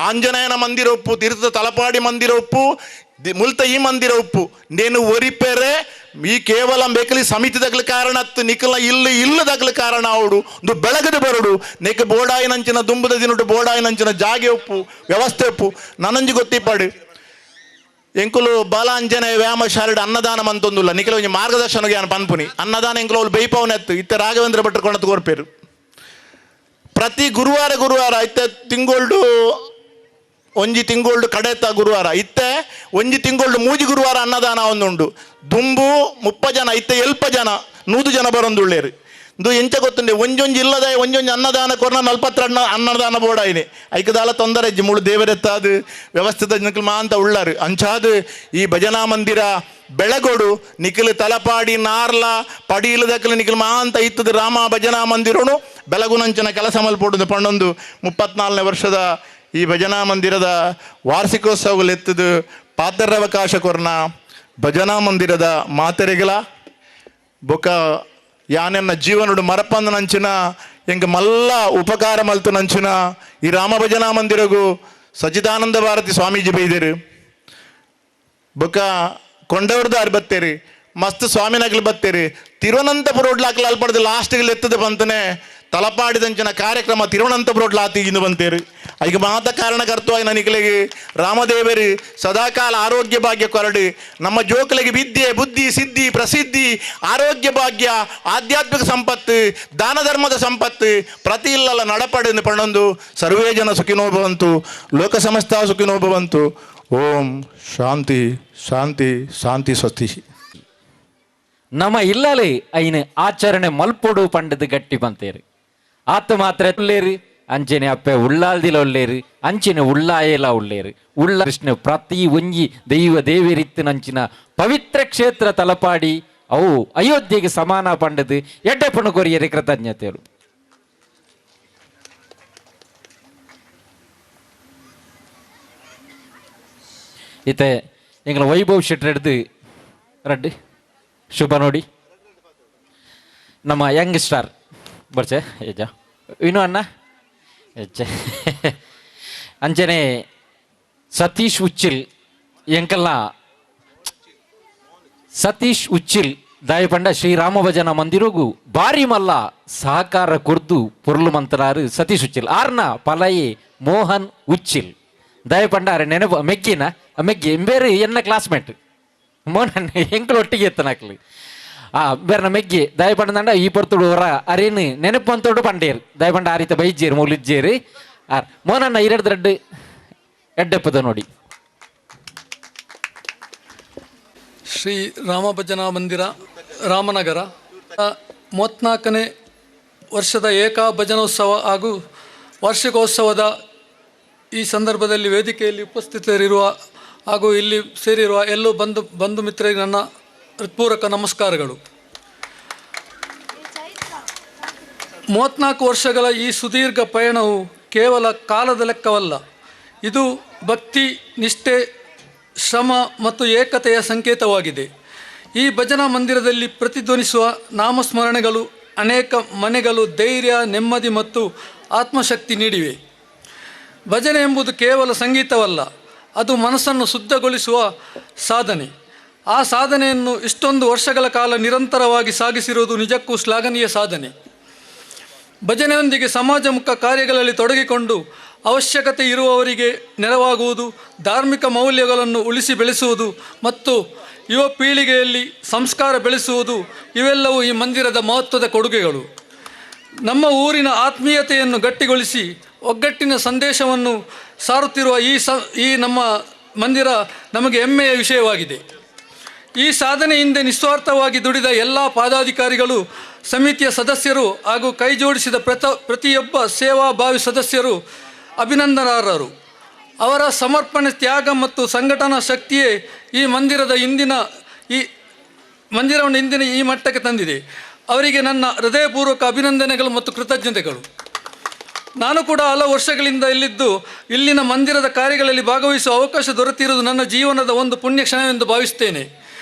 ಆಂಜನೇಯನ ಮಂದಿರ ಉಪ್ಪು ತೀರ್ಥ ತಲಪಾಡಿ ಮಂದಿರ ಉಪ್ಪು ಮುಲ್ತ ಈ ಮಂದಿರ ಉಪ್ಪು ನೇನು ಒರಿಪೆರೆ ಈ ಕೇವಲ ಬೇಕಲಿ ಸಮಿತಿ ದಗ್ಲ ಕಾರಣ ನಿಖಲ ಇಲ್ಲದಗ್ಲ ಕಾರಣ ಅವಡು ಒಂದು ಬೆಳಗದ ಬರಡು ನೆಕ್ ಬೋಡಾಯಿನಂಚಿನ ದುಂಬದ ದಿನುಡು ಬೋಡಾಯಿನಂಚಿನ ಜಾಗೆ ಉಪ್ಪು ವ್ಯವಸ್ಥೆ ಉಪ್ಪು ನನಂಜಿ ಗೊತ್ತಿಪ್ಪಾಡು ಎಂಕುಲು ಬಾಲಾಂಜನೇಯ ವ್ಯಾಯಾಮ ಶಾಲೆಡ್ ಅನ್ನದಾನ ಮಂತೊಂದುಲ್ಲ ನಿಖಲ ಒಂಜಿ ಮಾರ್ಗದರ್ಶನಗೆ ನಾನು ಪನ್ಪುನಿ ಅನ್ನದಾನ ಎಂಕುಲು ಅವ್ಳು ಬೈಪವನೆತ್ತು ಇತ್ತೆ ರಾಘವೇಂದ್ರ ಭಟ್ರು ಕೊಂಡತ್ತು ಕೋರ್ಪೇರು ಪ್ರತಿ ಗುರುವಾರ ಇತ್ತೆ ತಿಂಗೊಳ್ಡು ಒಂಜಿ ತಿಂಗೊಳ್ಡು ಕಡೆತ ಗುರುವಾರ ಇತ್ತೆ ಒಂಜಿ ತಿಂಗೊಳ್ಡು ಮೂಜಿ ಗುರುವಾರ ಅನ್ನದಾನ ಒಂದುಂಡು ದುಂಬು 30 ಜನ ಇತ್ತೆ 7 ಜನ 100 ಜನ ಬರೊಂದುಳ್ಳೇರು ಇದು ಎಂಚ ಗೊತ್ತುಂಡೆ ಒಂಜೊಂಜಿ ಇಲ್ಲದ ಒಂಜೊಂಜಿ ಅನ್ನದಾನ ಕೊರ್ನ 42 ಅನ್ನದಾನ ಬೋಡಾಯಿನಿ ಐಕದಾಲ ತೊಂದರೆ ಇಜ್ಜಿ ಮುಳು ದೇವರೆತ್ತಾದು ವ್ಯವಸ್ಥಿತ ಜನಕಲ್ ಮಾ ಅಂತ ಉಳ್ಳಾರು ಅಂಚಾದು ಈ ಭಜನಾ ಮಂದಿರ ಬೆಳಗೋಡು ನಿಖಿಲ್ ತಲಪಾಡಿ ನಾರ್ಲ ಪಡೀಲದಕ್ಕಲು ನಿಖಿಲ್ ಮಾಂತ ಇತ್ತದ ರಾಮ ಭಜನಾ ಮಂದಿರನು ಬೆಳಗುನಂಚನ ಕೆಲಸ ಮಲ್ಪಡುದು ಪಂಡೊಂದು 34ನೇ ವರ್ಷದ ಈ ಭಜನಾ ಮಂದಿರದ ವಾರ್ಷಿಕೋತ್ಸವಗಳೆತ್ತದು ಪಾತ್ರವಕಾಶ ಕೊರ್ನ ಭಜನಾ ಮಂದಿರದ ಮಾತೆರೆಗಳ ಬೊಕ್ಕ ಯಾನೆನ್ನ ಜೀವನುಡು ಮರಪಂದ ನಂಚಿನ ಎಂಗೆ ಮಲ್ಲ ಉಪಕಾರ ಮಲ್ತು ನಂಚಿನ ಈ ರಾಮ ಭಜನಾ ಮಂದಿರಗೂ ಸಚ್ಚಿದಾನಂದ ಭಾರತಿ ಸ್ವಾಮೀಜಿ ಬೈದೇರು ಬೊಕ್ಕ ಕೊಂಡವ್ರದಾರು ಬತ್ತೇರಿ ಮಸ್ತ್ ಸ್ವಾಮಿನಗಲು ಬತ್ತೇರಿ ತಿರುವನಂತಪುರ ರೋಡ್ಲಾಕಲು ಅಲ್ಪಡ್ದು ಲಾಸ್ಟ್ಗೆ ಎತ್ತದ ಬಂತನೇ ತಲಪಾಡಿದಂಚಿನ ಕಾರ್ಯಕ್ರಮ ತಿರುವನಂತಪುರ ರೋಡ್ಲಾತಿ ಇಂದು ಬಂತೇರು ಈಗ ಮಾತ ಕಾರಣಕರ್ತವಾಗಿ ನನಗೆ ರಾಮದೇವರು ಸದಾಕಾಲ ಆರೋಗ್ಯ ಭಾಗ್ಯ ಕೊರಡು ನಮ್ಮ ಜೋಕಲಿಗೆ ವಿದ್ಯೆ ಬುದ್ಧಿ ಸಿದ್ಧಿ ಪ್ರಸಿದ್ಧಿ ಆರೋಗ್ಯ ಭಾಗ್ಯ ಆಧ್ಯಾತ್ಮಿಕ ಸಂಪತ್ತು ದಾನ ಧರ್ಮದ ಸಂಪತ್ತು ಪ್ರತಿ ಇಲ್ಲಲ್ಲ ನಡಪಡೆಂದು ಪಣೊಂದು ಸರ್ವೇ ಜನ ಸುಖಿನೋ ಭವಂತು ಲೋಕ ಸಮಸ್ತ ಸುಖಿನೋ ಭವಂತು. ಓಂ ಶಾಂತಿ ಶಾಂತಿ ಶಾಂತಿ ಸ್ವಸ್ತಿ. ನಮ್ಮ ಇಲ್ಲಲೆ ಐನ ಆಚರಣೆ ಮಲ್ಪೊಡು ಪಂಡದು ಗಟ್ಟಿ ಬಂತೇರು ಆತ ಮಾತ್ರ ಉಳ್ಳೇರು ಅಂಚನೆ ಅಪ್ಪೆ ಉಳ್ಳಾಲ್ದಿಲ ಉಳ್ಳೇರು ಅಂಚಿನ ಉಳ್ಳಾಯೆಲ ಉಳ್ಳೇರು ಉಳ್ಳ ಕೃಷ್ಣ ಪ್ರತಿ ಒಂಜಿ ದೈವ ದೇವಿರಿತ್ತಿನಂಚಿನ ಪವಿತ್ರ ಕ್ಷೇತ್ರ ತಲಪಾಡಿ ಅವು ಅಯೋಧ್ಯೆಗೆ ಸಮಾನ ಪಂಡದು ಎಡ್ಡೆಪ್ಪಣ ಕೊರಿಯರಿ ಕೃತಜ್ಞತೆಗಳು. ಈತೆ ಎಂಗಳ ವೈಭವ್ ಶೆಟ್ರ್ ಹಿಡ್ದು ರಡ್ಡು ಶುಭ ನೋಡಿ ನಮ್ಮ ಯಂಗ್ ಸ್ಟಾರ್ ಬರ್ಚೆ ಏಜ ವಿನು ಅಣ್ಣ ಹೆಚ್ಚೆ ಅಂಚನೆ ಸತೀಶ್ ಉಚ್ಚಿಲ್ ಎಂಕಲ್ಲ ಸತೀಶ್ ಉಚ್ಚಿಲ್ ದಾಯಪಂಡ ಶ್ರೀರಾಮ ಭಜನ ಮಂದಿರಗೂ ಬಾರಿ ಮಲ್ಲ ಸಹಕಾರ ಕೊರ್ದು ಪೊರ್ಲು ಮಂತರಾರು ಸತೀಶ್ ಉಚ್ಚಿಲ್ ಆರ್ನ ಪಲಯೆ ಮೋಹನ್ ಉಚ್ಚಿಲ್ ದಯಪಂಡ ಅರೆ ನೆನಪು ಮೆಗ್ಗಿನ ಮೆಗ್ಗಿ ಬೇರೆ ಎನ್ನ ಕ್ಲಾಸ್ಮೇಟ್ ಮೋಹನ್ ಎಂಕಲ್ ಒಟ್ಟಿಗೆ ಎತ್ತನಾಕ್ಲಿ ಬೇರೆ ಮೆಗ್ಗಿ ದಯಪಂಡ ಈ ಪೊರ್ತುಡು ಹೊರ ಅರೇನು ನೆನಪು ಅಂತೋಡು ಪಂಡೇರು ದಯಪಂಡ ಆ ರೀತಿ ಬೈಜೇರು ಮೂಲಿಜ್ಜೇರು ಆರ್ ಮೋಹನನ್ನ ಇರಡ್ದು ರಡ್ಡು ಎಡ್ಡೆಪ್ಪದ ನೋಡಿ. ಶ್ರೀ ರಾಮ ಭಜನಾ ಮಂದಿರ ರಾಮನಗರ 34ನೇ ವರ್ಷದ ಏಕಾ ಭಜನೋತ್ಸವ ಹಾಗೂ ವಾರ್ಷಿಕೋತ್ಸವದ ಈ ಸಂದರ್ಭದಲ್ಲಿ ವೇದಿಕೆಯಲ್ಲಿ ಉಪಸ್ಥಿತರಿರುವ ಹಾಗೂ ಇಲ್ಲಿ ಸೇರಿರುವ ಎಲ್ಲೂ ಬಂಧು ಮಿತ್ರರಿಗೆ ನನ್ನ ಹೃತ್ಪೂರ್ವಕ ನಮಸ್ಕಾರಗಳು. 34 ವರ್ಷಗಳ ಈ ಸುದೀರ್ಘ ಪಯಣವು ಕೇವಲ ಕಾಲದ ಲೆಕ್ಕವಲ್ಲ, ಇದು ಭಕ್ತಿ, ನಿಷ್ಠೆ, ಶ್ರಮ ಮತ್ತು ಏಕತೆಯ ಸಂಕೇತವಾಗಿದೆ. ಈ ಭಜನಾ ಮಂದಿರದಲ್ಲಿ ಪ್ರತಿಧ್ವನಿಸುವ ನಾಮಸ್ಮರಣೆಗಳು ಅನೇಕ ಮನೆಗಳು ಧೈರ್ಯ, ನೆಮ್ಮದಿ ಮತ್ತು ಆತ್ಮಶಕ್ತಿ ನೀಡಿವೆ. ಭಜನೆ ಎಂಬುದು ಕೇವಲ ಸಂಗೀತವಲ್ಲ, ಅದು ಮನಸ್ಸನ್ನು ಶುದ್ಧಗೊಳಿಸುವ ಸಾಧನೆ. ಆ ಸಾಧನೆಯನ್ನು ಇಷ್ಟೊಂದು ವರ್ಷಗಳ ಕಾಲ ನಿರಂತರವಾಗಿ ಸಾಗಿಸಿರುವುದು ನಿಜಕ್ಕೂ ಶ್ಲಾಘನೀಯ ಸಾಧನೆ. ಭಜನೆಯೊಂದಿಗೆ ಸಮಾಜಮುಖ ಕಾರ್ಯಗಳಲ್ಲಿ ತೊಡಗಿಕೊಂಡು ಅವಶ್ಯಕತೆ ಇರುವವರಿಗೆ ನೆರವಾಗುವುದು, ಧಾರ್ಮಿಕ ಮೌಲ್ಯಗಳನ್ನು ಉಳಿಸಿ ಬೆಳೆಸುವುದು ಮತ್ತು ಯುವ ಪೀಳಿಗೆಯಲ್ಲಿ ಸಂಸ್ಕಾರ ಬೆಳೆಸುವುದು ಇವೆಲ್ಲವೂ ಈ ಮಂದಿರದ ಮಹತ್ವದ ಕೊಡುಗೆಗಳು. ನಮ್ಮ ಊರಿನ ಆತ್ಮೀಯತೆಯನ್ನು ಗಟ್ಟಿಗೊಳಿಸಿ ಒಗ್ಗಟ್ಟಿನ ಸಂದೇಶವನ್ನು ಸಾರುತ್ತಿರುವ ಈ ನಮ್ಮ ಮಂದಿರ ನಮಗೆ ಹೆಮ್ಮೆಯ ವಿಷಯವಾಗಿದೆ. ಈ ಸಾಧನೆ ಹಿಂದೆ ನಿಸ್ವಾರ್ಥವಾಗಿ ದುಡಿದ ಎಲ್ಲ ಪದಾಧಿಕಾರಿಗಳು, ಸಮಿತಿಯ ಸದಸ್ಯರು ಹಾಗೂ ಕೈ ಜೋಡಿಸಿದ ಪ್ರತಿಯೊಬ್ಬ ಸೇವಾಭಾವಿ ಸದಸ್ಯರು ಅಭಿನಂದನಾರ್ಹರು. ಅವರ ಸಮರ್ಪಣೆ, ತ್ಯಾಗ ಮತ್ತು ಸಂಘಟನಾ ಶಕ್ತಿಯೇ ಈ ಮಂದಿರವನ್ನು ಇಂದಿನ ಈ ಮಟ್ಟಕ್ಕೆ ತಂದಿದೆ. ಅವರಿಗೆ ನನ್ನ ಹೃದಯಪೂರ್ವಕ ಅಭಿನಂದನೆಗಳು ಮತ್ತು ಕೃತಜ್ಞತೆಗಳು. ನಾನು ಕೂಡ ಹಲವು ವರ್ಷಗಳಿಂದ ಇಲ್ಲಿದ್ದು ಇಲ್ಲಿನ ಮಂದಿರದ ಕಾರ್ಯಗಳಲ್ಲಿ ಭಾಗವಹಿಸುವ ಅವಕಾಶ ದೊರೆತಿರುವುದು ನನ್ನ ಜೀವನದ ಒಂದು ಪುಣ್ಯ ಕ್ಷಣವೆಂದು ಭಾವಿಸ್ತೇನೆ.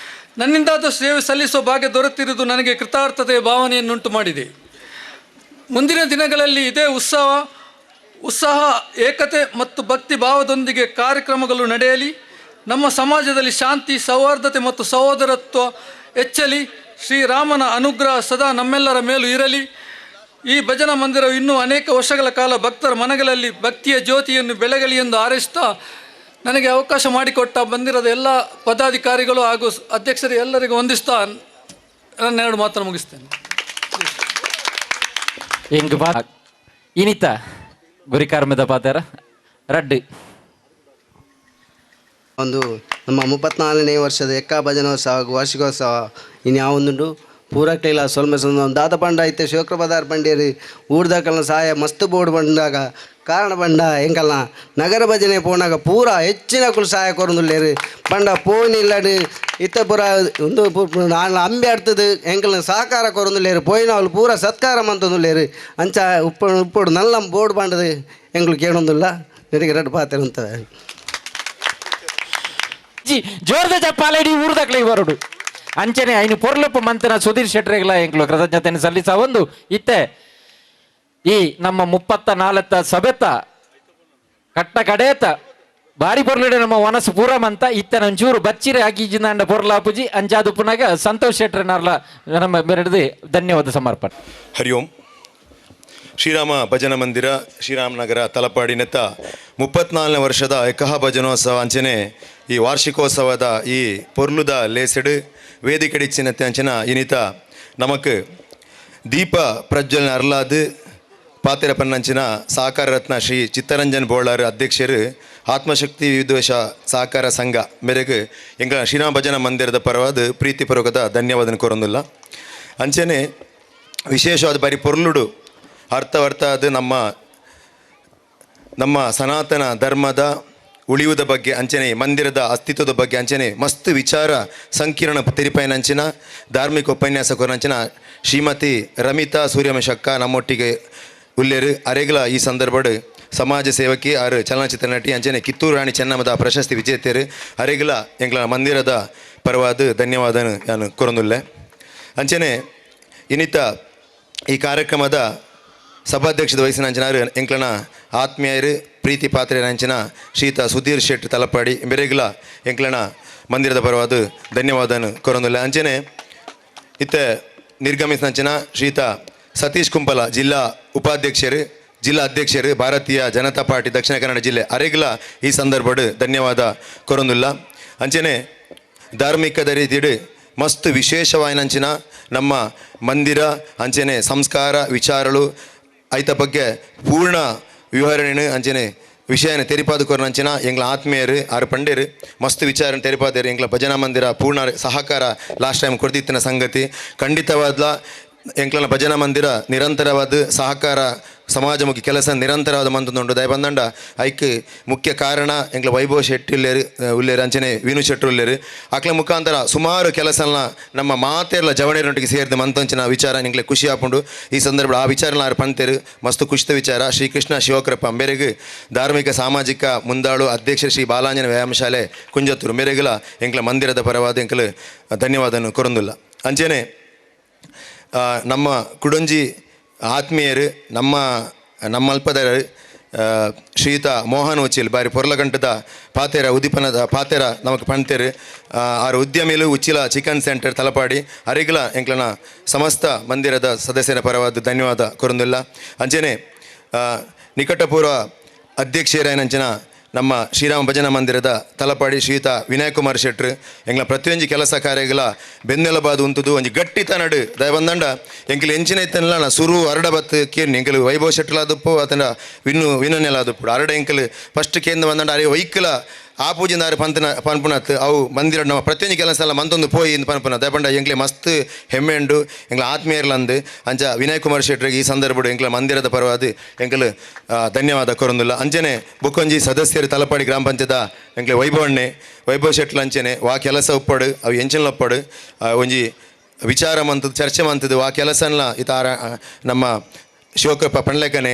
ನನ್ನಿಂದಾದ ಸೇವೆ ಸಲ್ಲಿಸುವ ಭಾಗ್ಯ ದೊರೆತಿರುವುದು ನನಗೆ ಕೃತಾರ್ಥತೆಯ ಭಾವನೆಯನ್ನುಂಟು ಮಾಡಿದೆ. ಮುಂದಿನ ದಿನಗಳಲ್ಲಿ ಇದೇ ಉತ್ಸಾಹ, ಏಕತೆ ಮತ್ತು ಭಕ್ತಿ ಭಾವದೊಂದಿಗೆ ಕಾರ್ಯಕ್ರಮಗಳು ನಡೆಯಲಿ. ನಮ್ಮ ಸಮಾಜದಲ್ಲಿ ಶಾಂತಿ, ಸೌಹಾರ್ದತೆ ಮತ್ತು ಸಹೋದರತ್ವ ಹೆಚ್ಚಲಿ. ಶ್ರೀರಾಮನ ಅನುಗ್ರಹ ಸದಾ ನಮ್ಮೆಲ್ಲರ ಮೇಲೂ ಇರಲಿ. ಈ ಭಜನಾ ಮಂದಿರವು ಇನ್ನೂ ಅನೇಕ ವರ್ಷಗಳ ಕಾಲ ಭಕ್ತರ ಮನಗಳಲ್ಲಿ ಭಕ್ತಿಯ ಜ್ಯೋತಿಯನ್ನು ಬೆಳಗಲಿ ಎಂದು ಹಾರೈಸುತ್ತಾ, ನನಗೆ ಅವಕಾಶ ಮಾಡಿಕೊಟ್ಟ ಮಂದಿರದ ಎಲ್ಲ ಪದಾಧಿಕಾರಿಗಳು ಹಾಗೂ ಅಧ್ಯಕ್ಷರು ಎಲ್ಲರಿಗೂ ವಂದಿಸ್ತಾ ನನ್ನೆರಡು ಮಾತನ್ನು ಮುಗಿಸ್ತೇನೆ. ಇನಿತ ಗುರಿಕಾರ್ಮದ ಪಾತ್ರ ರಡ್ಡು ಒಂದು ನಮ್ಮ 34ನೇ ವರ್ಷದ ಎಕ್ಕ ಭಜನೋತ್ಸವ ಹಾಗೂ ವಾರ್ಷಿಕೋತ್ಸವ ಇನ್ಯಾವೊಂದುಂಡು ಪೂರಕ್ಲಿಲ್ಲ ಸೊಲ್ಮೆ ದಾದ ಪಂಡ ಐತೆ ಶಿವಕೃಪದಾರ್ ಪಂಡೇರಿ ಊರ್ದಾಕಲ್ನ ಸಹಾಯ ಮಸ್ತ್ ಬೋರ್ಡ್ ಬಂದಾಗ ಕಾರಣ ಬಂಡ ಎಂಕಲ್ನ ನಗರ ಭಜನೆ ಪೋನಾಗ ಪೂರ ಹೆಚ್ಚಿನ ಕುಲು ಸಹಾಯ ಕೊರೊಂದುಲ್ಲೇರು ಬಂಡ ಪೋನ್ ಇಲ್ಲಡು ಇತ್ತ ಪೂರ ಒಂದು ನಾಲ್ ಅಂಬೆ ಆಡ್ತದೆ ಎಂಕಲ್ನ ಸಹಕಾರ ಕೊರೊಂದುಲ್ಲೇರು ಪೋಯಿನ ಅವ್ಲು ಪೂರ ಸತ್ಕಾರ ಮಂತೊಂದುಲ್ಲೇರು ಅಂಚ ಉಪ್ಪಡು ನಲ್ಲ ಬೋರ್ಡ್ ಬಂಡದು ಎಂಗ್ಳು ಕೇಳೊಂದಿಲ್ಲ ನೆರಿಗೆ ರಡ್ಡು ಪಾತ್ರ ಅಂತ ಜೋರ್ದ ಚಪ್ಪಾಲೆಡಿ ಊರ್ದಕ್ಲೆ ಬರೋಡು ಅಂಚನೆ ಐನು ಪೊರ್ಲಪ್ಪ ಮಂತನ ಸುಧೀರ್ ಶೆಟ್ರಿಗಳ ಎಂಕ್ಲು ಕೃತಜ್ಞತೆಯನ್ನು ಸಲ್ಲಿಸ ಒಂದು ಇತ್ತೆ ಈ ನಮ್ಮ 34 ಸಭೆತ ಕಟ್ಟ ಕಡೆಯತ ಬಾರಿ ಪೊರ್ಲಿಡೆ ನಮ್ಮ ವನಸು ಪೂರಮಂತ ಇತ್ತನ ಒಂಚೂರು ಬಚ್ಚಿರೆ ಹಾಕಿಜಿಂದ ಪೊರ್ಲಾಪುಜಿ ಅಂಚಾದು ಪುನಗ ಸಂತೋಷ್ ಶೆಟ್ರನರ್ಲ ನಮ್ಮ ಮೆರೆದು ಧನ್ಯವಾದ ಸಮರ್ಪಣೆ. ಹರಿ ಓಂ. ಶ್ರೀರಾಮ ಭಜನ ಮಂದಿರ ಶ್ರೀರಾಮನಗರ ತಲಪಾಡಿನೆತ್ತ 34ನೇ ವರ್ಷದ ಎಕಹ ಭಜನೋತ್ಸವ ಅಂಚನೆ ಈ ವಾರ್ಷಿಕೋತ್ಸವದ ಈ ಪೊರ್ಲುದ ಲೇಸೆಡು ವೇದಿಕೆಡಿಚ್ಚಿನತ್ತೆ ಅಂಚನ ಇನಿತ ನಮಕ್ ದೀಪ ಪ್ರಜ್ವಲನ ಅರ್ಲಾದು ಪಾತೆರ ಪನ್ನಂಚಿನ ಸಹಕಾರ ರತ್ನ ಶ್ರೀ ಚಿತ್ತರಂಜನ್ ಬೋಳಾರ್ ಅಧ್ಯಕ್ಷರು ಆತ್ಮಶಕ್ತಿ ವಿದ್ವೇಷ ಸಹಕಾರ ಸಂಘ ಮೇರೆಗೆ ಎಂಗ ಶ್ರೀರಾಮ ಭಜನ ಮಂದಿರದ ಪರವಾದ ಪ್ರೀತಿಪೂರ್ವಕದ ಧನ್ಯವಾದ ಕೋರೊಂದಿಲ್ಲ ಅಂಚನೆ ವಿಶೇಷವಾದ ಬಾರಿ ಪೊರ್ಲುಡು ಅರ್ಥವರ್ಥ ಅದು ನಮ್ಮ ಸನಾತನ ಧರ್ಮದ ಉಳಿಯುವುದ ಬಗ್ಗೆ ಅಂಚನೆ ಮಂದಿರದ ಅಸ್ತಿತ್ವದ ಬಗ್ಗೆ ಅಂಚನೆ ಮಸ್ತ್ ವಿಚಾರ ಸಂಕೀರ್ಣ ತಿರುಪೈನಂಚಿನ ಧಾರ್ಮಿಕ ಉಪನ್ಯಾಸ ಕೊರಂಚಿನ ಶ್ರೀಮತಿ ರಮಿತಾ ಸೂರ್ಯವಂಶಕ್ಕ ನಮ್ಮೊಟ್ಟಿಗೆ ಉಲ್ಲೇರು ಅರೆಗಲ ಈ ಸಂದರ್ಭಡ್ ಸಮಾಜ ಸೇವಕಿ ಆರು ಚಲನಚಿತ್ರ ನಟಿ ಅಂಚನೆ ಕಿತ್ತೂರು ರಾಣಿ ಚೆನ್ನಮ್ಮದ ಪ್ರಶಸ್ತಿ ವಿಜೇತರು ಅರೆಗಲ ಎಂಗ್ಲ ಮಂದಿರದ ಪರವಾದ ಧನ್ಯವಾದ ನಾನು ಕೋರೊಂದುಲ್ಲೆ ಅಂಚನೆ ಇನಿತ ಈ ಕಾರ್ಯಕ್ರಮದ ಸಭಾಧ್ಯಕ್ಷದ ವಯಸ್ಸಿನ ಅಂಚನಾರು ಎಂಕ್ಲನ ಆತ್ಮೀಯರು ಪ್ರೀತಿ ಪಾತ್ರೆಯಂಚಿನ ಶ್ರೀತ ಸುಧೀರ್ ಶೆಟ್ ತಲಪಾಡಿ ಬೆರೆಗ್ಲ ಎಂಕ್ಲನ ಮಂದಿರದ ಪರವಾದ ಧನ್ಯವಾದನು ಕೋರೊಂದಿಲ್ಲ ಅಂಚನೆ ಇತ್ತೆ ನಿರ್ಗಮಿಸಿನಂಚಿನ ಶ್ರೀತ ಸತೀಶ್ ಕುಂಪಲ ಜಿಲ್ಲಾ ಉಪಾಧ್ಯಕ್ಷರು ಜಿಲ್ಲಾ ಅಧ್ಯಕ್ಷರು ಭಾರತೀಯ ಜನತಾ ಪಾರ್ಟಿ ದಕ್ಷಿಣ ಕನ್ನಡ ಜಿಲ್ಲೆ ಅರೆಗ್ಲ ಈ ಸಂದರ್ಭಡ್ ಧನ್ಯವಾದ ಕೋರೊಂದಿಲ್ಲ ಅಂಚನೆ ಧಾರ್ಮಿಕದ ರೀತಿಡು ಮಸ್ತ್ ವಿಶೇಷವಾಯಿನಂಚಿನ ನಮ್ಮ ಮಂದಿರ ಅಂಚನೆ ಸಂಸ್ಕಾರ ವಿಚಾರಗಳು ಐತ ಬಗ್ಗೆ ಪೂರ್ಣ ವಿವರಣೆ ಅಂಚನೆ ವಿಷಯನ ತೆರಿಪಾದ ಕೊರನಂಚಿನ ಎಂಗ್ಲ ಆತ್ಮೀಯರು ಆರು ಪಂಡೇರು ಮಸ್ತ್ ವಿಚಾರ ತೆರಿಪಾದೇರು ಎಂಗ್ಲ ಭಜನಾ ಮಂದಿರ ಪೂರ್ಣ ಸಹಕಾರ ಲಾಸ್ಟ್ ಟೈಮ್ ಕೊಡ್ದಿತ್ತಿನ ಸಂಗತಿ ಖಂಡಿತವಾದ ಎಂಕ್ಲನ ಭಜನಾ ಮಂದಿರ ನಿರಂತರವಾದ ಸಹಕಾರ ಸಮಾಜಮುಖಿ ಕೆಲಸ ನಿರಂತರವಾದ ಮಂತುಂಡು ದಯ ಬಂದಂಡ ಐಕ್ ಮುಖ್ಯ ಕಾರಣ ಎಂಕ್ಲ ವೈಭವ್ ಶೆಟ್ಟಿ ಉಲ್ಲೇರು ಅಂಚನೆ ವಿನು ಶೆಟ್ರು ಉಲ್ಲೇರು ಅಕ್ಲ ಮುಖಾಂತರ ಸುಮಾರು ಕೆಲಸನ ನಮ್ಮ ಮಾತೆರ್ಲ ಜವಣೇರೊಟ್ಟಿಗೆ ಸೇರಿದ ಮಂತಂಚಿನ ವಿಚಾರ ನಿಂಗ್ಲೆ ಖುಷಿ ಆಪುಂಡು ಈ ಸಂದರ್ಭ ಆ ವಿಚಾರನ ಆರು ಪಂತೇರು ಮಸ್ತ್ ಖುಷಿತ ವಿಚಾರ ಶ್ರೀಕೃಷ್ಣ ಶಿವಕೃಪ ಮೇರೆಗೆ ಧಾರ್ಮಿಕ ಸಾಮಾಜಿಕ ಮುಂದಾಳು ಅಧ್ಯಕ್ಷ ಶ್ರೀ ಬಾಲಾಂಜನ ವ್ಯಾಯಾಮ ಶಾಲೆ ಕುಂಜತ್ತೂರು ಮೇರೆಗಲ ಎಂಕ್ಲ ಮಂದಿರದ ಪರವಾದ ಎಂಕ್ಲು ಧನ್ಯವಾದನು ಕೊರೊಂದಿಲ್ಲ ಅಂಚನೆ ನಮ್ಮ ಕುಡಂಜಿ ಆತ್ಮೀಯರು ನಮ್ಮ ಅಲ್ಪದರ ಶ್ರೀಯುತ ಮೋಹನ್ ಉಚ್ಚಿಲ್ ಬಾರಿ ಪೊರ್ಲಗಂಟದ ಪಾತೆರ ಉದ್ದೀಪನದ ಪಾತೆರ ನಮಗೆ ಪಣ್ತೇರು ಆರು ಉದ್ಯಮಿಲು ಉಚ್ಚಿಲ ಚಿಕನ್ ಸೆಂಟರ್ ತಲಪಾಡಿ ಅರಿಗಲ ಎಂಕ್ಲನ ಸಮಸ್ತ ಮಂದಿರದ ಸದಸ್ಯರ ಪರವಾದ ಧನ್ಯವಾದ ಕೊರೊಂದಿಲ್ಲ ಅಂಚನೆ ನಿಕಟಪೂರ್ವ ಅಧ್ಯಕ್ಷರೇನಂಚಿನ ನಮ್ಮ ಶ್ರೀರಾಮ ಭಜನಾ ಮಂದಿರದ ತಲಪಾಡಿ ಶ್ರೀಯುತ ವಿನಯ್ ಕುಮಾರ್ ಶೆಟ್ರು ಎಂಗ್ಲ ಪ್ರತಿಯೊಂದು ಕೆಲಸ ಕಾರ್ಯಗಳ ಬೆನ್ನೆಲಬಾದು ಉಂತುದು ಒಂಜಿ ಗಟ್ಟಿತ ನಡು ದಯ ಬಂದಂಡ ಎಂಕಲು ಎಂಚಿನ ಇತ್ತನಲ್ಲ ನಾ ಸುರು ಅರಡ ಬತ್ತು ಕೇಳಿ ಎಂಕಲು ವೈಭವ್ ಶೆಟ್ಲಾದಪ್ಪು ಆತನ ವಿನುನೆಲಾದಪ್ಪು ಅರಡ ಎಂಕಲು ಫಸ್ಟ್ ಕೇಂದ್ರ ಬಂದಂಡ ಅರೆ ವೈಕಲ ಆ ಪೂಜಿಂದಾರು ಪನ್ಪುನತ್ ಅವು ಮಂದಿರ ನಮ್ಮ ಪ್ರತಿಯೊಂದು ಕೆಲಸ ಎಲ್ಲ ಮಂತೊಂದು ಪೋಯಿ ಇಂದು ಪನ್ಪುನ ದಯಪಂಡ ಎಂಕ್ಲೆ ಮಸ್ತ್ ಹೆಮ್ಮೆ ಉಂಡು ಎಂಗ್ಲ ಆತ್ಮೀಯರ್ಲಂದು ಅಂಚ ವಿನಯ್ ಕುಮಾರ್ ಶೆಟ್ರಿಗೆ ಈ ಸಂದರ್ಭಡು ಎಂಕ್ಲ ಮಂದಿರದ ಪರವಾದ ಎಂಕಲು ಧನ್ಯವಾದ ಕೊರೊಂದಿಲ್ಲ ಅಂಚನೆ ಬುಕ್ಕೊಂಜಿ ಸದಸ್ಯರು ತಲಪಾಡಿ ಗ್ರಾಮ ಪಂಚಾಯತ ಎಂಕ್ಲೆ ವೈಭವ್ ಶೆಟ್ಲ ಅಂಚನೆ ವಾ ಕೆಲಸ ಉಪ್ಪಡು ಅವು ಎಂಚಿನ ಒಪ್ಪಡು ಒಂಜಿ ವಿಚಾರ ಮಂತದ್ದು ಚರ್ಚೆ ಮಂತದ್ದು ಆ ಕೆಲಸನ ಇತಾರ ನಮ್ಮ ಶಿವಕೃಪ ಪಣ್ಲೆಕನೆ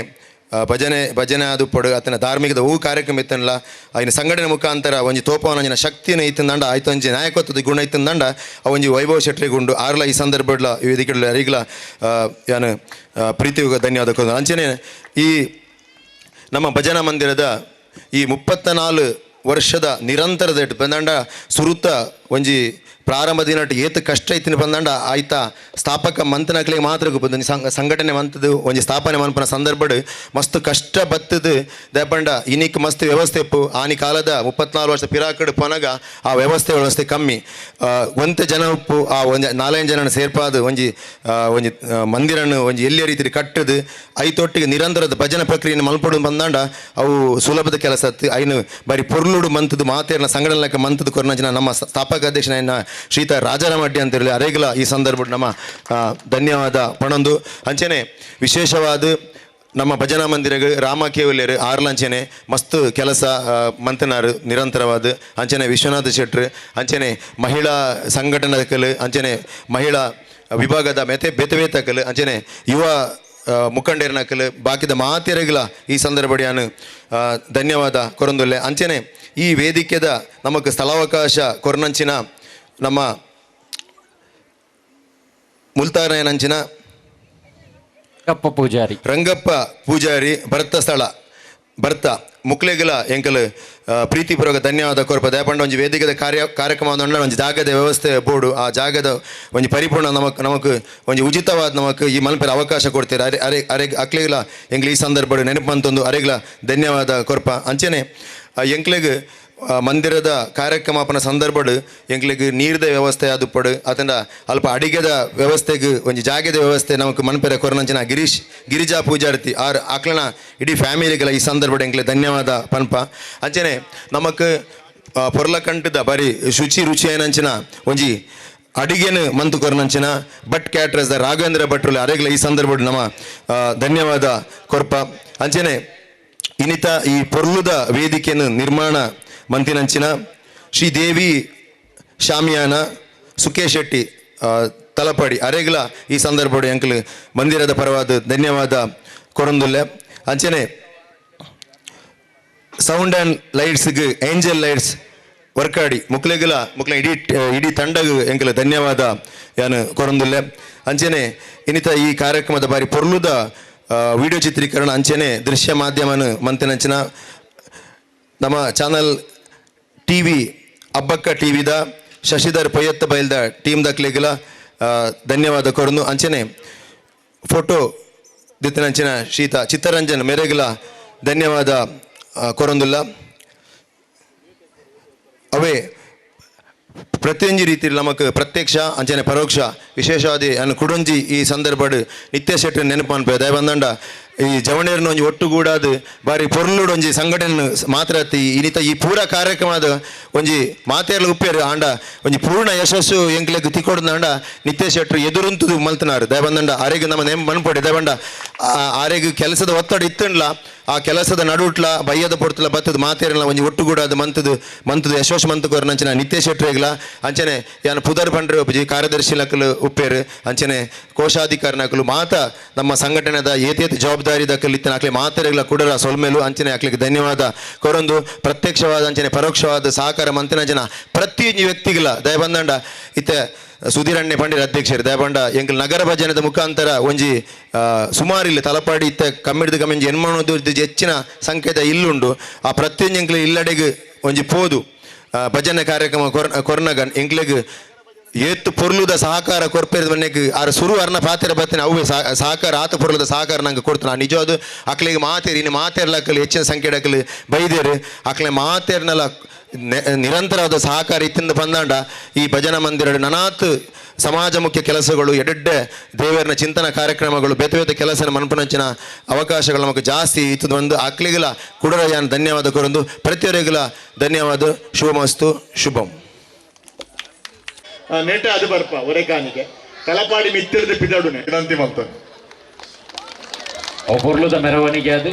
ಭಜನೆ ಅದು ಪಡು ಆತನ ಧಾರ್ಮಿಕದ ಹೂ ಕಾರ್ಯಕ್ರಮ ಇತ್ತನಲ್ಲ ಆಯ್ನ ಸಂಘಟನೆ ಮುಖಾಂತರ ಒಂಜಿ ತೋಪವನ ಶಕ್ತಿನ ಇತ್ತಂದಂಡ ಆಯ್ತು ಒಂಜಿ ನಾಯಕತ್ವದ ಗುಣ ಇತ್ತಂದಂಡ ಒಂಜಿ ವೈಭವ್ ಶೆಟ್ರಿಗುಂಡು ಆರ್ಲ ಈ ಸಂದರ್ಭಡ್ಲ ವೇದಿಕೆ ಅರಿಗ್ಲ ಯಾನು ಪ್ರೀತಿಯುಗ ಧನ್ಯವಾದ ಕೊಡ ಅಂಚನೆ ಈ ನಮ್ಮ ಭಜನಾ ಮಂದಿರದ ಈ 34 ವರ್ಷದ ನಿರಂತರದ ಬಂದಂಡ ಸುರುತ್ತ ಒಂಜಿ ಪ್ರಾರಂಭ ದಿನಟ್ಟು ಏತು ಕಷ್ಟ ಇತ್ತಿನ ಬಂದಂಡ ಆಯ್ತಾ ಸ್ಥಾಪಕ ಮಂತನಕ್ಲಿಗೆ ಮಾತ್ರ ಬಂದು ಸಂಘಟನೆ ಮಂತದ್ದು ಒಂಜಿ ಸ್ಥಾಪನೆ ಮನ್ಪನ ಸಂದರ್ಭಡು ಮಸ್ತ್ ಕಷ್ಟ ಬತ್ತದು ದಯಪಂಡ ಇನಿಕ್ ಮಸ್ತ್ ವ್ಯವಸ್ಥೆ ಇಪ್ಪು ಆನಿ ಕಾಲದ 34 ವರ್ಷ ಪಿರಾಕಡು ಪೊನಗ ಆ ವ್ಯವಸ್ಥೆ ಕಮ್ಮಿ ಒಂತೆ ಜನ ಉಪ್ಪು ಆ ಒಂಜಿ 4 ಜನ ಸೇರ್ಪಾದು ಒಂಜಿ ಮಂದಿರನ್ನು ಒಂಜಿ ಎಲ್ಲಿಯ ರೀತಿ ಕಟ್ಟದು ಐತೊಟ್ಟಿಗೆ ನಿರಂತರದ ಭಜನೆ ಪ್ರಕ್ರಿಯೆಯನ್ನು ಮಲ್ಪಡು ಬಂದಾಂಡ ಅವು ಸುಲಭದ ಕೆಲಸ ಐನು ಬರೀ ಪೊರ್ಲುಡು ಮಂತದ್ದು ಮಾತೇರ್ನ ಸಂಘಟನೆ ಲೆಕ್ಕ ಮಂತದ್ದು ಕೊರನಂಚಿನ ನಮ್ಮ ಸ್ಥಾಪಕ ಅಧ್ಯಕ್ಷನ ಶ್ರೀತ ರಾಜಾರಾಮಡ್ಡಿ ಅಂತೇಳಿ ಅರೆಗಲ ಈ ಸಂದರ್ಭ ನಮ್ಮ ಧನ್ಯವಾದ ಪಣಂದು ಅಂಚನೆ ವಿಶೇಷವಾದ ನಮ್ಮ ಭಜನಾ ಮಂದಿರಗಳು ರಾಮ ಕೇವಲ್ಯರು ಆರ್ಲಂಚನೆ ಮಸ್ತ್ ಕೆಲಸ ಮಂತನಾರು ನಿರಂತರವಾದ ಅಂಚನೆ ವಿಶ್ವನಾಥ ಶೆಟ್ರು ಅಂಚನೆ ಮಹಿಳಾ ಸಂಘಟನಕಲು ಅಂಚನೆ ಮಹಿಳಾ ವಿಭಾಗದ ಬೆತವೇತಕಲು ಅಂಚನೆ ಯುವ ಮುಖಂಡರ್ನಕಲು ಬಾಕಿದ ಮಾತೆರೆಗಳ ಈ ಸಂದರ್ಭಡಿಯಾನು ಧನ್ಯವಾದ ಕೊರೊಂದುಲ್ಲೆ ಅಂಚನೆ ಈ ವೇದಿಕೆದ ನಮಗೆ ಸ್ಥಳಾವಕಾಶ ಕೊರನಂಚಿನ ನಮ್ಮ ಮುಲ್ತಾರಾಯನಂಚಿನ ರಂಗಪ್ಪ ಪೂಜಾರಿ ಭರತ ಸ್ಥಳ ಭರ್ತ ಮುಕ್ಲೆಗಲ ಎಂಕಲ್ ಪ್ರೀತಿಪೂರ್ವಕ ಧನ್ಯವಾದ ಕೊರಪ ದಯಪಂಡ ಒಂಜಿ ವೇದಿಕೆದ ಕಾರ್ಯಕ್ರಮ ಒಂಜಿ ಜಾಗದ ವ್ಯವಸ್ಥೆ ಬೋರ್ಡು ಆ ಜಾಗದ ಒಂಜಿ ಪರಿಪೂರ್ಣ ನಮಕ್ ಒಂಜಿ ಉಚಿತವಾದ ನಮಕ್ ಈ ಮಲ್ಪೆರ ಅವಕಾಶ ಕೊಡ್ತೀರ ಅರೆ ಅಕ್ಲೆಗಲ ಎಂಕ್ಲೆ ಈ ಸಂದರ್ಭ ನೆನಪು ಅಂತಂದು ಅರೆಗ್ಲ ಧನ್ಯವಾದ ಕೊರಪ ಅಂಚನೆ ಎಂಕ್ಲೆಗ್ ಮಂದಿರದ ಕಾರ್ಯಕ್ರಮಪನ ಸಂದರ್ಭಡು ಎಂಕ್ಲೆಗ್ ನೀರ್ದ ವ್ಯವಸ್ಥೆ ಅದು ಪಡು ಅತಂಡ ಅಲ್ಪ ಅಡಿಗೆದ ವ್ಯವಸ್ಥೆಗೆ ಒಂಜಿ ಜಾಗದ ವ್ಯವಸ್ಥೆ ನಮಕ್ ಮನ್ಪೆರ ಕೊರನಂಚಿನ ಗಿರಿಜಾ ಪೂಜಾರ್ತಿ ಆರ್ ಅಕ್ಲನ ಇಡೀ ಫ್ಯಾಮಿಲಿಗಳ ಈ ಸಂದರ್ಭ ಎಂಕ್ಲೆ ಧನ್ಯವಾದ ಪನ್ಪ ಅಂಚನೆ ನಮಕ್ ಪೊರ್ಲಕಂಟದ ಬರೀ ಶುಚಿ ರುಚಿ ಏನಂಚಿನ ಒಂಜಿ ಅಡಿಗೆನು ಮಂತು ಕೊರನಂಚಿನ ಭಟ್ ಕ್ಯಾಟ್ರಸ್ ದ ರಾಘವೇಂದ್ರ ಭಟ್ರುಲೆ ಅರೆಗ್ಲ ಈ ಸಂದರ್ಭ ನಮ್ಮ ಧನ್ಯವಾದ ಕೊರ್ಪ ಅಂಚನೆ ಇನ್ನಿತ ಈ ಪೊರ್ಲುದ ವೇದಿಕೆಯನ್ನು ನಿರ್ಮಾಣ ಮಂತಿನಂಚಿನ ಶ್ರೀದೇವಿ ಶಾಮಿಯಾನ ಸುಕೇಶ್ ಶೆಟ್ಟಿ ತಲಪಾಡಿ ಅರೆಗ್ಲ ಈ ಸಂದರ್ಭ ಎಂಕಲ್ ಮಂದಿರದ ಪರವಾದ ಧನ್ಯವಾದ ಕೊರೊಂದುಲ್ಲೆ ಅಂಚನೆ ಸೌಂಡ್ ಆ್ಯಂಡ್ ಲೈಟ್ಸ್ಗೆ ಏಂಜಲ್ ಲೈಟ್ಸ್ ವರ್ಕಾಡಿ ಮುಕ್ಲೆ ಇಡೀ ತಂಡಗ ಎಂಕಲ್ ಧನ್ಯವಾದ ಯಾನು ಕೊರೊಂದುಲ್ಲೆ ಅಂಚನೆ ಇನ್ನಿತ ಈ ಕಾರ್ಯಕ್ರಮದ ಬಾರಿ ಪೊರ್ಲುದ ವಿಡಿಯೋ ಚಿತ್ರೀಕರಣ ಅಂಚನೆ ದೃಶ್ಯ ಮಾಧ್ಯಮನು ಮಂತಿನಂಚಿನ ನಮ್ಮ ಚಾನಲ್ ಟಿವಿ ಅಬ್ಬಕ್ಕ ಟಿವಿದ ಶಶಿಧರ್ ಪೊಯ್ಯತ್ತ ಬೈಲ್ದ ಟೀಮ್ ದಕ್ಲೆಗಲ ಧನ್ಯವಾದ ಕೊರನು ಅಂಚನೆ ಫೋಟೋ ದಿತ್ತನಂಚಿನ ಶೀತ ಚಿತ್ತರಂಜನ್ ಮೆರೆಗಲ ಧನ್ಯವಾದ ಕೊರೊಂದುಲ್ಲ ಅವೇ ಪ್ರತಿಯೊಂದು ರೀತಿಯಲ್ಲಿ ನಮಕ್ ಪ್ರತ್ಯಕ್ಷ ಅಂಚನೆ ಪರೋಕ್ಷ ವಿಶೇಷವಾದಿ ಅನ್ನು ಕುಡೊಂಜಿ ಈ ಸಂದರ್ಭ ನಿತ್ಯ ಶೆಟ್ಟಿ ನೆನಪು ಅನ್ಪೆ ದಯ ಬಂದಂಡ ಈ ಜವಣಿಯರನ್ನ ಒಂಜಿ ಒಟ್ಟುಗೂಡಾದ ಬಾರಿ ಪೊರ್ಲುಡು ಒಂಜಿ ಸಂಘಟನೆ ಮಾತ್ರತಿ ಇನ್ನಿತ ಈ ಪೂರ ಕಾರ್ಯಕ್ರಮದ ಒಂಜಿ ಮಾತೆರ್ಲು ಉಪ್ಪೇರು ಆಂಡ ಒಂಜಿ ಪೂರ್ಣ ಯಶಸ್ಸು ಎಂಕ್ಲೆಗ್ ತಿಕ್ಕೊಡ್ದಂಡ ನಿತ್ಯ ಶೆಟ್ರು ಎದುರುಂತದು ಮಲ್ತನಾರು ದಯ ಬಂದಂಡ ಆರೆಗ್ ನಮ್ಮ ನೆಮ್ ಮನ್ಪೊಡೆ ದಯ ಬಂಡ ಆರೆಗ್ ಕೆಲಸದ ಒತ್ತಡ ಇತ್ತಂಡ್ಲ ಆ ಕೆಲಸದ ನಡುಟ್ಲ ಬಯ್ಯದ ಪೊಡ್ತಲ ಬತ್ತದ ಮಾತೇರಲ್ಲ ಒಂಜಿ ಒಟ್ಟುಗೂಡಾದ ಮಂತದ ಯಶೋಶ್ ಮಂತು ಕೊರನಂಚಿನ ನಿತ್ಯ ಶೆಟ್ರಿಗ್ಲ ಅಂಚನೆ ಯಾನು ಪುದರ್ ಪಂಡ್ರೆ ಒಬ್ಬಜಿ ಕಾರ್ಯದರ್ಶಿ ಲಕ್ಕಲು ಉಪ್ಪೇರು ಅಂಚನೆ ಕೋಶಾಧಿಕಾರಿ ನಕಲು ಮಾತ ನಮ್ಮ ಸಂಘಟನೆದ ಏತೇತ ಜವಾಬ್ದಾರಿ ದಕ್ಕಲು ಇತ್ತಿನ ಅಕ್ಲೆ ಮಾತೆರೆಗ್ಲ ಕುಡರ ಸೊಲ್ಮೇಲು ಅಂಚನೆ ಅಕ್ಲಿಗೆ ಧನ್ಯವಾದ ಕೊರೊಂದು ಪ್ರತ್ಯಕ್ಷವಾದ ಅಂಚನೆ ಪರೋಕ್ಷವಾದ ಸಹಕಾರ ಮಂತಿನ ಜನ ಪ್ರತಿಯೊಂದು ವ್ಯಕ್ತಿಗಳ ದಯ ಬಂದಂಡ ಇತ್ತೆ ಸುಧೀರಣ್ಯ ಪಂಡಿರ ಅಧ್ಯಕ್ಷರು ದಯಪಂಡ ಎಂಕಲ್ ನಗರ ಭಜನದ ಮುಖಾಂತರ ಒಂಜಿ ಸುಮಾರು ಇಲ್ಲಿ ತಲಪಾಡಿ ಇತ್ತ ಕಮ್ಮಿಡ್ದು ಕಮ್ಮಿಂಜಿ ಎನ್ಮಣದು ಹೆಚ್ಚಿನ ಸಂಕೇತ ಇಲ್ಲುಂಡು ಆ ಪ್ರತಿಯೊಂದು ಎಂಕ್ಲೆ ಇಲ್ಲಡೆಗೆ ಒಂಜಿ ಪೋದು ಭಜನೆ ಕಾರ್ಯಕ್ರಮ ಕೊರ್ನಗನ್ ಎಂಕ್ಲೆಗ್ ಏತ್ತು ಪೊರ್ಲುದ ಸಹಕಾರ ಕೊರ್ಪೇರಿದ ಮನೆಗೆ ಆರ ಸುರು ಅರ್ನ ಪಾತೆರ ಬತ್ತನೆ ಅವೇ ಸಹಕಾರ ಆತ ಪೊರ್ಲುದ ಸಹಕಾರ ನಂಗೆ ಕೊಡ್ತಾನೆ ನಿಜವಾದ ಅಕ್ಲೆಗೆ ಮಾತೇರಿ ಇನ್ನು ಮಾತೇರ್ಲಕ್ಕಲ್ಲಿ ಹೆಚ್ಚಿನ ಸಂಖ್ಯೆಡಕ್ಕಲ್ಲಿ ಬೈದೇರು ಅಕ್ಲೆ ಮಾತೇರ್ನೆಲ್ಲ ನಿರಂತರವಾದ ಸಹಕಾರ ಇತ್ತಿಂದ ಬಂದಾಂಡ ಈ ಭಜನಾ ಮಂದಿರ ನನಾತ್ ಸಮಾಜ ಮುಖ್ಯ ಕೆಲಸಗಳು ಎಡೆಡ್ಡೆ ದೇವರನ ಚಿಂತನ ಕಾರ್ಯಕ್ರಮಗಳು ಬೇತೆ ಕೆಲಸ ಮನ್ಪನಂಚಿನ ಅವಕಾಶಗಳು ನಮಗೆ ಜಾಸ್ತಿ ಇತ್ತು ಒಂದು ಅಕ್ಲಿಗಲ ಕುಡರಯಾನ ಧನ್ಯವಾದ ಕೊರೊಂದು ಪ್ರತಿಯೊರಿಗಲ ಧನ್ಯವಾದ ಶುಭಮಸ್ತು ಶುಭಂ ನೆಟ್ಟ ಅದು ಬರ್ಪ ಒರೆಕಾನಿಗೆ ತಲಪಾಡಿ ಮಿತ್ತಿರದ ಪಿದಾಡುನೆ ವಿನಂತಿ ಮಾಡ್ತಾರೆ ಮೆರವಣಿಗೆ ಅದು